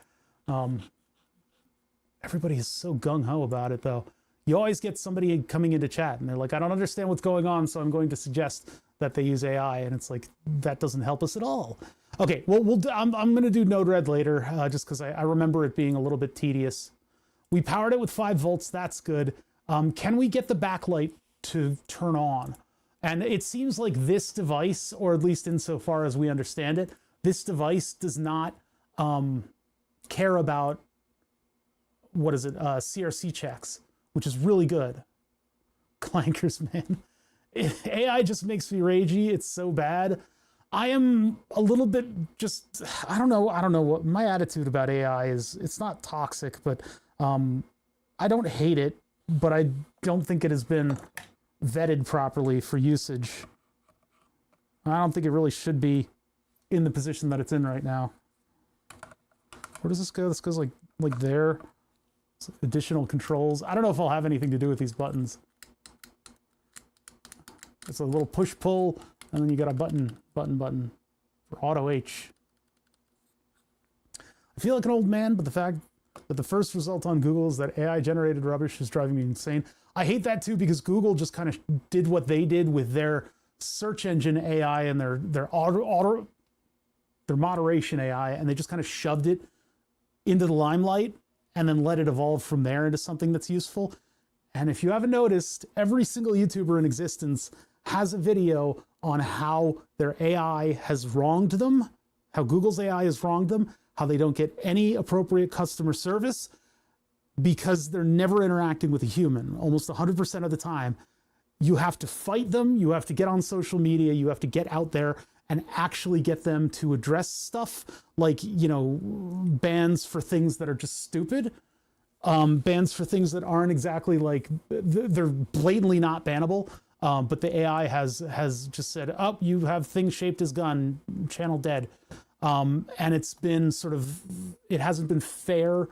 Everybody is so gung-ho about it, though. You always get somebody coming into chat, and they're like, I don't understand what's going on, so I'm going to suggest that they use AI. And it's like, that doesn't help us at all. Okay, well, I'm going to do Node-RED later, just because I remember it being a little bit tedious. We powered it with 5 volts. That's good. Can we get the backlight to turn on? And it seems like this device, or at least insofar as we understand it, this device does not care about, what is it, CRC checks, which is really good. Clankers, man. AI just makes me ragey. It's so bad. I am a little bit just, I don't know what my attitude about AI is. It's not toxic, but I don't hate it, but I don't think it has been vetted properly for usage. I don't think it really should be in the position that it's in right now. Where does this go? This goes like there. It's additional controls. I don't know if I'll have anything to do with these buttons. It's a little push-pull, and then you got a button for auto H. I feel like an old man, but the fact that the first result on Google is that AI-generated rubbish is driving me insane. I hate that too, because Google just kind of did what they did with their search engine AI and their moderation AI, and they just kind of shoved it into the limelight and then let it evolve from there into something that's useful. And if you haven't noticed, every single YouTuber in existence has a video on how their AI has wronged them, how Google's AI has wronged them, how they don't get any appropriate customer service because they're never interacting with a human. Almost 100% of the time, you have to fight them, you have to get on social media, you have to get out there and actually get them to address stuff like, you know, bans for things that are just stupid, bans for things that aren't exactly like, they're blatantly not bannable. But the AI has just said, oh, you have things shaped as gun, channel dead. And it's been sort of, it hasn't been fair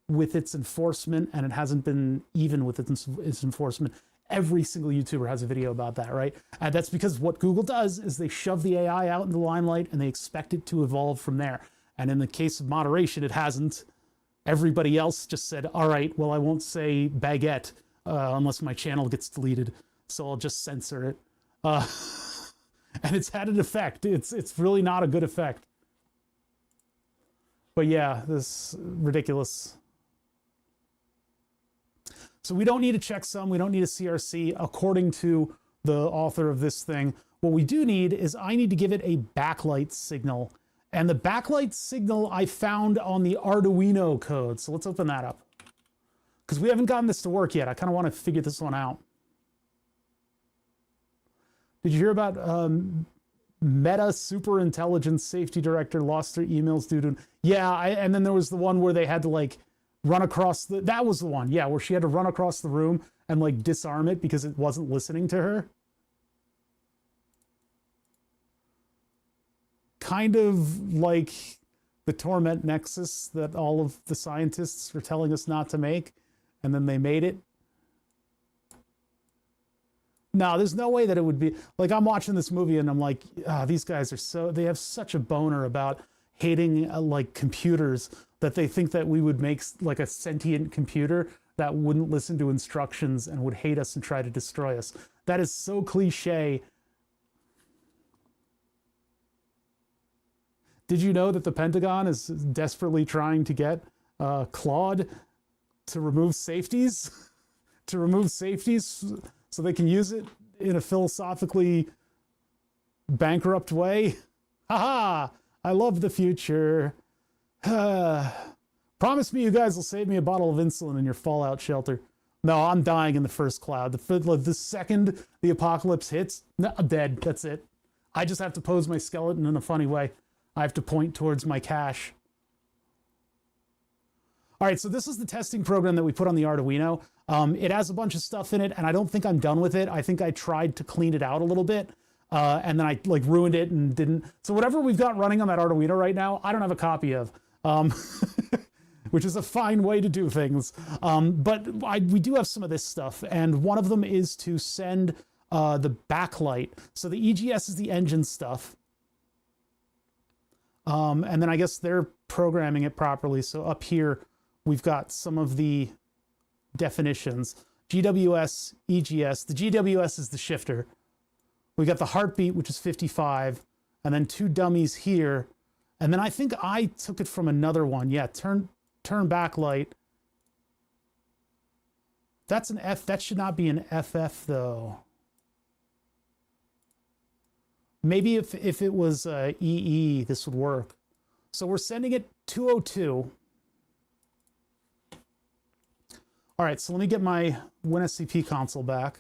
with its enforcement, and it hasn't been even with its enforcement. Every single YouTuber has a video about that, right? And that's because what Google does is they shove the AI out in the limelight and they expect it to evolve from there. And in the case of moderation, it hasn't. Everybody else just said, all right, well, I won't say baguette unless my channel gets deleted. So I'll just censor it. And it's had an effect. It's really not a good effect. But yeah, this ridiculous. So we don't need a checksum. We don't need a CRC according to the author of this thing. What we do need is I need to give it a backlight signal. And the backlight signal I found on the Arduino code. So let's open that up. Because we haven't gotten this to work yet. I kind of want to figure this one out. Did you hear about Meta super intelligence safety director lost their emails due to, yeah. And then there was the one where they had to like run across that was the one, yeah, where she had to run across the room and like disarm it because it wasn't listening to her. Kind of like the torment nexus that all of the scientists were telling us not to make, and then they made it. No, there's no way that it would be like, I'm watching this movie and I'm like, these guys are they have such a boner about hating like computers, that they think that we would make like a sentient computer that wouldn't listen to instructions and would hate us and try to destroy us. That is so cliche. Did you know that the Pentagon is desperately trying to get Claude to remove safeties? To remove safeties so they can use it in a philosophically bankrupt way? Haha! I love the future. Promise me you guys will save me a bottle of insulin in your fallout shelter. No, I'm dying in the first cloud. The second the apocalypse hits, I'm dead. That's it. I just have to pose my skeleton in a funny way. I have to point towards my cache. All right, so this is the testing program that we put on the Arduino. It has a bunch of stuff in it, and I don't think I'm done with it. I think I tried to clean it out a little bit, and then I like ruined it and didn't. So whatever we've got running on that Arduino right now, I don't have a copy of, which is a fine way to do things. But we do have some of this stuff, and one of them is to send the backlight. So the EGS is the engine stuff. And then I guess they're programming it properly. So up here, we've got some of the definitions. GWS, EGS. The GWS is the shifter. We got the heartbeat, which is 55, and then two dummies here. And then I think I took it from another one. Yeah, turn backlight. That's an F. That should not be an FF though. Maybe if it was EE, this would work. So we're sending it 202. All right, so let me get my WinSCP console back.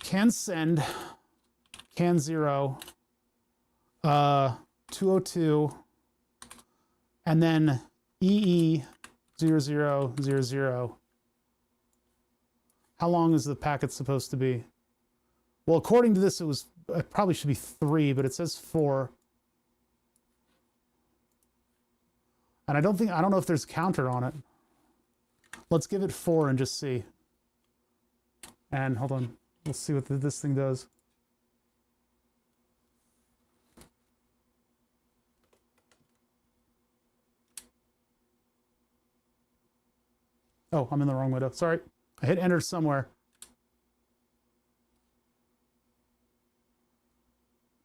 Can send, can 0, 202, and then EE 0000. How long is the packet supposed to be? Well, according to this, it probably should be 3, but it says 4. And I don't know if there's a counter on it. Let's give it 4 and just see. And hold on, let's see what this thing does. Oh, I'm in the wrong window, sorry. I hit enter somewhere.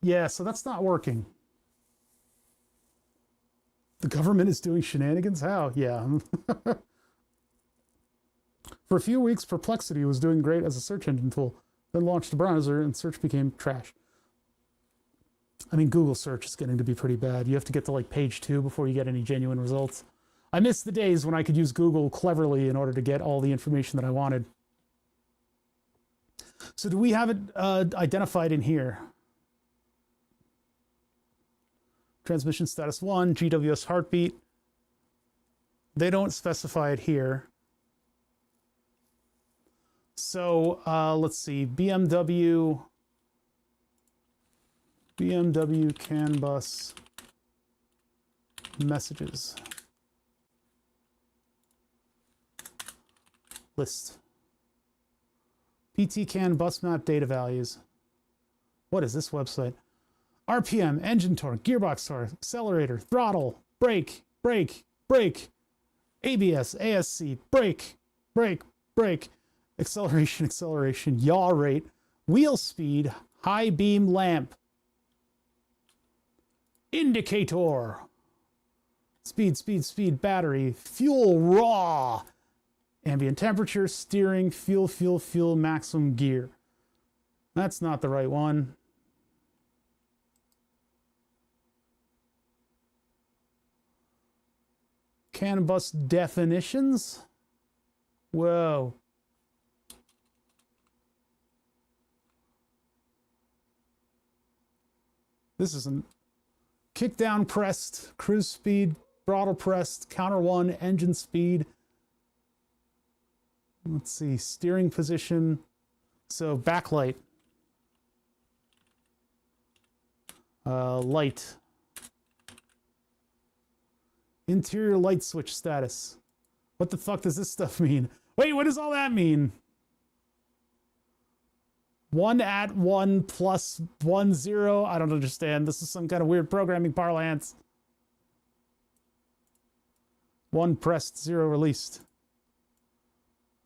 Yeah, so that's not working. The government is doing shenanigans? How? Yeah. For a few weeks, Perplexity was doing great as a search engine tool, then launched a browser and search became trash. I mean, Google search is getting to be pretty bad. You have to get to like page 2 before you get any genuine results. I miss the days when I could use Google cleverly in order to get all the information that I wanted. So do we have it identified in here? Transmission status 1, GWS heartbeat. They don't specify it here. So let's see, BMW CAN bus messages. List. PT CAN bus map data values. What is this website? RPM, engine torque, gearbox torque, accelerator, throttle, brake, brake, brake, ABS, ASC, brake, brake, brake, acceleration, acceleration, yaw rate, wheel speed, high beam lamp, indicator, speed, speed, speed, battery, fuel raw, ambient temperature, steering, fuel, fuel, fuel, maximum gear. That's not the right one. CAN bus definitions. Whoa. This isn't. Kick down pressed, cruise speed, throttle pressed, counter 1, engine speed. Let's see, steering position. So backlight. Light. Interior light switch status. What the fuck does this stuff mean? Wait, what does all that mean? 1 at 1 plus 1 0. I don't understand. This is some kind of weird programming parlance. 1 pressed, 0 released.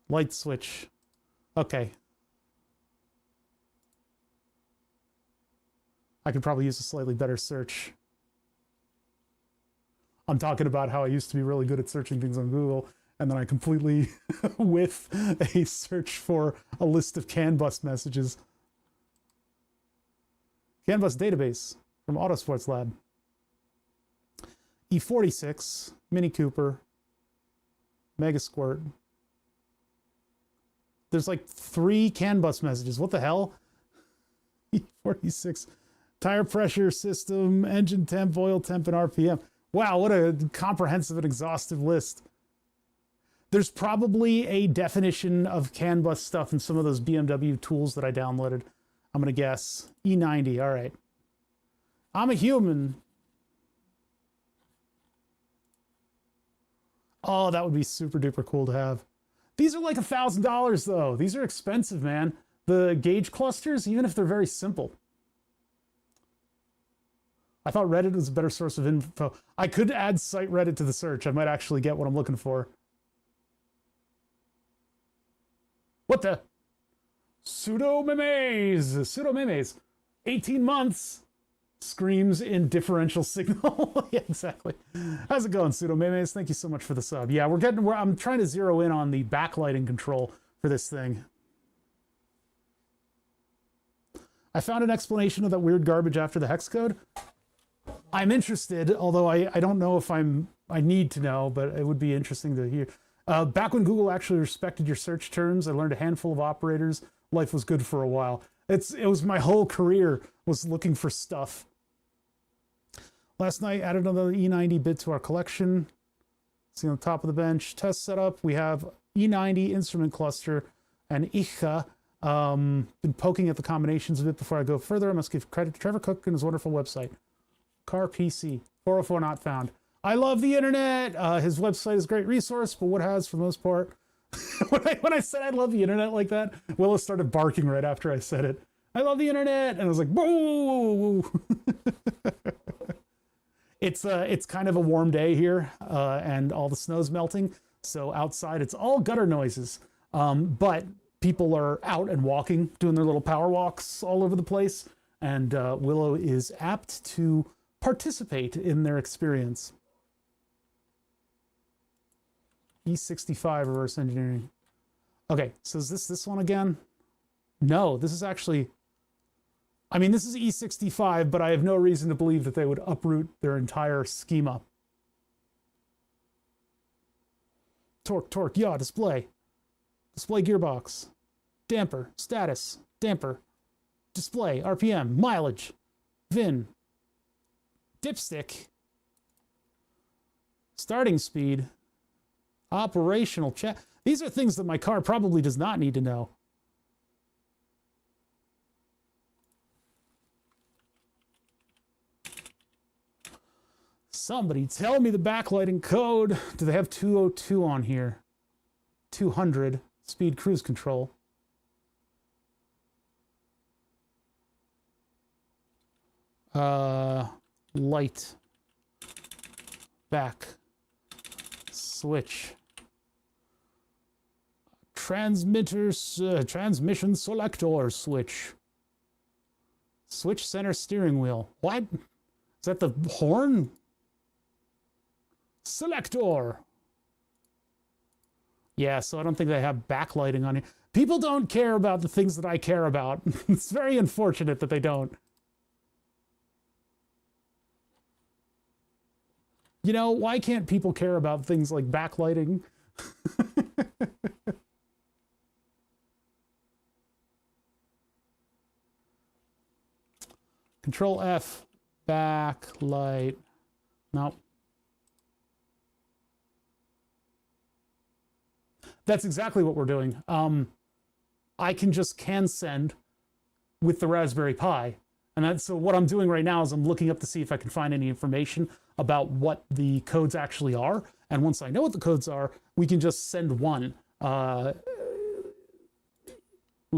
Light switch. Okay. I could probably use a slightly better search. I'm talking about how I used to be really good at searching things on Google, and then I completely whiff a search for a list of CAN bus messages. CAN bus database from Autosports Lab. E46, Mini Cooper, Mega Squirt. There's like 3 CAN bus messages. What the hell? E46. Tire pressure system, engine temp, oil temp, and RPM. Wow, what a comprehensive and exhaustive list. There's probably a definition of CAN bus stuff in some of those BMW tools that I downloaded. I'm going to guess. E90, all right. I'm a human. Oh, that would be super duper cool to have. These are like $1,000 though. These are expensive, man. The gauge clusters, even if they're very simple. I thought Reddit was a better source of info. I could add site Reddit to the search. I might actually get what I'm looking for. What the? Pseudo-memes. 18 months. Screams in differential signal. Yeah, exactly. How's it going, Pseudo-memes? Thank you so much for the sub. Yeah, I'm trying to zero in on the backlighting control for this thing. I found an explanation of that weird garbage after the hex code. I'm interested, although I don't know if I need to know, but it would be interesting to hear. Back when Google actually respected your search terms, I learned a handful of operators. Life was good for a while. It was my whole career was looking for stuff. Last night, added another E90 bit to our collection. See on the top of the bench, test setup. We have E90 instrument cluster and ICHA. Been poking at the combinations a bit before I go further. I must give credit to Trevor Cook and his wonderful website. Car PC, 404 not found. I love the internet. His website is a great resource, but what has for the most part. when I said I love the internet like that, Willis started barking right after I said it. I love the internet, and I was like, boo! It's kind of a warm day here, and all the snow's melting. So outside, it's all gutter noises. But people are out and walking, doing their little power walks all over the place, and Willow is apt to participate in their experience. E65 reverse engineering. Okay, so is this one again? No, this is actually... I mean, this is E65, but I have no reason to believe that they would uproot their entire schema. Torque, yaw, display. Display gearbox. Damper, status, damper. Display, RPM, mileage. VIN. Dipstick. Starting speed. Operational check. These are things that my car probably does not need to know. Somebody tell me the backlighting code. Do they have 202 on here? 200. Speed cruise control. Light. Back. Switch. Transmission selector switch. Switch center steering wheel. What? Is that the horn? Selector. Yeah, so I don't think they have backlighting on here. People don't care about the things that I care about. It's very unfortunate that they don't. You know, why can't people care about things like backlighting? Control F, backlight. Nope. That's exactly what we're doing. I can just send with the Raspberry Pi. And so what I'm doing right now is I'm looking up to see if I can find any information about what the codes actually are. And once I know what the codes are, we can just send one. Ooh,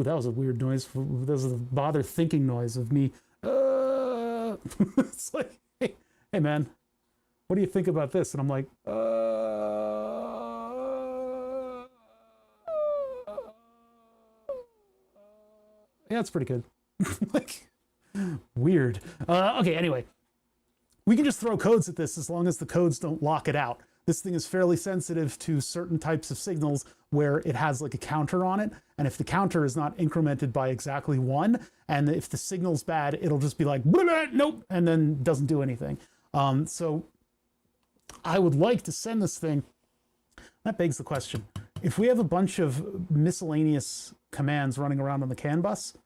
that was a weird noise. That was a bother thinking noise of me. It's like, hey man, what do you think about this? And I'm like, yeah, it's pretty good. Like, weird. Okay, anyway, we can just throw codes at this as long as the codes don't lock it out. This thing is fairly sensitive to certain types of signals where it has like a counter on it. And if the counter is not incremented by exactly 1, and if the signal's bad, it'll just be like, blah, blah, nope, and then doesn't do anything. So I would like to send this thing. That begs the question. If we have a bunch of miscellaneous commands running around on the CAN bus,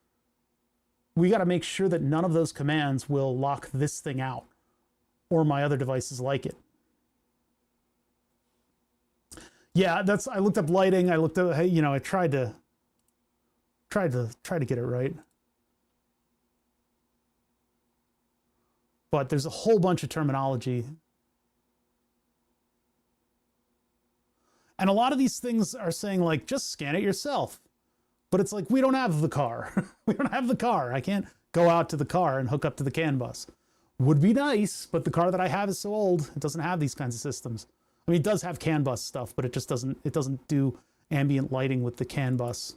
we got to make sure that none of those commands will lock this thing out or my other devices like it. Yeah, I looked up lighting. I looked up, you know, I tried to get it right. But there's a whole bunch of terminology. And a lot of these things are saying like, just scan it yourself. But it's like, we don't have the car. We don't have the car. I can't go out to the car and hook up to the CAN bus. Would be nice, but the car that I have is so old, it doesn't have these kinds of systems. I mean, it does have CAN bus stuff, but it just doesn't do ambient lighting with the CAN bus.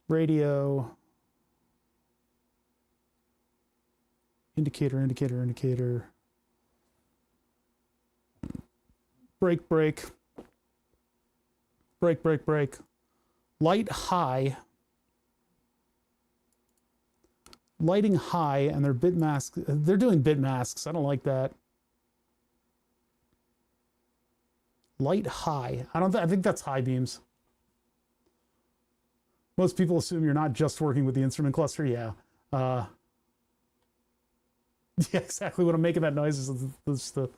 Radio. Indicator, indicator, indicator. Brake, brake. Brake, brake, brake. Light high. Lighting high, and they're bit mask. They're doing bit masks. I don't like that. Light high. I think that's high beams. Most people assume you're not just working with the instrument cluster. Yeah. Yeah, exactly what I'm making that noise is the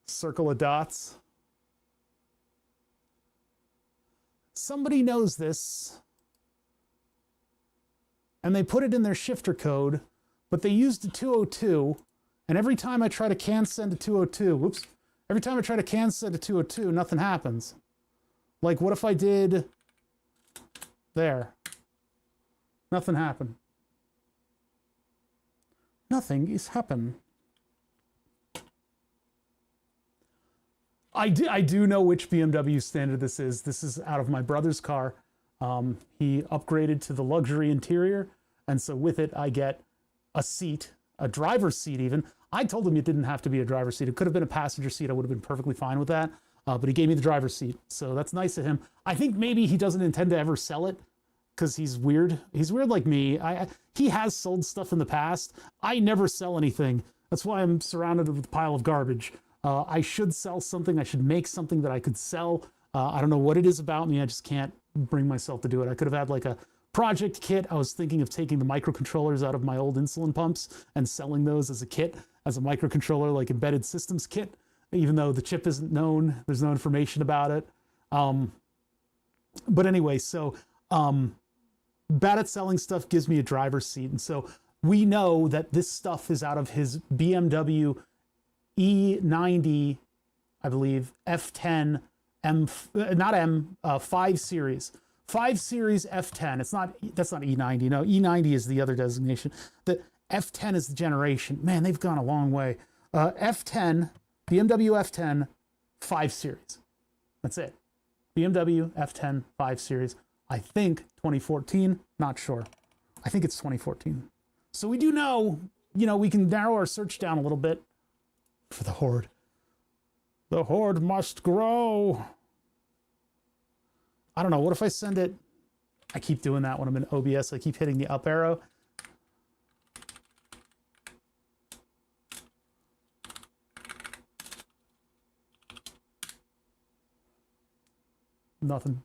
circle of dots. Somebody knows this. And they put it in their shifter code, but they used a 202, and every time I try to CAN send a 202, whoops, every time I try to CAN send a 202, nothing happens. Like, what if I did there? Nothing happened. Nothing is happening. I do know which BMW standard this is. This is out of my brother's car. He upgraded to the luxury interior, and so with it I get a seat, a driver's seat even. I told him it didn't have to be a driver's seat. It could have been a passenger seat. I would have been perfectly fine with that, but he gave me the driver's seat, so that's nice of him. I think maybe he doesn't intend to ever sell it because he's weird. He's weird like me. He has sold stuff in the past. I never sell anything. That's why I'm surrounded with a pile of garbage. I should sell something. I should make something that I could sell. I don't know what it is about me. I just can't bring myself to do it. I could have had like a project kit. I was thinking of taking the microcontrollers out of my old insulin pumps and selling those as a kit, as a microcontroller, like embedded systems kit, even though the chip isn't known. There's no information about it. But anyway, so bad at selling stuff gives me a driver's seat. And so we know that this stuff is out of his BMW E90, I believe, F10, not M, 5 series. 5 series F10. That's not E90. No, E90 is the other designation. The F10 is the generation. Man, they've gone a long way. F10, BMW F10, 5 series. That's it. BMW F10, 5 series. I think 2014, not sure. I think it's 2014. So we do know, we can narrow our search down a little bit for the Horde. The Horde must grow. I don't know. What if I send it? I keep doing that when I'm in OBS. I keep hitting the up arrow. Nothing.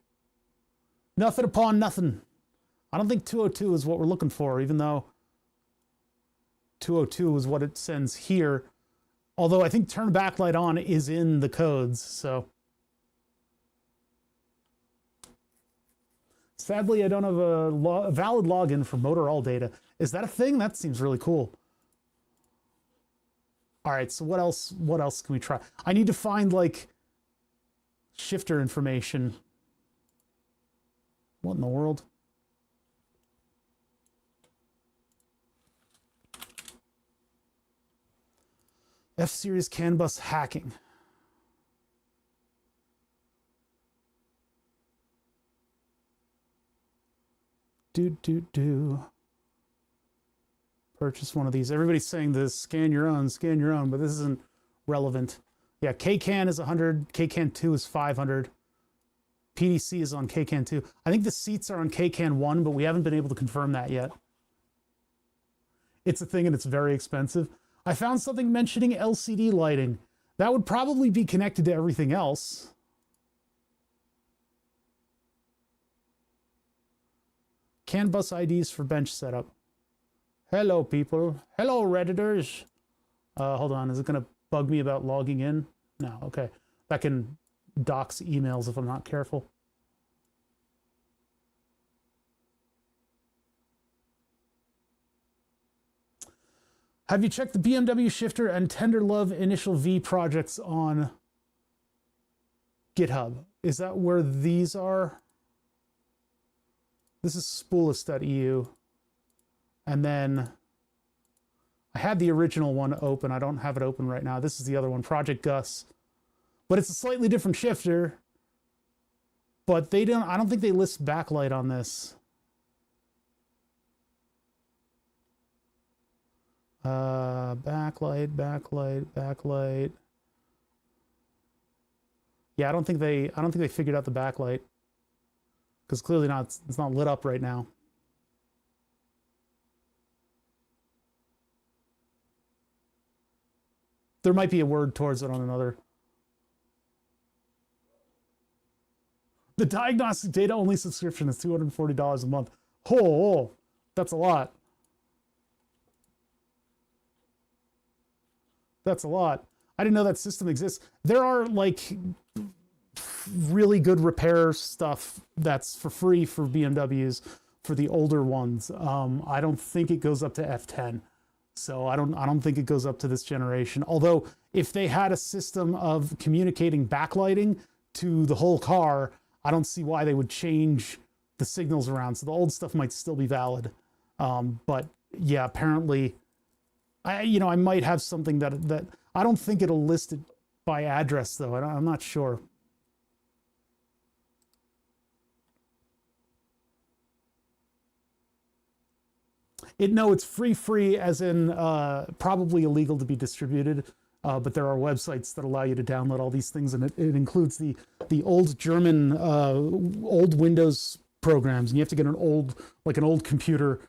Nothing upon nothing. I don't think 202 is what we're looking for, even though 202 is what it sends here. Although I think turn backlight on is in the codes, so. Sadly, I don't have a valid login for motor all data. Is that a thing? That seems really cool. All right, so what else can we try? I need to find like shifter information. What in the world? F-Series CAN bus hacking. Purchase one of these. Everybody's saying this, scan your own, but this isn't relevant. Yeah, KCAN is 100, KCAN 2 is 500. PDC is on KCAN 2. I think the seats are on KCAN 1, but we haven't been able to confirm that yet. It's a thing and it's very expensive. I found something mentioning LCD lighting. That would probably be connected to everything else. CAN bus IDs for bench setup. Hello, people. Hello, Redditors. Hold on. Is it going to bug me about logging in? No. Okay. That can dox emails if I'm not careful. Have you checked the BMW shifter and Tender Love Initial V projects on GitHub? Is that where these are? This is spoolus.eu. And then I had the original one open. I don't have it open right now. This is the other one, Project Gus. But it's a slightly different shifter. But they don't, I don't think they list backlight on this. Backlight. Yeah, I don't think they figured out the backlight. Because clearly not, it's not lit up right now. There might be a word towards it on another. The diagnostic data only subscription is $240 a month. Oh, that's a lot. That's a lot. I didn't know that system exists. There are like really good repair stuff that's for free for BMWs for the older ones. I don't think it goes up to F10. So I don't think it goes up to this generation. Although if they had a system of communicating backlighting to the whole car, I don't see why they would change the signals around. So the old stuff might still be valid. But yeah, apparently I might have something that I don't think it'll list it by address though. I'm not sure. It's free as in probably illegal to be distributed, but there are websites that allow you to download all these things, and it includes the old German old Windows programs, and you have to get an old computer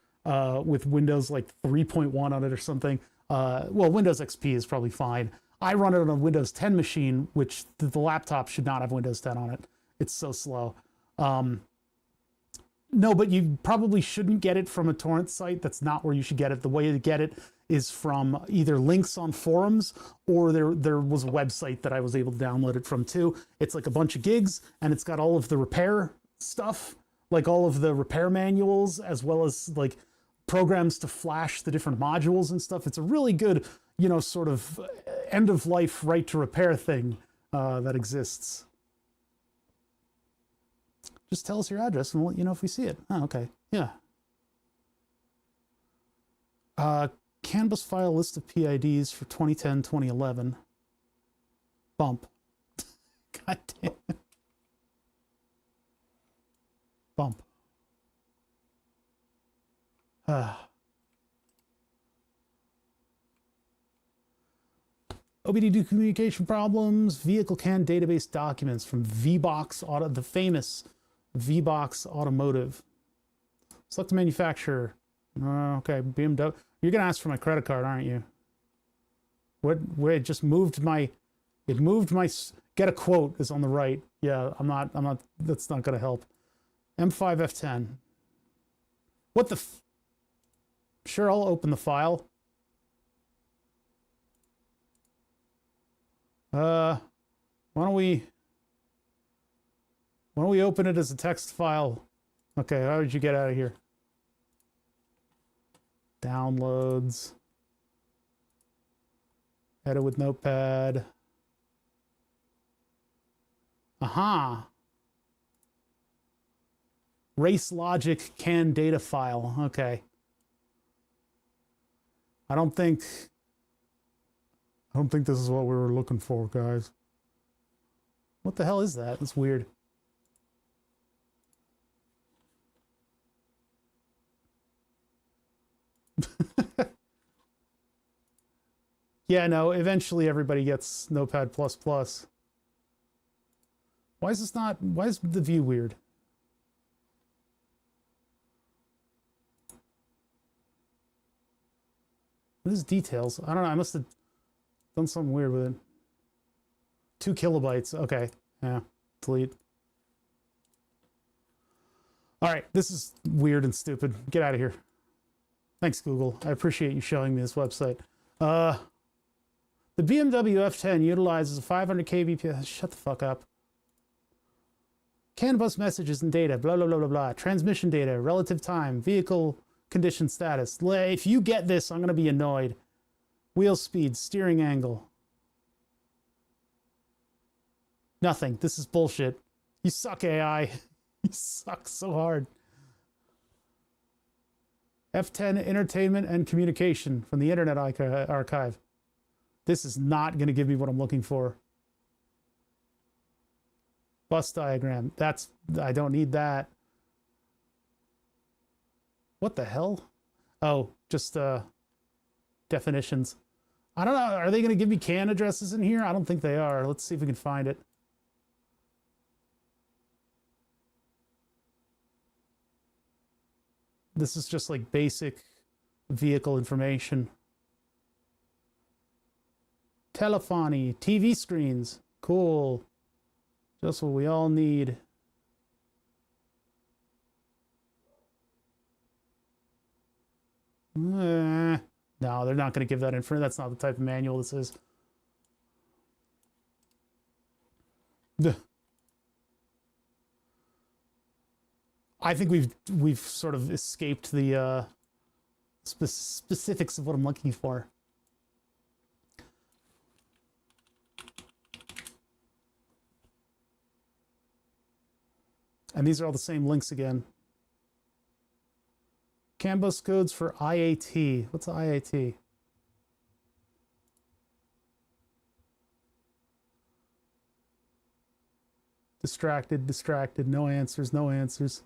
with Windows like 3.1 on it or something. Well, Windows XP is probably fine. I run it on a Windows 10 machine, which the laptop should not have Windows 10 on it. It's so slow. No, but you probably shouldn't get it from a torrent site. That's not where you should get it. The way to get it is from either links on forums, or there was a website that I was able to download it from too. It's like a bunch of gigs, and it's got all of the repair stuff, like all of the repair manuals, as well as like programs to flash the different modules and stuff. It's a really good, sort of end of life right to repair thing that exists. Just tell us your address and we'll let you know if we see it. Oh, okay. Yeah. Canvas file list of PIDs for 2010, 2011. Bump. God damn it. Bump. OBD2 communication problems, vehicle CAN database documents from VBox Auto, the famous VBox Automotive. Select the manufacturer. Okay, BMW. You're gonna ask for my credit card, aren't you? Wait, it just moved my. Get a quote is on the right. Yeah, I'm not. That's not gonna help. M5 F10. What the Sure, I'll open the file. Why don't we open it as a text file? Okay, how did you get out of here? Downloads. Edit with Notepad. Aha. Race logic can data file. Okay. I don't think this is what we were looking for, guys. What the hell is that? That's weird. Yeah, no, eventually everybody gets Notepad++. Why is the view weird? What is details? I don't know, I must have done something weird with it. 2 kilobytes, okay. Yeah, delete. All right, this is weird and stupid. Get out of here. Thanks, Google. I appreciate you showing me this website. The BMW F10 utilizes a 500 kbps. Shut the fuck up. CAN bus messages and data, blah, blah, blah, blah, blah. Transmission data, relative time, vehicle condition status. If you get this, I'm going to be annoyed. Wheel speed, steering angle. Nothing. This is bullshit. You suck, AI. You suck so hard. F10 entertainment and communication from the Internet Archive. This is not going to give me what I'm looking for. Bus diagram. I don't need that. What the hell? Oh, just definitions. I don't know. Are they going to give me CAN addresses in here? I don't think they are. Let's see if we can find it. This is just like basic vehicle information. Telephony, TV screens. Cool. Just what we all need. No, they're not going to give that information. That's not the type of manual this is. I think we've sort of escaped the specifics of what I'm looking for. And these are all the same links again. CAN bus codes for IAT. What's IAT? Distracted, distracted, no answers, no answers.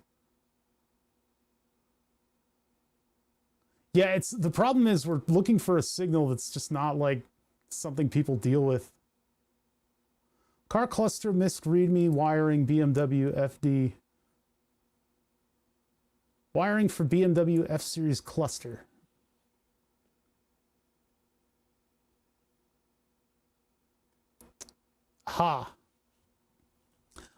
Yeah, the problem is we're looking for a signal that's just not like something people deal with. Car cluster missed readme wiring BMW FD. Wiring for BMW F series cluster. Ha.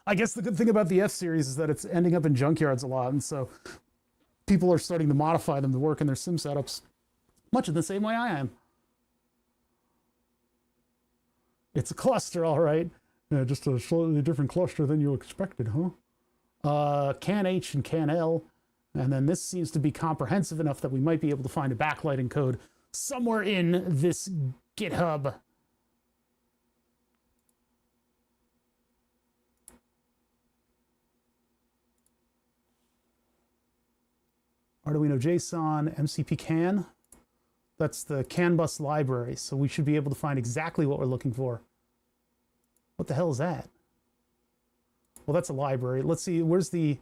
I guess the good thing about the F series is that it's ending up in junkyards a lot, and so people are starting to modify them to work in their sim setups much in the same way I am. It's a cluster, all right. Yeah, just a slightly different cluster than you expected, huh? CAN H and CAN L. And then this seems to be comprehensive enough that we might be able to find a backlighting code somewhere in this GitHub. Arduino JSON, MCP CAN. That's the CAN bus library. So we should be able to find exactly what we're looking for. What the hell is that? Well, that's a library. Let's see, where's the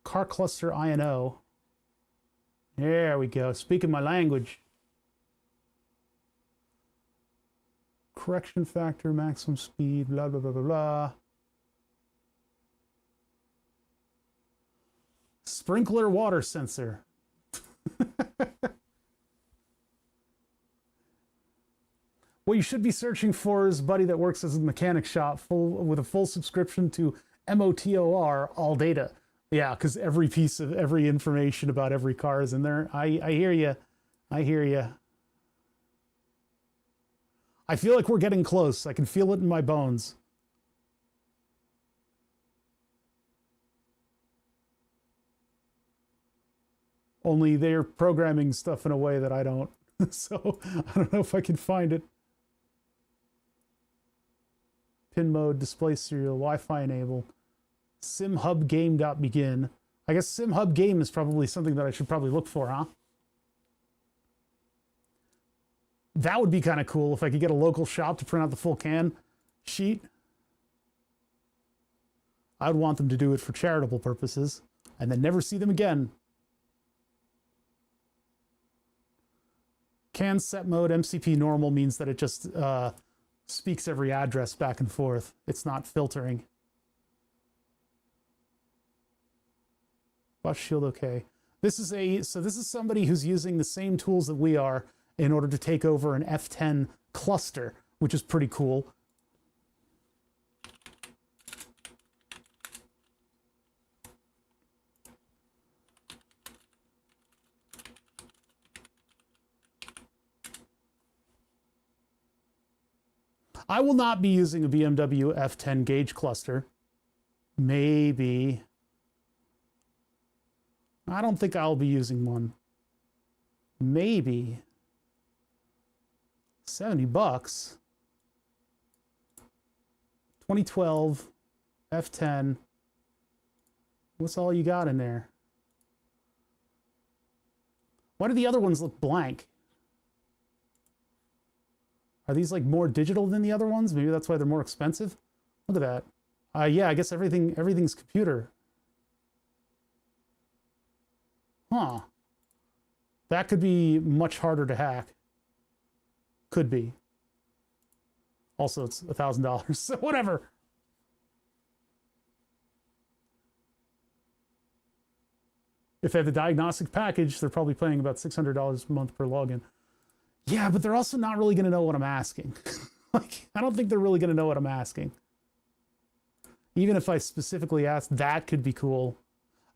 car cluster INO? There we go. Speaking my language. Correction factor, maximum speed, blah, blah, blah, blah, blah. Sprinkler water sensor. What you should be searching for is a buddy that works as a mechanic shop with a full subscription to MOTOR, all data. Yeah, because every piece of every information about every car is in there. I hear you. I hear you. I feel like we're getting close. I can feel it in my bones. Only they're programming stuff in a way that I don't. So I don't know if I can find it. Pin mode, display serial, Wi-Fi enable, simhubgame.begin. I guess simhubgame is probably something that I should probably look for, huh? That would be kind of cool if I could get a local shop to print out the full can sheet. I would want them to do it for charitable purposes and then never see them again. Can set mode MCP normal means that it just speaks every address back and forth. It's not filtering. Watch shield okay. This is somebody who's using the same tools that we are in order to take over an F10 cluster, which is pretty cool. I will not be using a BMW F10 gauge cluster. Maybe. I don't think I'll be using one. Maybe. $70. 2012 F10. What's all you got in there? Why do the other ones look blank? Are these like more digital than the other ones? Maybe that's why they're more expensive. Look at that. Yeah, I guess everything's computer. Huh. That could be much harder to hack. Could be. Also, it's $1,000, so whatever. If they have the diagnostic package, they're probably paying about $600 a month per login. Yeah, but they're also not really going to know what I'm asking. Like, I don't think they're really going to know what I'm asking. Even if I specifically ask, that could be cool.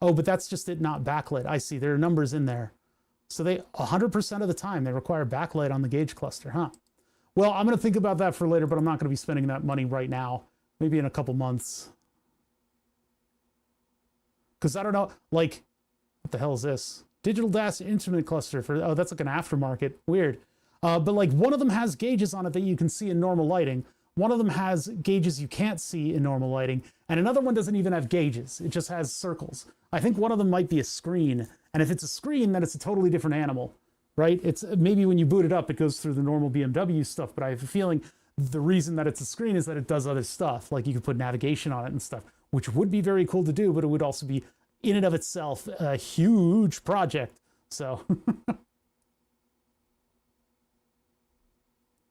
Oh, but that's just it not backlit. I see, there are numbers in there. So they 100% of the time, they require backlight on the gauge cluster, huh? Well, I'm going to think about that for later, but I'm not going to be spending that money right now. Maybe in a couple months. Because I don't know, like, what the hell is this? Digital DAS instrument cluster for, oh, that's like an aftermarket. Weird. But like one of them has gauges on it that you can see in normal lighting. One of them has gauges you can't see in normal lighting. And another one doesn't even have gauges. It just has circles. I think one of them might be a screen. And if it's a screen, then it's a totally different animal, right? It's maybe when you boot it up, it goes through the normal BMW stuff. But I have a feeling the reason that it's a screen is that it does other stuff. Like you could put navigation on it and stuff, which would be very cool to do, but it would also be in and of itself a huge project. So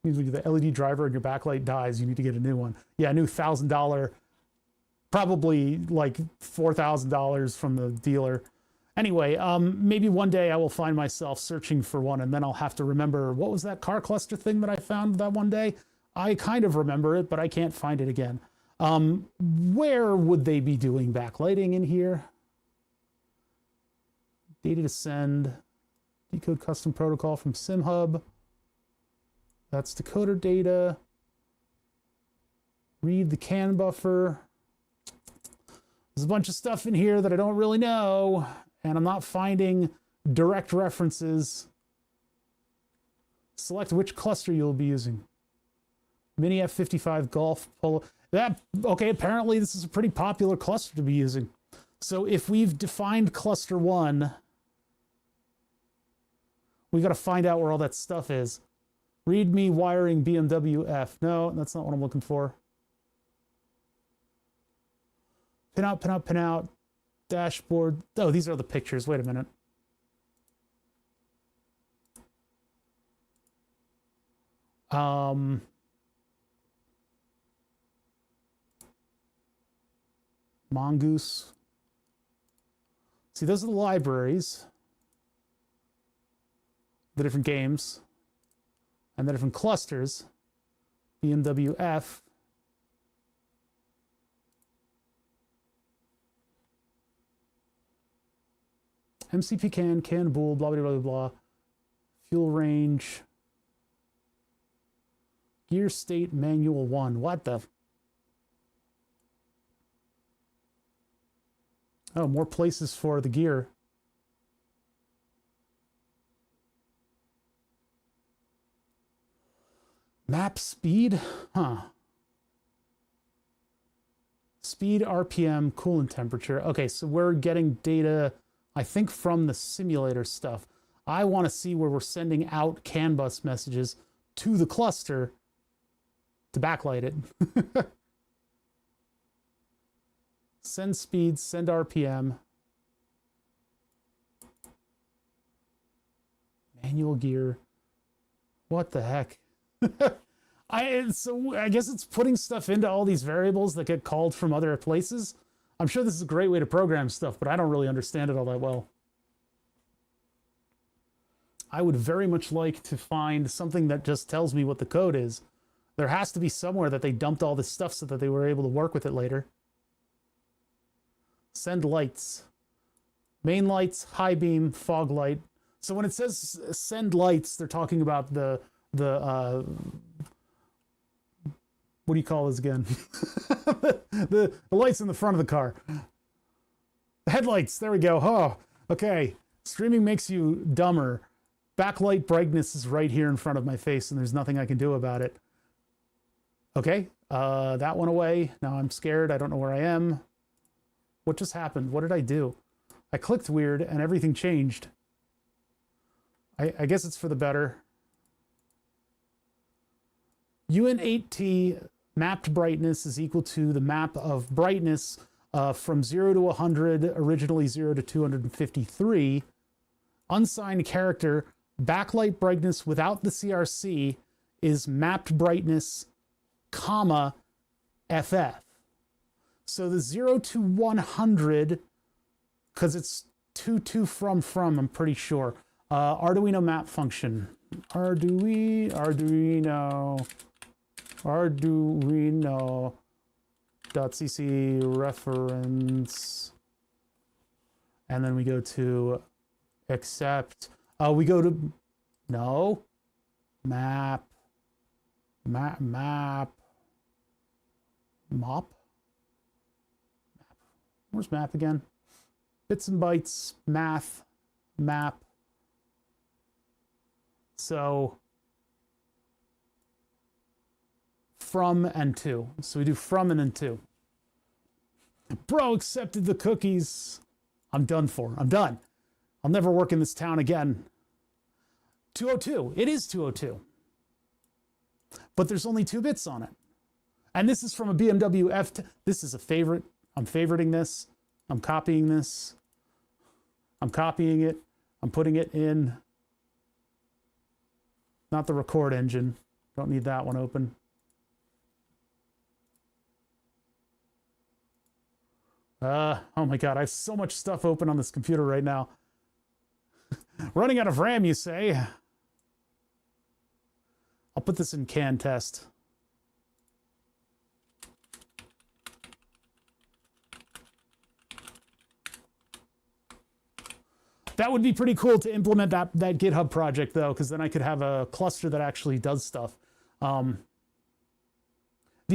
means when the LED driver and your backlight dies, you need to get a new one. Yeah, a new $1,000, probably like $4,000 from the dealer. Anyway, maybe one day I will find myself searching for one, and then I'll have to remember, what was that car cluster thing that I found that one day? I kind of remember it, but I can't find it again. Where would they be doing backlighting in here? Data to send, decode custom protocol from SimHub. That's decoder data. Read the CAN buffer. There's a bunch of stuff in here that I don't really know, and I'm not finding direct references. Select which cluster you'll be using. Mini F55 Golf Polo. Okay, apparently this is a pretty popular cluster to be using. So if we've defined cluster 1, we got to find out where all that stuff is. README wiring BMW F. No, that's not what I'm looking for. Pin out, pin out, pin out. Dashboard. Oh, these are the pictures. Wait a minute. Mongoose. See, those are the libraries. The different games. And the different clusters. BMW F. MCP can bool, blah, blah, blah, blah. Fuel range. Gear state manual 1. What the? Oh, more places for the gear. Map speed? Huh. Speed, RPM, coolant temperature. Okay, so we're getting data, I think, from the simulator stuff. I want to see where we're sending out CAN bus messages to the cluster to backlight it. Send speed, send RPM. Manual gear. What the heck? So I guess it's putting stuff into all these variables that get called from other places. I'm sure this is a great way to program stuff, but I don't really understand it all that well. I would very much like to find something that just tells me what the code is. There has to be somewhere that they dumped all this stuff so that they were able to work with it later. Send lights. Main lights, high beam, fog light. So when it says send lights, they're talking about the what do you call this again? the lights in the front of the car. The headlights, there we go. Oh, okay. Streaming makes you dumber. Backlight brightness is right here in front of my face and there's nothing I can do about it. Okay, that went away. Now I'm scared. I don't know where I am. What just happened? What did I do? I clicked weird and everything changed. I guess it's for the better. UN8T mapped brightness is equal to the map of brightness from 0 to 100, originally 0 to 253. Unsigned character, backlight brightness without the CRC is mapped brightness, comma, FF. So the 0 to 100, because it's 2 from, I'm pretty sure. Arduino map function. Arduino.cc reference. And then we go to accept. We go to, no, map. Where's map again? Bits and bytes, math, map. So from and to. So we do from and then to. Bro accepted the cookies. I'm done for. I'm done. I'll never work in this town again. 202. It is 202. But there's only 2 bits on it. And this is from a BMW F. This is a favorite. I'm favoriting this. I'm copying this. I'm copying it. I'm putting it in. Not the record engine. Don't need that one open. Oh my God, I have so much stuff open on this computer right now. Running out of RAM, you say? I'll put this in CAN test. That would be pretty cool to implement that GitHub project, though, because then I could have a cluster that actually does stuff. The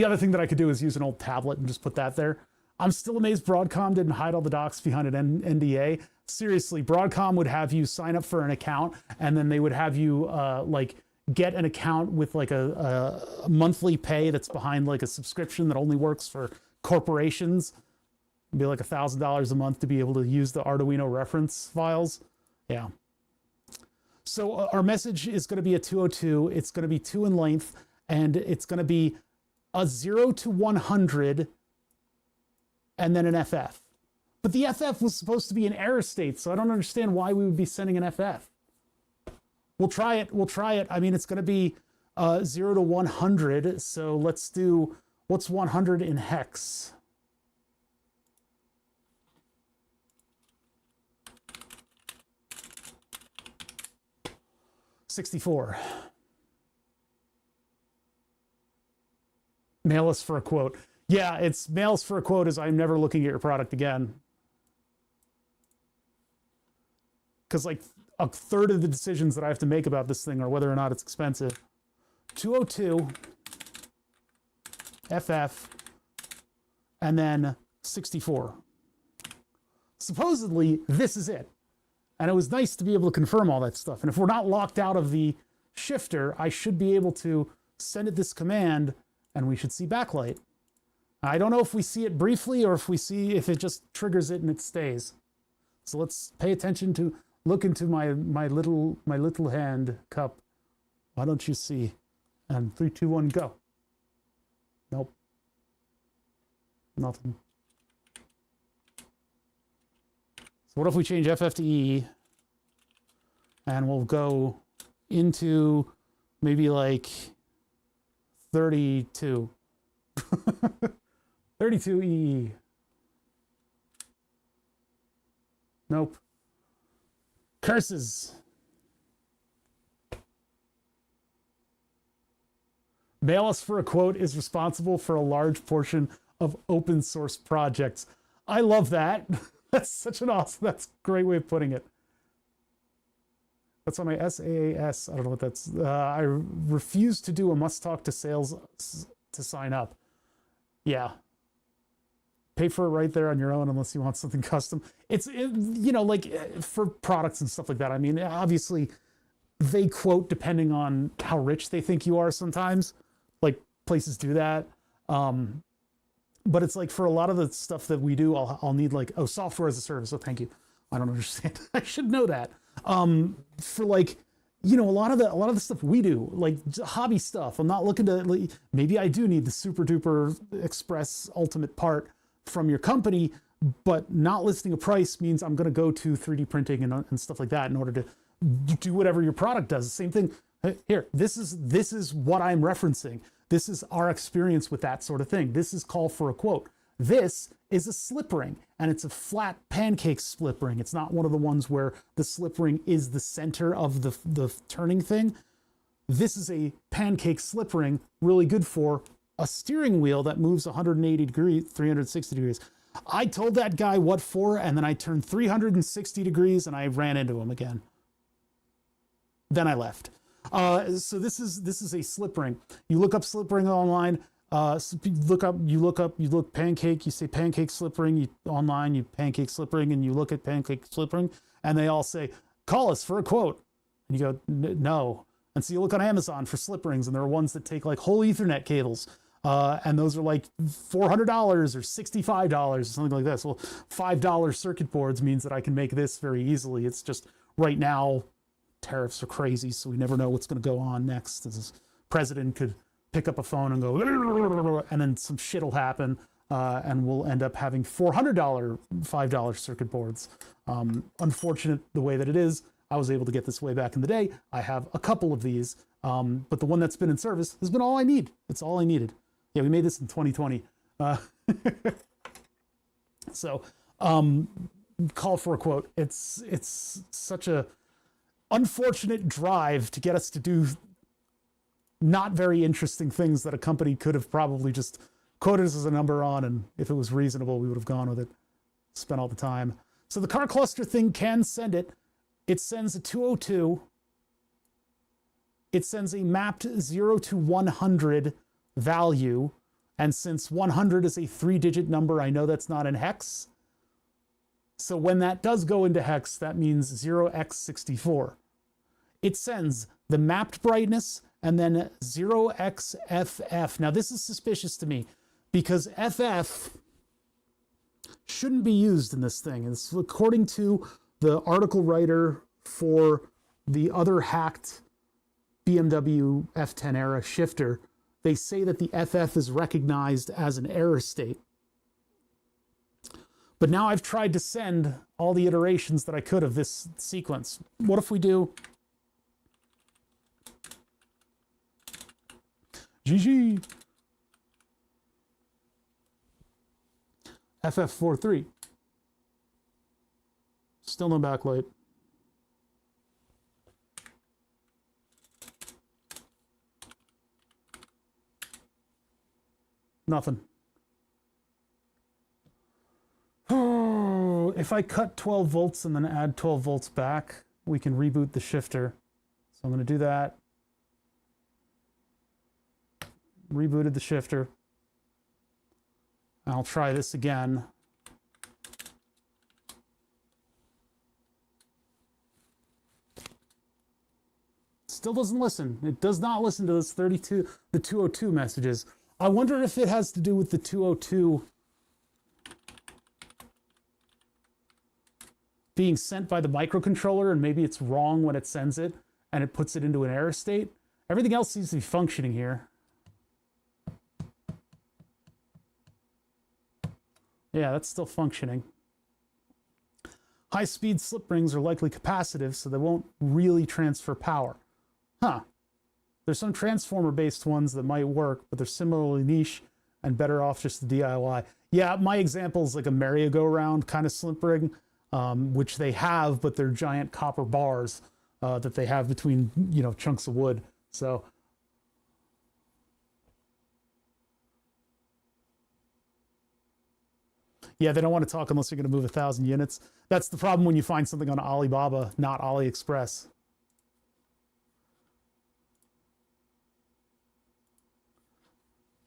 other thing that I could do is use an old tablet and just put that there. I'm still amazed Broadcom didn't hide all the docs behind an NDA. Seriously, Broadcom would have you sign up for an account, and then they would have you like get an account with like a monthly pay that's behind like a subscription that only works for corporations. It'd be like $1,000 a month to be able to use the Arduino reference files. Yeah. So our message is going to be a 202. It's going to be 2 in length, and it's going to be a 0 to 100 and then an FF. But the FF was supposed to be an error state, so I don't understand why we would be sending an FF. We'll try it. We'll try it. I mean, it's going to be 0 to 100. So let's do, what's 100 in hex? $64. Mail us for a quote. Yeah, it's mail us for a quote is I'm never looking at your product again. because like a third of the decisions that I have to make about this thing are whether or not it's expensive. 202 FF and then 64. Supposedly this is it, and it was nice to be able to confirm all that stuff. And if we're not locked out of the shifter, I should be able to send it this command and we should see backlight. I don't know if we see it briefly or if it just triggers it and it stays. So let's pay attention to, look into my little hand cup. Why don't you see? And 3, 2, 1, go. Nope. Nothing. So what if we change FF to E and we'll go into maybe like 32. 32 EE. Nope. Curses. Mail Us for a Quote is responsible for a large portion of open source projects. I love that. That's such an awesome, that's a great way of putting it. That's on my SAAS. I don't know what that's. I refuse to do a must talk to sales to sign up. Yeah. Pay for it right there on your own unless you want something custom. You know, like for products and stuff like that. I mean, obviously they quote depending on how rich they think you are sometimes. Like places do that. But it's like for a lot of the stuff that we do, I'll need like, oh, software as a service. Oh, thank you. I don't understand. I should know that. For like, you know, a lot of the stuff we do, like hobby stuff, I'm not looking to, like, maybe I do need the super duper express ultimate part from your company, but not listing a price means I'm going to go to 3D printing and stuff like that in order to do whatever your product does. The same thing here. This is what I'm referencing. This is our experience with that sort of thing. This is call for a quote. This is a slip ring, and it's a flat pancake slip ring. It's not one of the ones where the slip ring is the center of the turning thing. This is a pancake slip ring, really good for a steering wheel that moves 180 degrees, 360 degrees. I told that guy what for, and then I turned 360 degrees and I ran into him again. Then I left. So this is a slip ring. You look up slip ring online. You look pancake, you say pancake slip ring, online, you pancake slip ring, and you look at pancake slip ring, and they all say, call us for a quote. And you go, no. And so you look on Amazon for slip rings, and there are ones that take like whole Ethernet cables. And those are like $400 or $65 or something like that. So $5 circuit boards means that I can make this very easily. It's just right now, tariffs are crazy, so we never know what's going to go on next. This president could pick up a phone and go, and then some shit will happen, and we'll end up having $400, $5 circuit boards. Unfortunate the way that it is. I was able to get this way back in the day. I have a couple of these, but the one that's been in service has been all I need. It's all I needed. Yeah, we made this in 2020. So, call for a quote. It's such a unfortunate drive to get us to do not very interesting things that a company could have probably just quoted us as a number on, and if it was reasonable, we would have gone with it, spent all the time. So the car cluster thing can send it. It sends a 202. It sends a mapped 0 to 100 value, and since 100 is a 3-digit number, I know that's not in hex. So when that does go into hex, that means 0x64. It sends the mapped brightness and then 0xFF. Now this is suspicious to me because FF shouldn't be used in this thing. It's according to the article writer for the other hacked BMW F10 era shifter. They say that the FF is recognized as an error state. But now I've tried to send all the iterations that I could of this sequence. What if we do GG FF43? Still no backlight. Nothing. if I cut 12 volts and then add 12 volts back, we can reboot the shifter. So I'm going to do that. Rebooted the shifter. I'll try this again. Still doesn't listen. It does not listen to the 202 messages. I wonder if it has to do with the 202 being sent by the microcontroller, and maybe it's wrong when it sends it and it puts it into an error state. Everything else seems to be functioning here. Yeah, that's still functioning. High-speed slip rings are likely capacitive, so they won't really transfer power. Huh. There's some transformer-based ones that might work, but they're similarly niche and better off just the DIY. Yeah, my example is like a merry-go-round kind of slip ring, which they have, but they're giant copper bars that they have between, you know, chunks of wood. So yeah, they don't want to talk unless you're going to move 1,000 units. That's the problem when you find something on Alibaba, not AliExpress.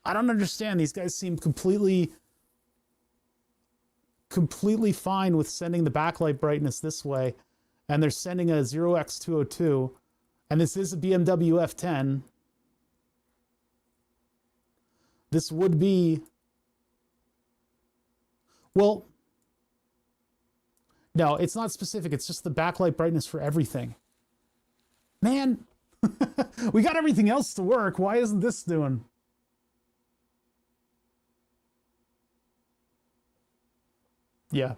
I don't understand. These guys seem completely fine with sending the backlight brightness this way, and they're sending a 0x202, and this is a BMW F10. This would be, well, no, it's not specific. It's just the backlight brightness for everything. Man, we got everything else to work. Why isn't this doing? Yeah,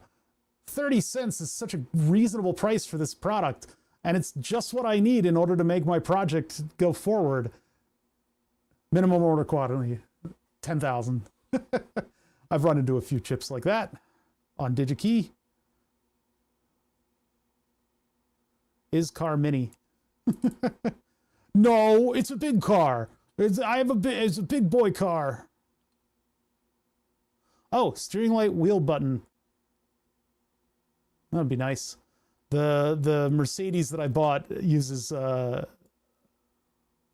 30 cents is such a reasonable price for this product, and it's just what I need in order to make my project go forward. Minimum order quantity, 10,000. I've run into a few chips like that on DigiKey. Is car mini? No, it's a big car. It's a big boy car. Oh, steering light wheel button. That'd be nice. The Mercedes that I bought uses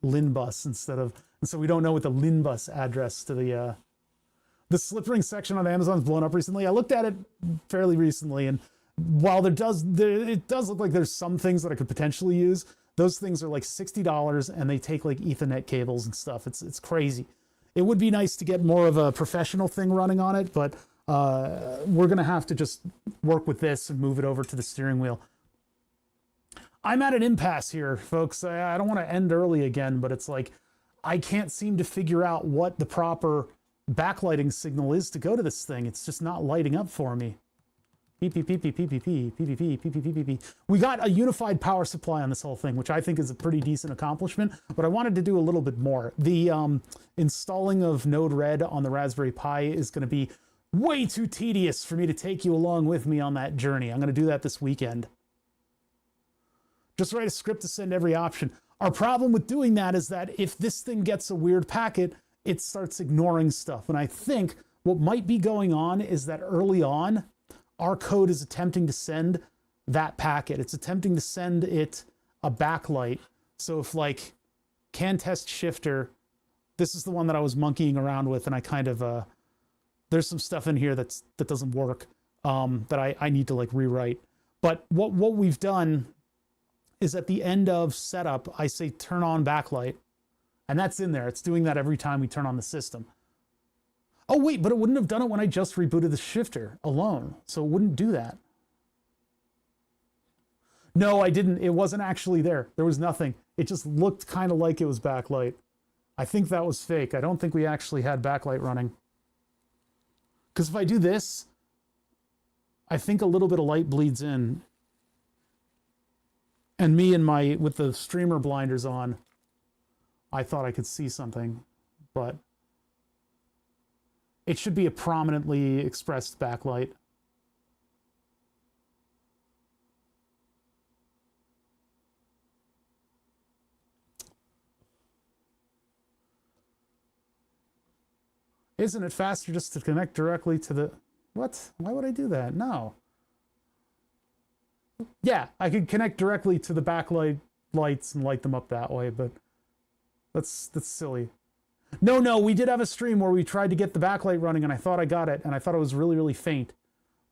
LIN-bus instead of, and so we don't know what the LIN-bus address to the slip ring section on Amazon's blown up recently. I looked at it fairly recently, and while it does look like there's some things that I could potentially use, those things are like $60 and they take like Ethernet cables and stuff. It's crazy. It would be nice to get more of a professional thing running on it, but we're going to have to just work with this and move it over to the steering wheel. I'm at an impasse here, folks. I don't want to end early again, but it's like I can't seem to figure out what the proper backlighting signal is to go to this thing. It's just not lighting up for me. Beep, beep, beep, beep, beep, beep, beep, beep, beep, beep, beep, beep, beep, beep. We got a unified power supply on this whole thing, which I think is a pretty decent accomplishment, but I wanted to do a little bit more. The installing of Node-RED on the Raspberry Pi is going to be way too tedious for me to take you along with me on that journey. I'm going to do that this weekend. Just write a script to send every option. Our problem with doing that is that if this thing gets a weird packet, it starts ignoring stuff. And I think what might be going on is that early on, our code is attempting to send that packet. It's attempting to send it a backlight. So if like can test shifter, this is the one that I was monkeying around with, and I kind of, there's some stuff in here that doesn't work that I need to like rewrite. But what we've done is at the end of setup, I say turn on backlight, and that's in there. It's doing that every time we turn on the system. Oh wait, but it wouldn't have done it when I just rebooted the shifter alone, so it wouldn't do that. No, I didn't. It wasn't actually there. There was nothing. It just looked kind of like it was backlight. I think that was fake. I don't think we actually had backlight running. Because if I do this, I think a little bit of light bleeds in. And me and with the streamer blinders on, I thought I could see something, but it should be a prominently expressed backlight. Isn't it faster just to connect directly to the... What? Why would I do that? No. Yeah, I could connect directly to the backlight lights and light them up that way, but that's silly. No, we did have a stream where we tried to get the backlight running, and I thought I got it, and I thought it was really, really faint.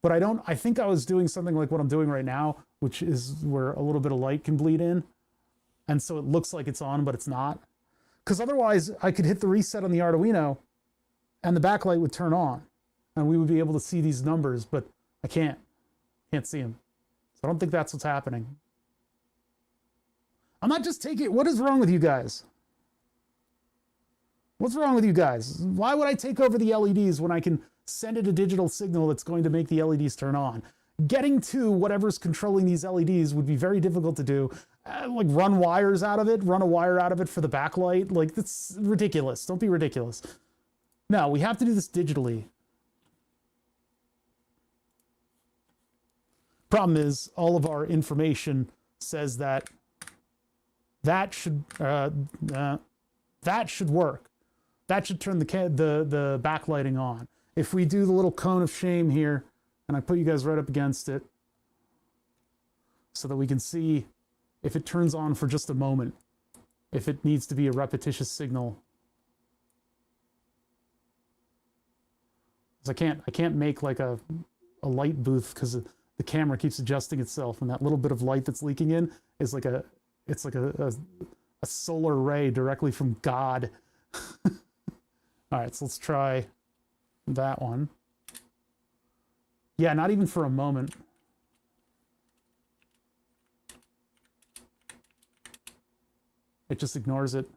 But I think I was doing something like what I'm doing right now, which is where a little bit of light can bleed in. And so it looks like it's on, but it's not. Because otherwise, I could hit the reset on the Arduino, and the backlight would turn on, and we would be able to see these numbers, but I can't see them. So I don't think that's what's happening. I'm not just taking it. What is wrong with you guys? What's wrong with you guys? Why would I take over the LEDs when I can send it a digital signal that's going to make the LEDs turn on? Getting to whatever's controlling these LEDs would be very difficult to do. Like run wires out of it, run a wire out of it for the backlight. Like, that's ridiculous. Don't be ridiculous. No, we have to do this digitally. Problem is, all of our information says that that should work. That should turn the backlighting on. If we do the little cone of shame here, and I put you guys right up against it, so that we can see if it turns on for just a moment, if it needs to be a repetitious signal. I can't make like a light booth because the camera keeps adjusting itself, and that little bit of light that's leaking in is like a solar ray directly from God. All right, so let's try that one. Yeah, not even for a moment. It just ignores it.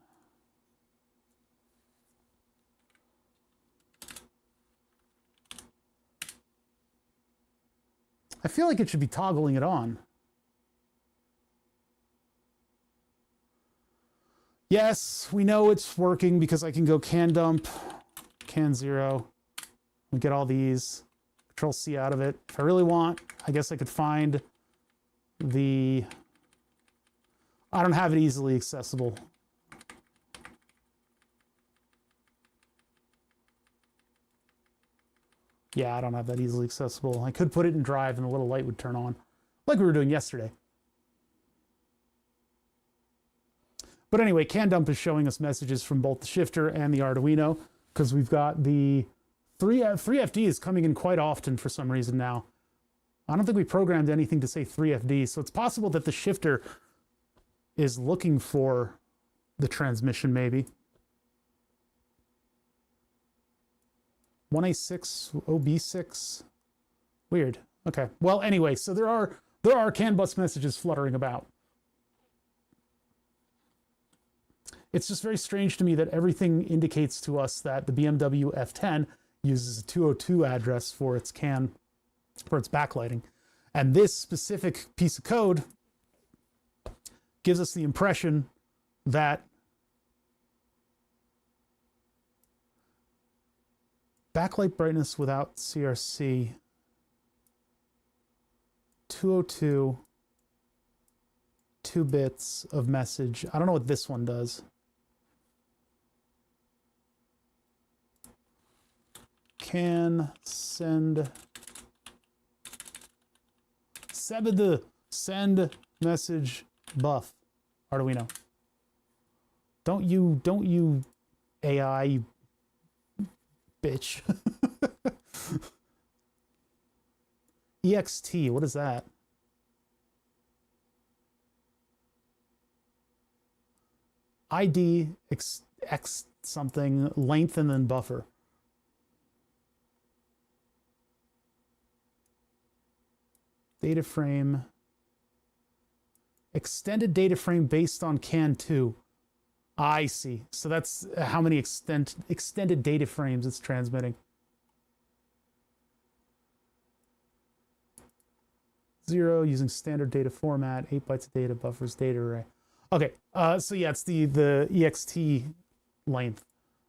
I feel like it should be toggling it on. Yes, we know it's working because I can go can dump, can 0, and get all these. Control C out of it. If I really want, I guess I could find the... I don't have it easily accessible. Yeah, I don't have that easily accessible. I could put it in drive and the little light would turn on, like we were doing yesterday. But anyway, CanDump is showing us messages from both the shifter and the Arduino, because we've got the 3FD is coming in quite often for some reason now. I don't think we programmed anything to say 3FD, so it's possible that the shifter is looking for the transmission, maybe. 1A6, OB6. Weird. Okay. Well, anyway, so there are CAN bus messages fluttering about. It's just very strange to me that everything indicates to us that the BMW F10 uses a 202 address for its CAN, for its backlighting. And this specific piece of code gives us the impression that backlight brightness without CRC, 202, 2 bits of message. I don't know what this one does. Can send send message buff Arduino. Don't you AI, you bitch. EXT, what is that? ID X something, length and then buffer. Data frame. Extended data frame based on CAN 2. I see. So that's how many extended data frames it's transmitting. 0 using standard data format, 8 bytes of data, buffers, data array. Okay, so yeah, it's the EXT length,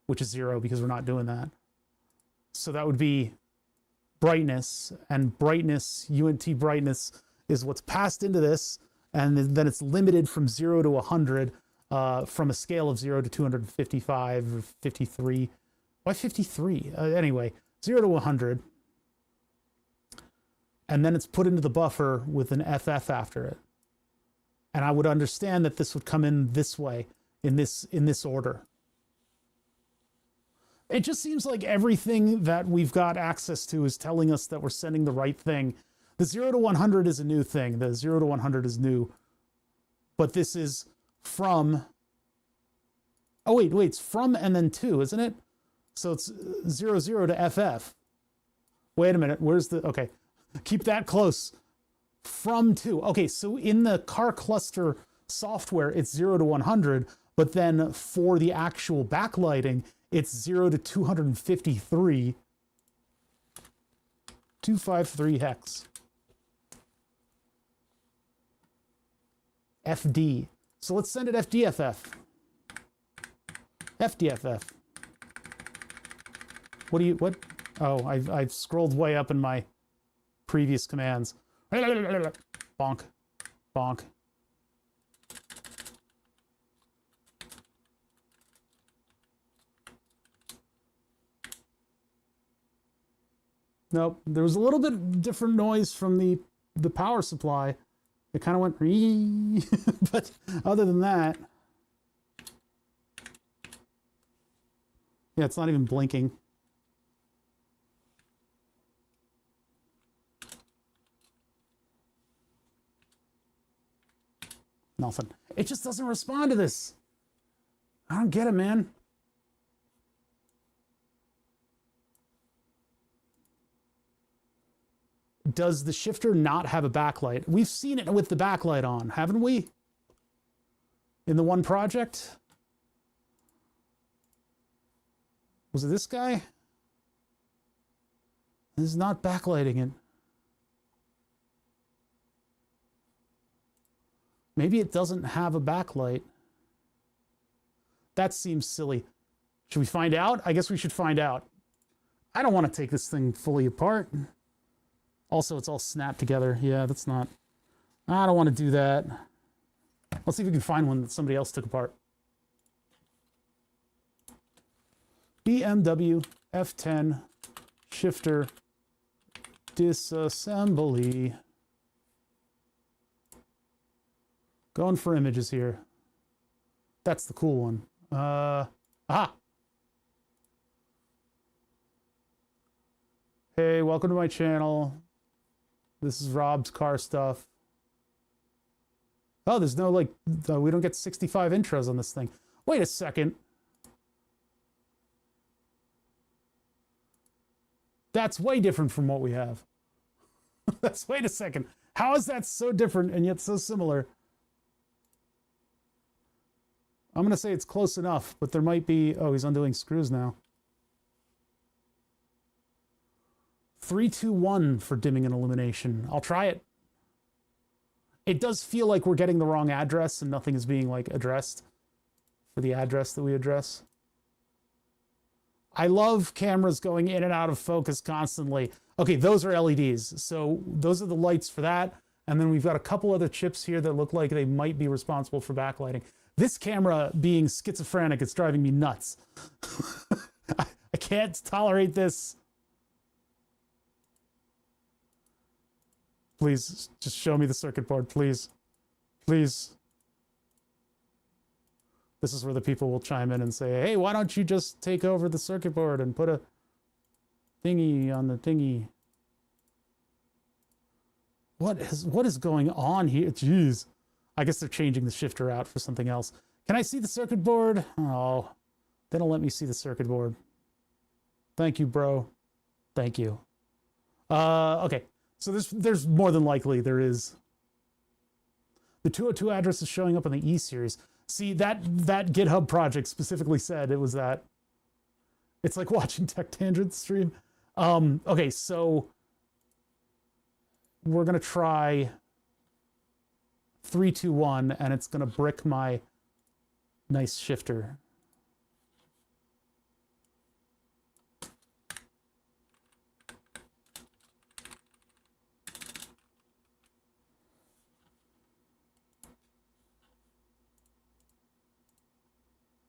which is 0 because we're not doing that. So that would be brightness, and brightness, UNT brightness, is what's passed into this, and then it's limited from 0 to 100 from a scale of 0 to 255 or 53. Why 53? Anyway, 0 to 100. and then it's put into the buffer with an FF after it. And I would understand that this would come in this way, in this order. It just seems like everything that we've got access to is telling us that we're sending the right thing. The 0 to 100 is a new thing. The 0 to 100 is new. But this is from... Oh, wait, it's from and then to, isn't it? So it's 0, 0 to FF. Wait a minute, where's the... Okay, keep that close. From to. Okay, so in the car cluster software, it's 0 to 100, but then for the actual backlighting, it's 0 to 253. 253 hex. FD. So let's send it FDFF. FDFF. What? Oh, I've scrolled way up in my previous commands. Bonk. Bonk. Nope, there was a little bit different noise from the power supply. It kind of went, but other than that, yeah, it's not even blinking. Nothing. It just doesn't respond to this. I don't get it, man. Does the shifter not have a backlight? We've seen it with the backlight on, haven't we? In the one project? Was it this guy? This is not backlighting it. Maybe it doesn't have a backlight. That seems silly. Should we find out? I guess we should find out. I don't want to take this thing fully apart. Also, it's all snapped together. Yeah, that's not... I don't want to do that. Let's see if we can find one that somebody else took apart. BMW F10 shifter disassembly. Going for images here. That's the cool one. Aha! Hey, welcome to my channel. This is Rob's car stuff. Oh, there's no, like, we don't get 65 intros on this thing. Wait a second. That's way different from what we have. That's, wait a second. How is that so different and yet so similar? I'm going to say it's close enough, but there might be... Oh, he's undoing screws now. 321 for dimming and illumination. I'll try it. It does feel like we're getting the wrong address and nothing is being, like, addressed for the address that we address. I love cameras going in and out of focus constantly. Okay, those are LEDs. So those are the lights for that. And then we've got a couple other chips here that look like they might be responsible for backlighting. This camera being schizophrenic, it's driving me nuts. I can't tolerate this. Please, just show me the circuit board, please. Please. This is where the people will chime in and say, hey, why don't you just take over the circuit board and put a thingy on the thingy? What is going on here? Jeez. I guess they're changing the shifter out for something else. Can I see the circuit board? Oh, they don't let me see the circuit board. Thank you, bro. Thank you. Okay. So there's more than likely there is. The 202 address is showing up on the E series. See, that GitHub project specifically said it was that. It's like watching Tech Tangent stream. Okay, so we're going to try 321, and it's going to brick my nice shifter.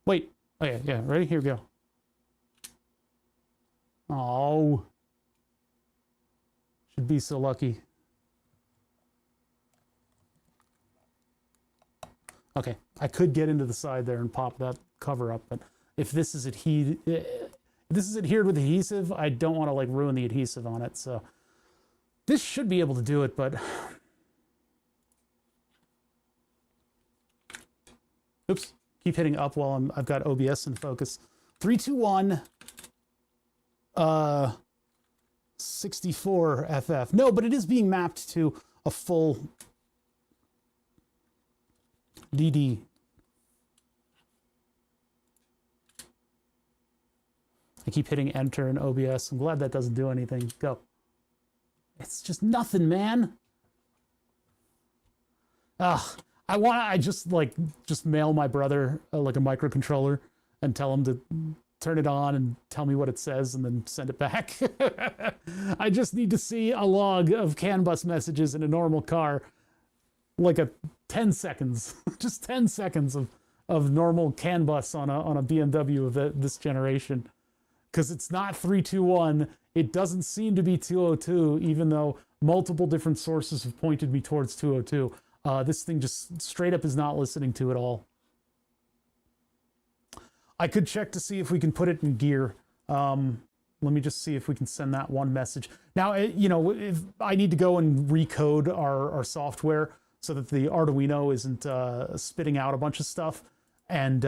Wait. Oh, yeah. Ready? Here we go. Oh. Should be so lucky. Okay, I could get into the side there and pop that cover up, but if this is adhered with adhesive, I don't want to like ruin the adhesive on it. So this should be able to do it, but oops, keep hitting up while I've got OBS in focus. 3, 2, 1, 64 FF. No, but it is being mapped to a full DD. I keep hitting enter in OBS. I'm glad that doesn't do anything. Go. It's just nothing, man. I just mail my brother like a microcontroller and tell him to turn it on and tell me what it says and then send it back. I just need to see a log of CAN bus messages in a normal car, like a 10 seconds, just 10 seconds of normal CAN bus on a BMW of this generation. Because it's not 321, it doesn't seem to be 202, even though multiple different sources have pointed me towards 202. This thing just straight up is not listening to it all. I could check to see if we can put it in gear. Let me just see if we can send that one message. Now, if I need to go and recode our software so that the Arduino isn't spitting out a bunch of stuff and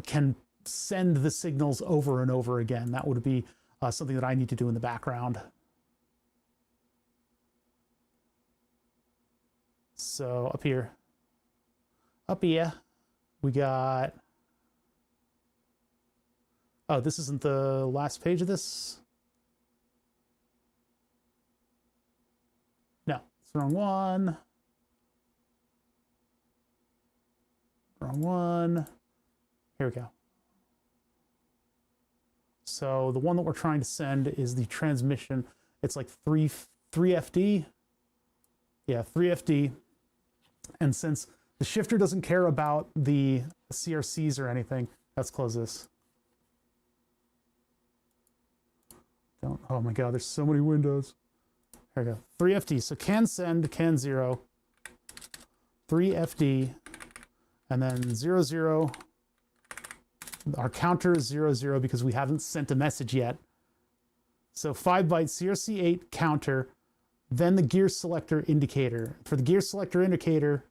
can send the signals over and over again. That would be something that I need to do in the background. So up here, we got, oh, this isn't the last page of this? No, it's the wrong one. Wrong one. Here we go. So the one that we're trying to send is the transmission. It's like 3FD. Yeah, 3FD. And since the shifter doesn't care about the CRCs or anything, let's close this. Oh my God, there's so many windows. There we go. 3FD. So can send, can 0. 3FD. And then 0, 0. Our counter is 0, 0 because we haven't sent a message yet. So 5 bytes CRC8 counter, then the gear selector indicator. For the gear selector indicator,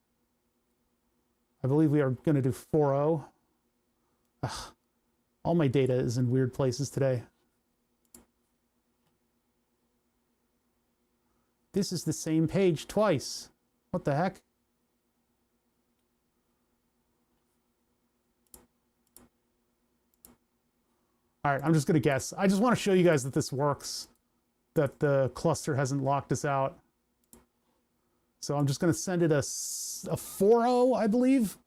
I believe we are going to do 4.0. All my data is in weird places today. This is the same page twice. What the heck? All right, I'm just going to guess. I just want to show you guys that this works, that the cluster hasn't locked us out. So I'm just going to send it a 4.0, I believe.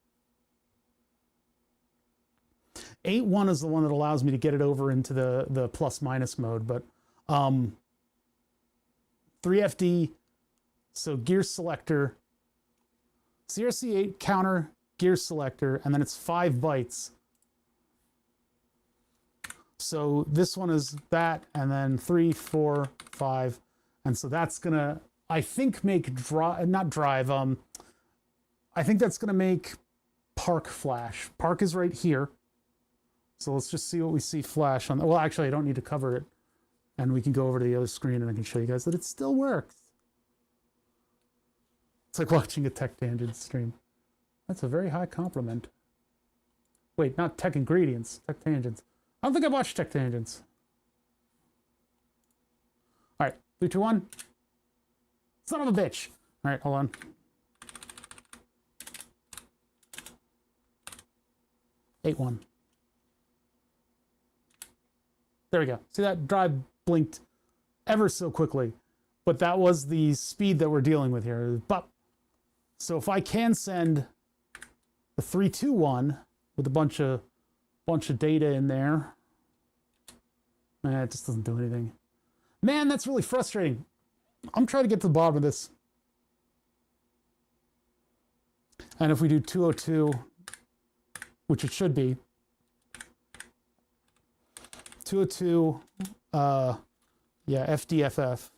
8.1 is the one that allows me to get it over into the plus minus mode, but 3FD, so gear selector, CRC8 counter, gear selector, and then it's 5 bytes. So this one is that, and then 3, 4, 5. And so that's gonna, I think, make not drive, I think that's gonna make park flash. Park is right here. So let's just see what we see flash on. Well, actually, I don't need to cover it. And we can go over to the other screen and I can show you guys that it still works. It's like watching a Tech Tangent stream. That's a very high compliment. Wait, not Tech Ingredients, Tech Tangents. I don't think I've watched Tech Tangents. All right, 3, 2, 1. Son of a bitch. All right, hold on. Eight, 1. There we go. See that drive blinked ever so quickly, but that was the speed that we're dealing with here. But so if I can send the 3, 2, 1 with a bunch of data in there, it just doesn't do anything. Man, that's really frustrating. I'm trying to get to the bottom of this. And if we do 202, which it should be, 202, yeah, FDFF.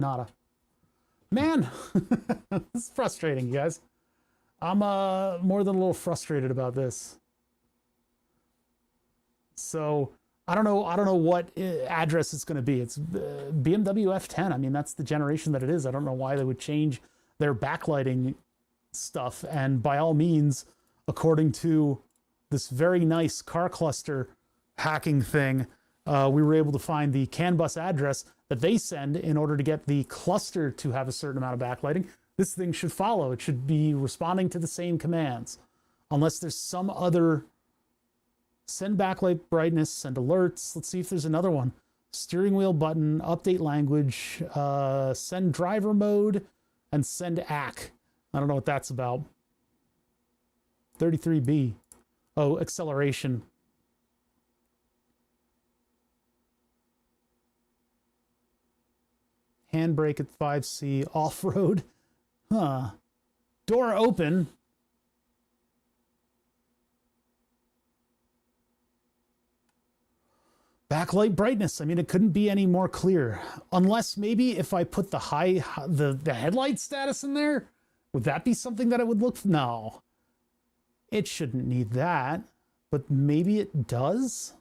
Nada. Man, this is frustrating, you guys. I'm more than a little frustrated about this. So I don't know what address it's going to be. It's BMW F10. I mean, that's the generation that it is. I don't know why they would change their backlighting stuff. And by all means, according to this very nice car cluster hacking thing, we were able to find the CAN bus address that they send in order to get the cluster to have a certain amount of backlighting. This thing should follow. It should be responding to the same commands, unless there's some other send backlight brightness, send alerts. Let's see if there's another one. Steering wheel button, update language, send driver mode, and send AC. I don't know what that's about. 33B. Oh, acceleration. Handbrake at 5C, off-road. Huh. Door open. Backlight brightness. I mean, it couldn't be any more clear. Unless maybe if I put the headlight status in there, would that be something that it would look? No. It shouldn't need that, but maybe it does.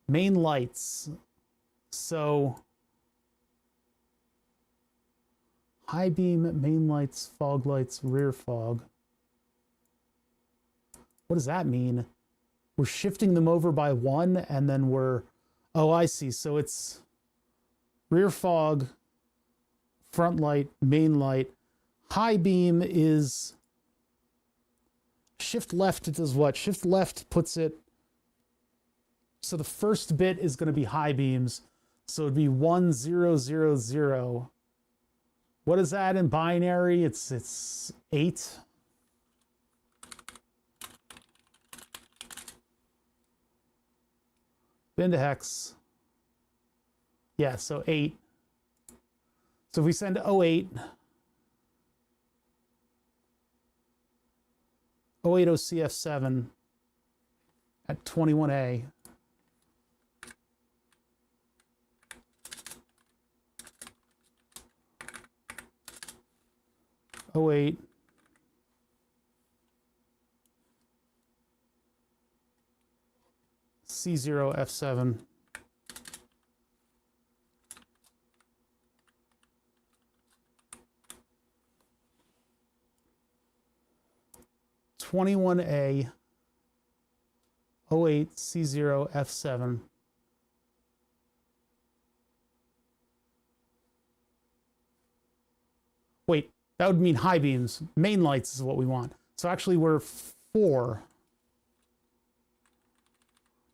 Main lights. So high beam, main lights, fog lights, rear fog. What does that mean? We're shifting them over by one and then we're, oh, I see. So it's rear fog, front light, main light. High beam is shift left. It does what? Shift left puts it. So the first bit is going to be high beams. So it'd be 1000. What is that in binary? It's 8. Bin to hex. Yeah, so 8. So if we send 08, 080 CF7 at 21A. Oh, 08 C0 F7 21A 08 C0 F7 Wait, that would mean high beams. Main lights is what we want. So actually we're 4.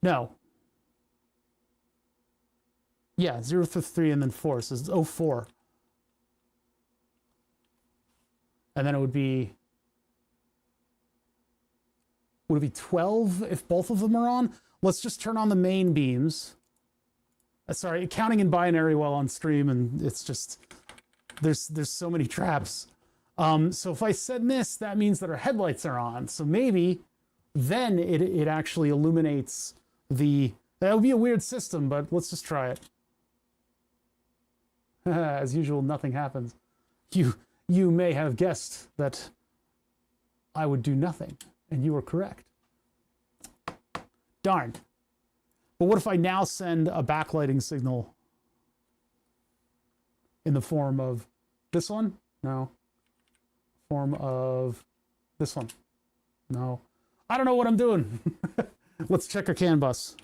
No. Yeah, 0 through 3 and then 4. So it's 04. And then it would be 12 if both of them are on? Let's just turn on the main beams. Sorry, counting in binary while on stream, and it's just, there's so many traps. So if I send this, that means that our headlights are on. So maybe then it actually illuminates the, that would be a weird system, but let's just try it. As usual, nothing happens. You may have guessed that I would do nothing, and you were correct. Darn. But what if I now send a backlighting signal in the form of this one? No. Form of this one? No. I don't know what I'm doing. Let's check our CAN bus.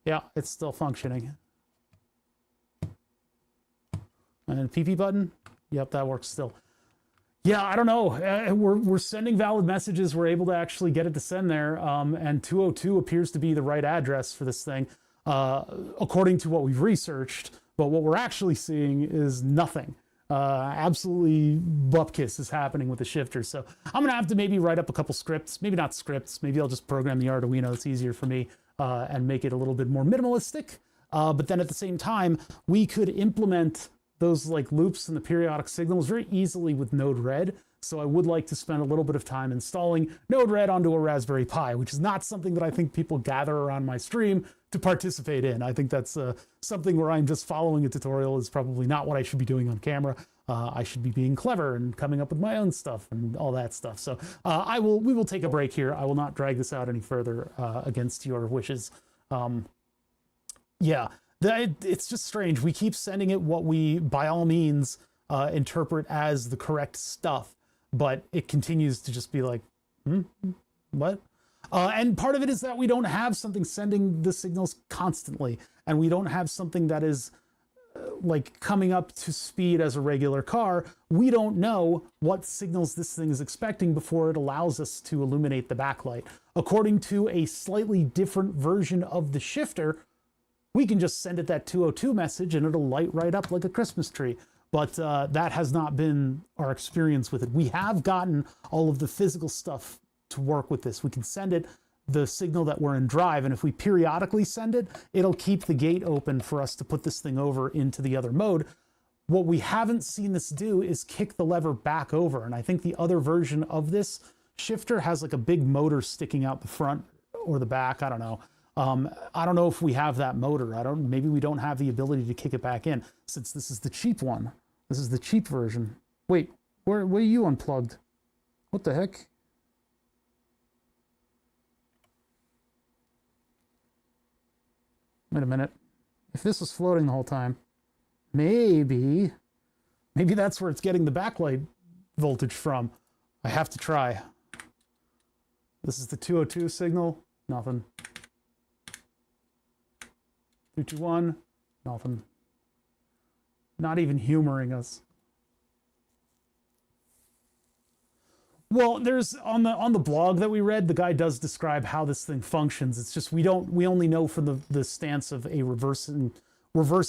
Yeah, it's still functioning. And then PP button. Yep, that works still. Yeah, I don't know. We're sending valid messages. We're able to actually get it to send there. And 202 appears to be the right address for this thing, according to what we've researched. But what we're actually seeing is nothing. Absolutely bupkis is happening with the shifter. So I'm going to have to maybe write up a couple scripts. Maybe not scripts. Maybe I'll just program the Arduino. It's easier for me and make it a little bit more minimalistic. But then at the same time, we could implement those like loops and the periodic signals very easily with Node-RED. So I would like to spend a little bit of time installing Node-RED onto a Raspberry Pi, which is not something that I think people gather around my stream to participate in. I think that's something where I'm just following a tutorial is probably not what I should be doing on camera. I should be being clever and coming up with my own stuff and all that stuff. So we will take a break here. I will not drag this out any further against your wishes. Yeah, it's just strange. We keep sending it what we, by all means, interpret as the correct stuff, but it continues to just be like, what? And part of it is that we don't have something sending the signals constantly, and we don't have something that is like coming up to speed as a regular car. We don't know what signals this thing is expecting before it allows us to illuminate the backlight. According to a slightly different version of the shifter, we can just send it that 202 message and it'll light right up like a Christmas tree. But that has not been our experience with it. We have gotten all of the physical stuff to work with this. We can send it the signal that we're in drive, and if we periodically send it, it'll keep the gate open for us to put this thing over into the other mode. What we haven't seen this do is kick the lever back over, and I think the other version of this shifter has like a big motor sticking out the front or the back. I don't know. I don't know if we have that motor. Maybe we don't have the ability to kick it back in, since this is the cheap one. This is the cheap version. Wait, where are you unplugged? What the heck? Wait a minute. If this was floating the whole time, maybe that's where it's getting the backlight voltage from. I have to try. This is the 202 signal. Nothing. 221. Nothing. Not even humoring us. Well, there's on the blog that we read, the guy does describe how this thing functions. It's just we only know from the stance of a reverse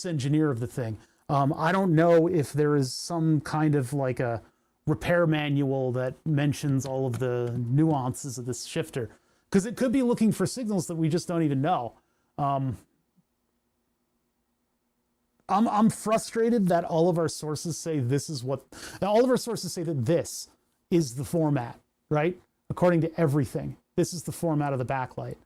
engineer of the thing. I don't know if there is some kind of like a repair manual that mentions all of the nuances of this shifter, because it could be looking for signals that we just don't even know. I'm frustrated that all of our sources say this is what all of our sources say that this is the format, right? According to everything, this is the format of the backlight.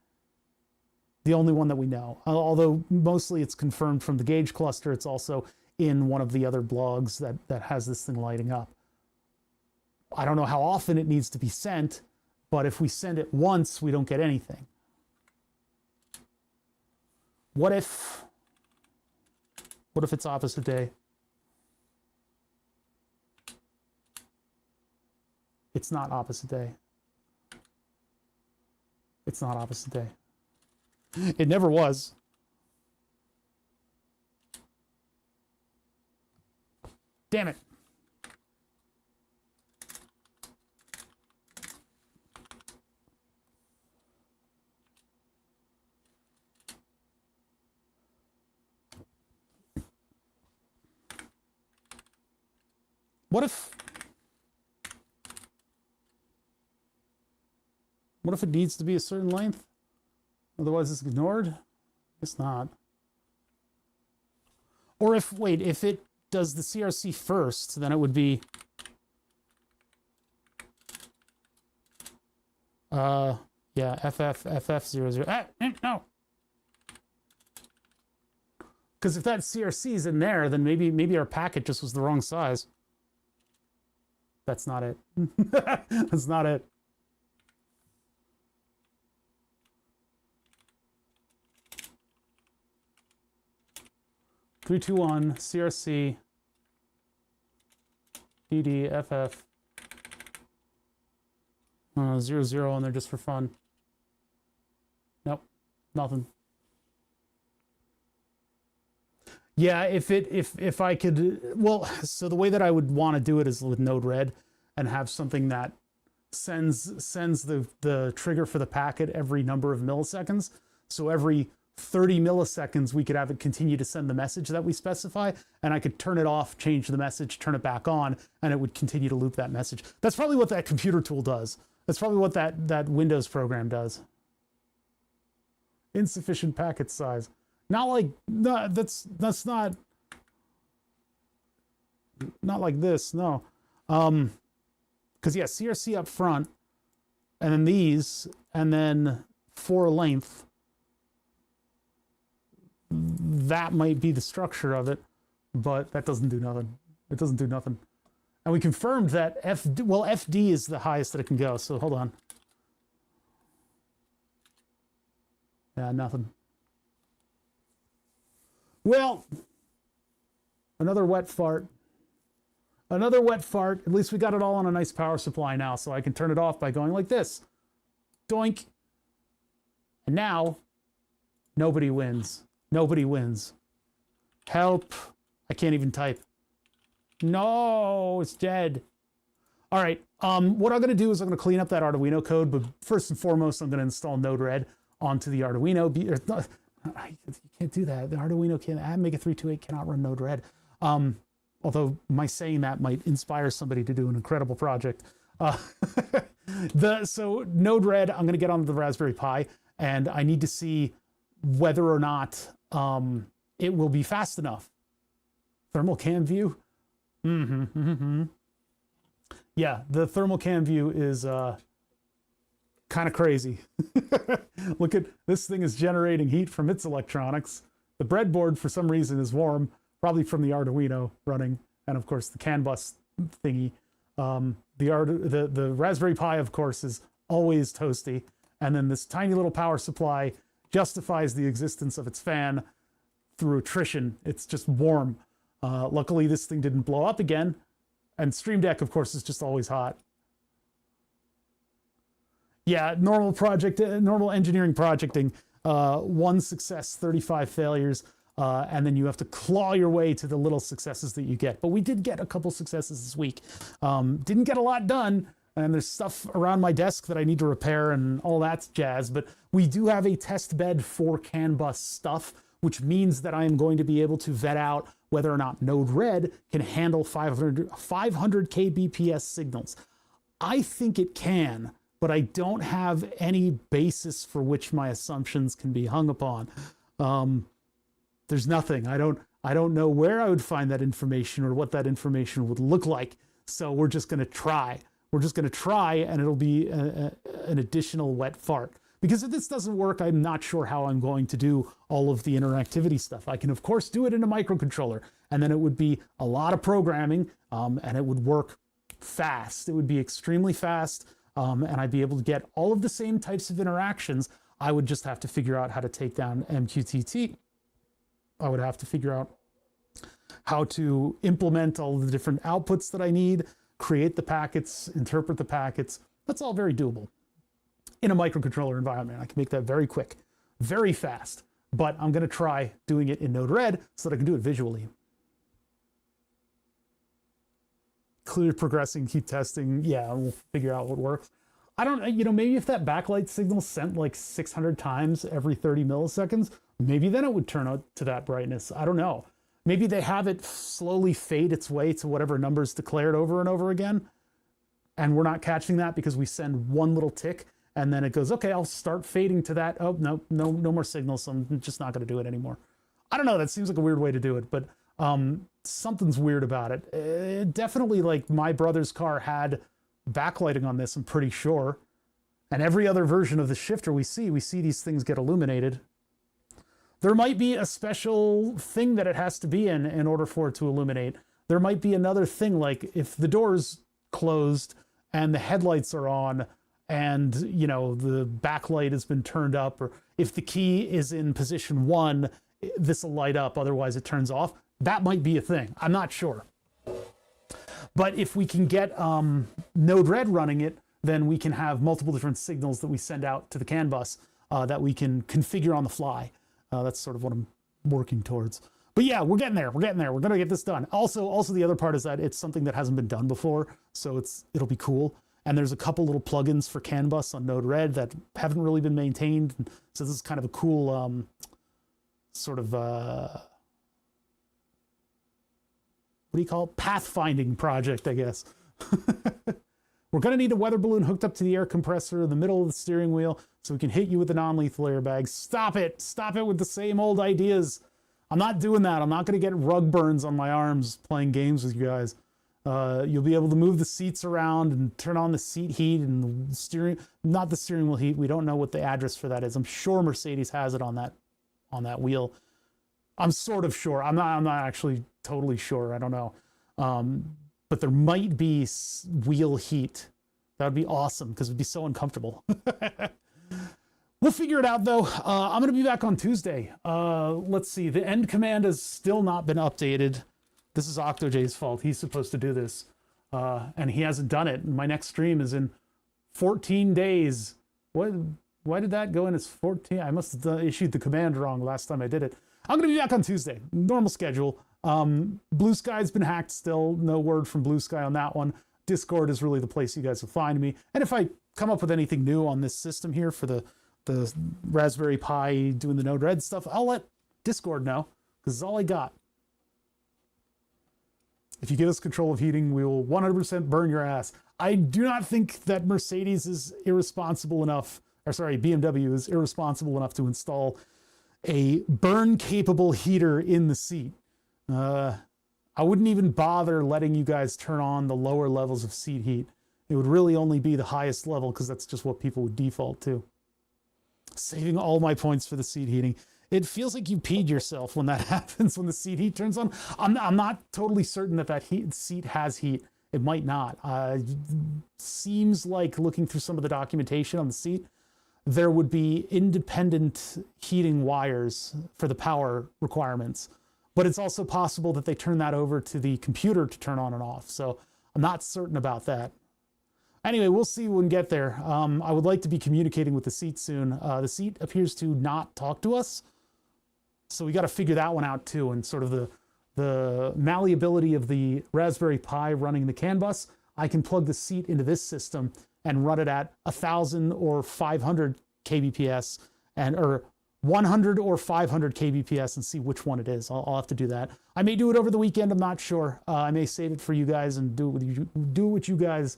The only one that we know. Although mostly it's confirmed from the gauge cluster, it's also in one of the other blogs that has this thing lighting up. I don't know how often it needs to be sent, but if we send it once, we don't get anything. What if it's opposite day? It's not opposite day. It's not opposite day. It never was. Damn it. What if it needs to be a certain length? Otherwise it's ignored? It's not. Or if it does the CRC first, then it would be yeah, FF00. No. Because if that CRC is in there, then maybe our packet just was the wrong size. That's not it. That's not it. Three, two, one, CRC, DD, FF, 00 on there just for fun. Nope, nothing. Yeah, if I could, well, so the way that I would want to do it is with Node-RED and have something that sends the trigger for the packet every number of milliseconds. So every 30 milliseconds, we could have it continue to send the message that we specify, and I could turn it off, change the message, turn it back on, and it would continue to loop that message. That's probably what that computer tool does. That's probably what that Windows program does. Insufficient packet size. Not like, no, that's not like this, no. because yeah, CRC up front, and then these, and then 4 length. That might be the structure of it, but that doesn't do nothing. It doesn't do nothing. And we confirmed that FD is the highest that it can go, so hold on. Yeah, nothing. Well, another wet fart. Another wet fart. At least we got it all on a nice power supply now, so I can turn it off by going like this. Doink. And now, nobody wins. Nobody wins. Help. I can't even type. No, it's dead. All right. What I'm going to do is I'm going to clean up that Arduino code, but first and foremost, I'm going to install Node-RED onto the Arduino. You can't do that. The Arduino can't. Amiga 328 cannot run Node-RED. Although my saying that might inspire somebody to do an incredible project. So Node-RED, I'm going to get onto the Raspberry Pi, and I need to see whether or not it will be fast enough. Thermal cam view. Yeah, the thermal cam view is kind of crazy. Look at this thing is generating heat from its electronics. The breadboard for some reason is warm, probably from the Arduino running, and of course the CAN bus thingy. The Raspberry Pi, of course, is always toasty, and then this tiny little power supply justifies the existence of its fan through attrition. It's just warm. Luckily, this thing didn't blow up again, and Stream Deck, of course, is just always hot. Yeah, normal engineering projecting, 1 success, 35 failures, and then you have to claw your way to the little successes that you get. But we did get a couple successes this week. Didn't get a lot done, and there's stuff around my desk that I need to repair and all that jazz, but we do have a test bed for CAN bus stuff, which means that I am going to be able to vet out whether or not Node-RED can handle 500 kbps signals. I think it can, but I don't have any basis for which my assumptions can be hung upon. There's nothing. I don't know where I would find that information or what that information would look like. So we're just going to try. We're just going to try, and it'll be an additional wet fart. Because if this doesn't work, I'm not sure how I'm going to do all of the interactivity stuff. I can, of course, do it in a microcontroller, and then it would be a lot of programming, and it would work fast. It would be extremely fast, and I'd be able to get all of the same types of interactions. I would just have to figure out how to take down MQTT. I would have to figure out how to implement all the different outputs that I need, create the packets, interpret the packets. That's all very doable. In a microcontroller environment, I can make that very quick, very fast, but I'm going to try doing it in Node-RED so that I can do it visually. Clear progressing, keep testing. Yeah, we'll figure out what works. I don't, maybe if that backlight signal sent like 600 times every 30 milliseconds, maybe then it would turn out to that brightness. I don't know. Maybe they have it slowly fade its way to whatever number's declared over and over again, and we're not catching that because we send one little tick. And then it goes, okay, I'll start fading to that. Oh, no more signals, so I'm just not going to do it anymore. I don't know. That seems like a weird way to do it, but something's weird about it. Definitely, like, my brother's car had backlighting on this, I'm pretty sure. And every other version of the shifter we see these things get illuminated. There might be a special thing that it has to be in order for it to illuminate. There might be another thing, like if the door's closed and the headlights are on, and the backlight has been turned up, or if the key is in position 1, this will light up, otherwise it turns off. That might be a thing. I'm not sure. But if we can get Node-RED running it, then we can have multiple different signals that we send out to the CAN bus that we can configure on the fly. That's sort of what I'm working towards. But yeah, we're getting there. We're getting there. We're going to get this done. Also, the other part is that it's something that hasn't been done before, so it'll be cool. And there's a couple little plugins for CAN bus on Node-RED that haven't really been maintained. So this is kind of a cool sort of, what do you call it? Pathfinding project, I guess. We're going to need a weather balloon hooked up to the air compressor in the middle of the steering wheel so we can hit you with a non-lethal airbag. Stop it. Stop it with the same old ideas. I'm not doing that. I'm not going to get rug burns on my arms playing games with you guys. You'll be able to move the seats around and turn on the seat heat and the steering, not the steering wheel heat. We don't know what the address for that is. I'm sure Mercedes has it on that wheel. I'm sort of sure. I'm not actually totally sure. I don't know. But there might be wheel heat. That would be awesome because it'd be so uncomfortable. We'll figure it out though. I'm going to be back on Tuesday. Let's see. The end command has still not been updated. This is OctoJ's fault. He's supposed to do this. And he hasn't done it. My next stream is in 14 days. Why did that go in as 14? I must have issued the command wrong last time I did it. I'm going to be back on Tuesday. Normal schedule. Blue Sky's been hacked still. No word from Blue Sky on that one. Discord is really the place you guys will find me. And if I come up with anything new on this system here for the Raspberry Pi doing the Node-RED stuff, I'll let Discord know because it's all I got. If you give us control of heating, we will 100% burn your ass. I do not think that Mercedes is irresponsible enough, or sorry, BMW is irresponsible enough to install a burn-capable heater in the seat. I wouldn't even bother letting you guys turn on the lower levels of seat heat. It would really only be the highest level because that's just what people would default to. Saving all my points for the seat heating. It feels like you peed yourself when that happens, when the seat heat turns on. I'm not totally certain that seat has heat. It might not. Seems like looking through some of the documentation on the seat, there would be independent heating wires for the power requirements. But it's also possible that they turn that over to the computer to turn on and off. So I'm not certain about that. Anyway, we'll see when we get there. I would like to be communicating with the seat soon. The seat appears to not talk to us. So we got to figure that one out too. And sort of the malleability of the Raspberry Pi running the CAN bus. I can plug the seat into this system and run it at 1,000 or 500 kbps or 100 or 500 kbps and see which one it is. I'll have to do that. I may do it over the weekend. I'm not sure. I may save it for you guys and do what you guys,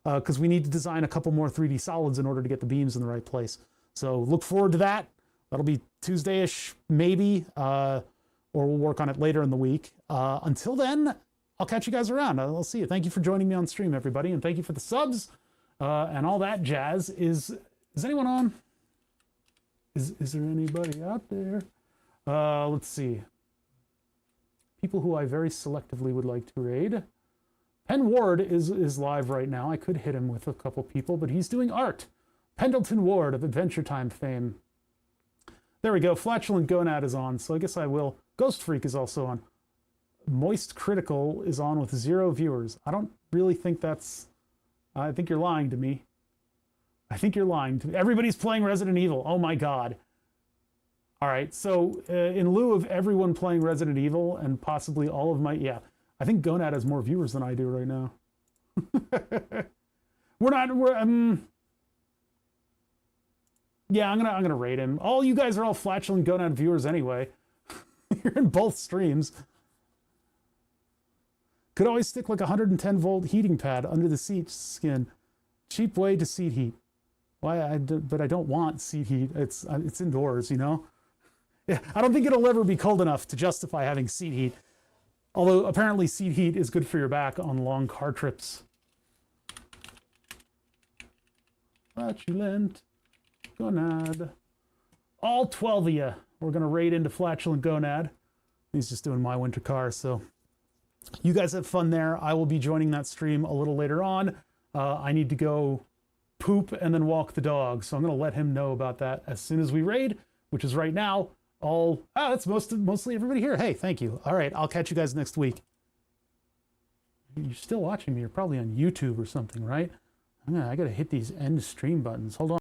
because we need to design a couple more 3D solids in order to get the beams in the right place. So look forward to that. That'll be Tuesday-ish, maybe, or we'll work on it later in the week. Until then, I'll catch you guys around. I'll see you. Thank you for joining me on stream, everybody, and thank you for the subs and all that jazz. Is anyone on? Is there anybody out there? Let's see. People who I very selectively would like to raid. Penn Ward is live right now. I could hit him with a couple people, but he's doing art. Pendleton Ward of Adventure Time fame. There we go. Flatulent Gonad is on, so I guess I will. Ghost Freak is also on. Moist Critical is on with 0 viewers. I don't really think that's... I think you're lying to me. I think you're lying to me. Everybody's playing Resident Evil. Oh my god. All right, so in lieu of everyone playing Resident Evil and possibly all of my... Yeah, I think Gonad has more viewers than I do right now. Yeah, I'm gonna rate him. All you guys are all Flatulent Gonad viewers anyway. You're in both streams. Could always stick like a 110 volt heating pad under the seat skin. Cheap way to seat heat. But I don't want seat heat. It's indoors, you know? Yeah, I don't think it'll ever be cold enough to justify having seat heat. Although apparently seat heat is good for your back on long car trips. Flatulent Gonad. All 12 of you. We're going to raid into Flatulent Gonad. He's just doing my winter car, so... You guys have fun there. I will be joining that stream a little later on. I need to go poop and then walk the dog, so I'm going to let him know about that as soon as we raid, which is right now. That's mostly everybody here. Hey, thank you. All right, I'll catch you guys next week. You're still watching me. You're probably on YouTube or something, right? I got to hit these end stream buttons. Hold on.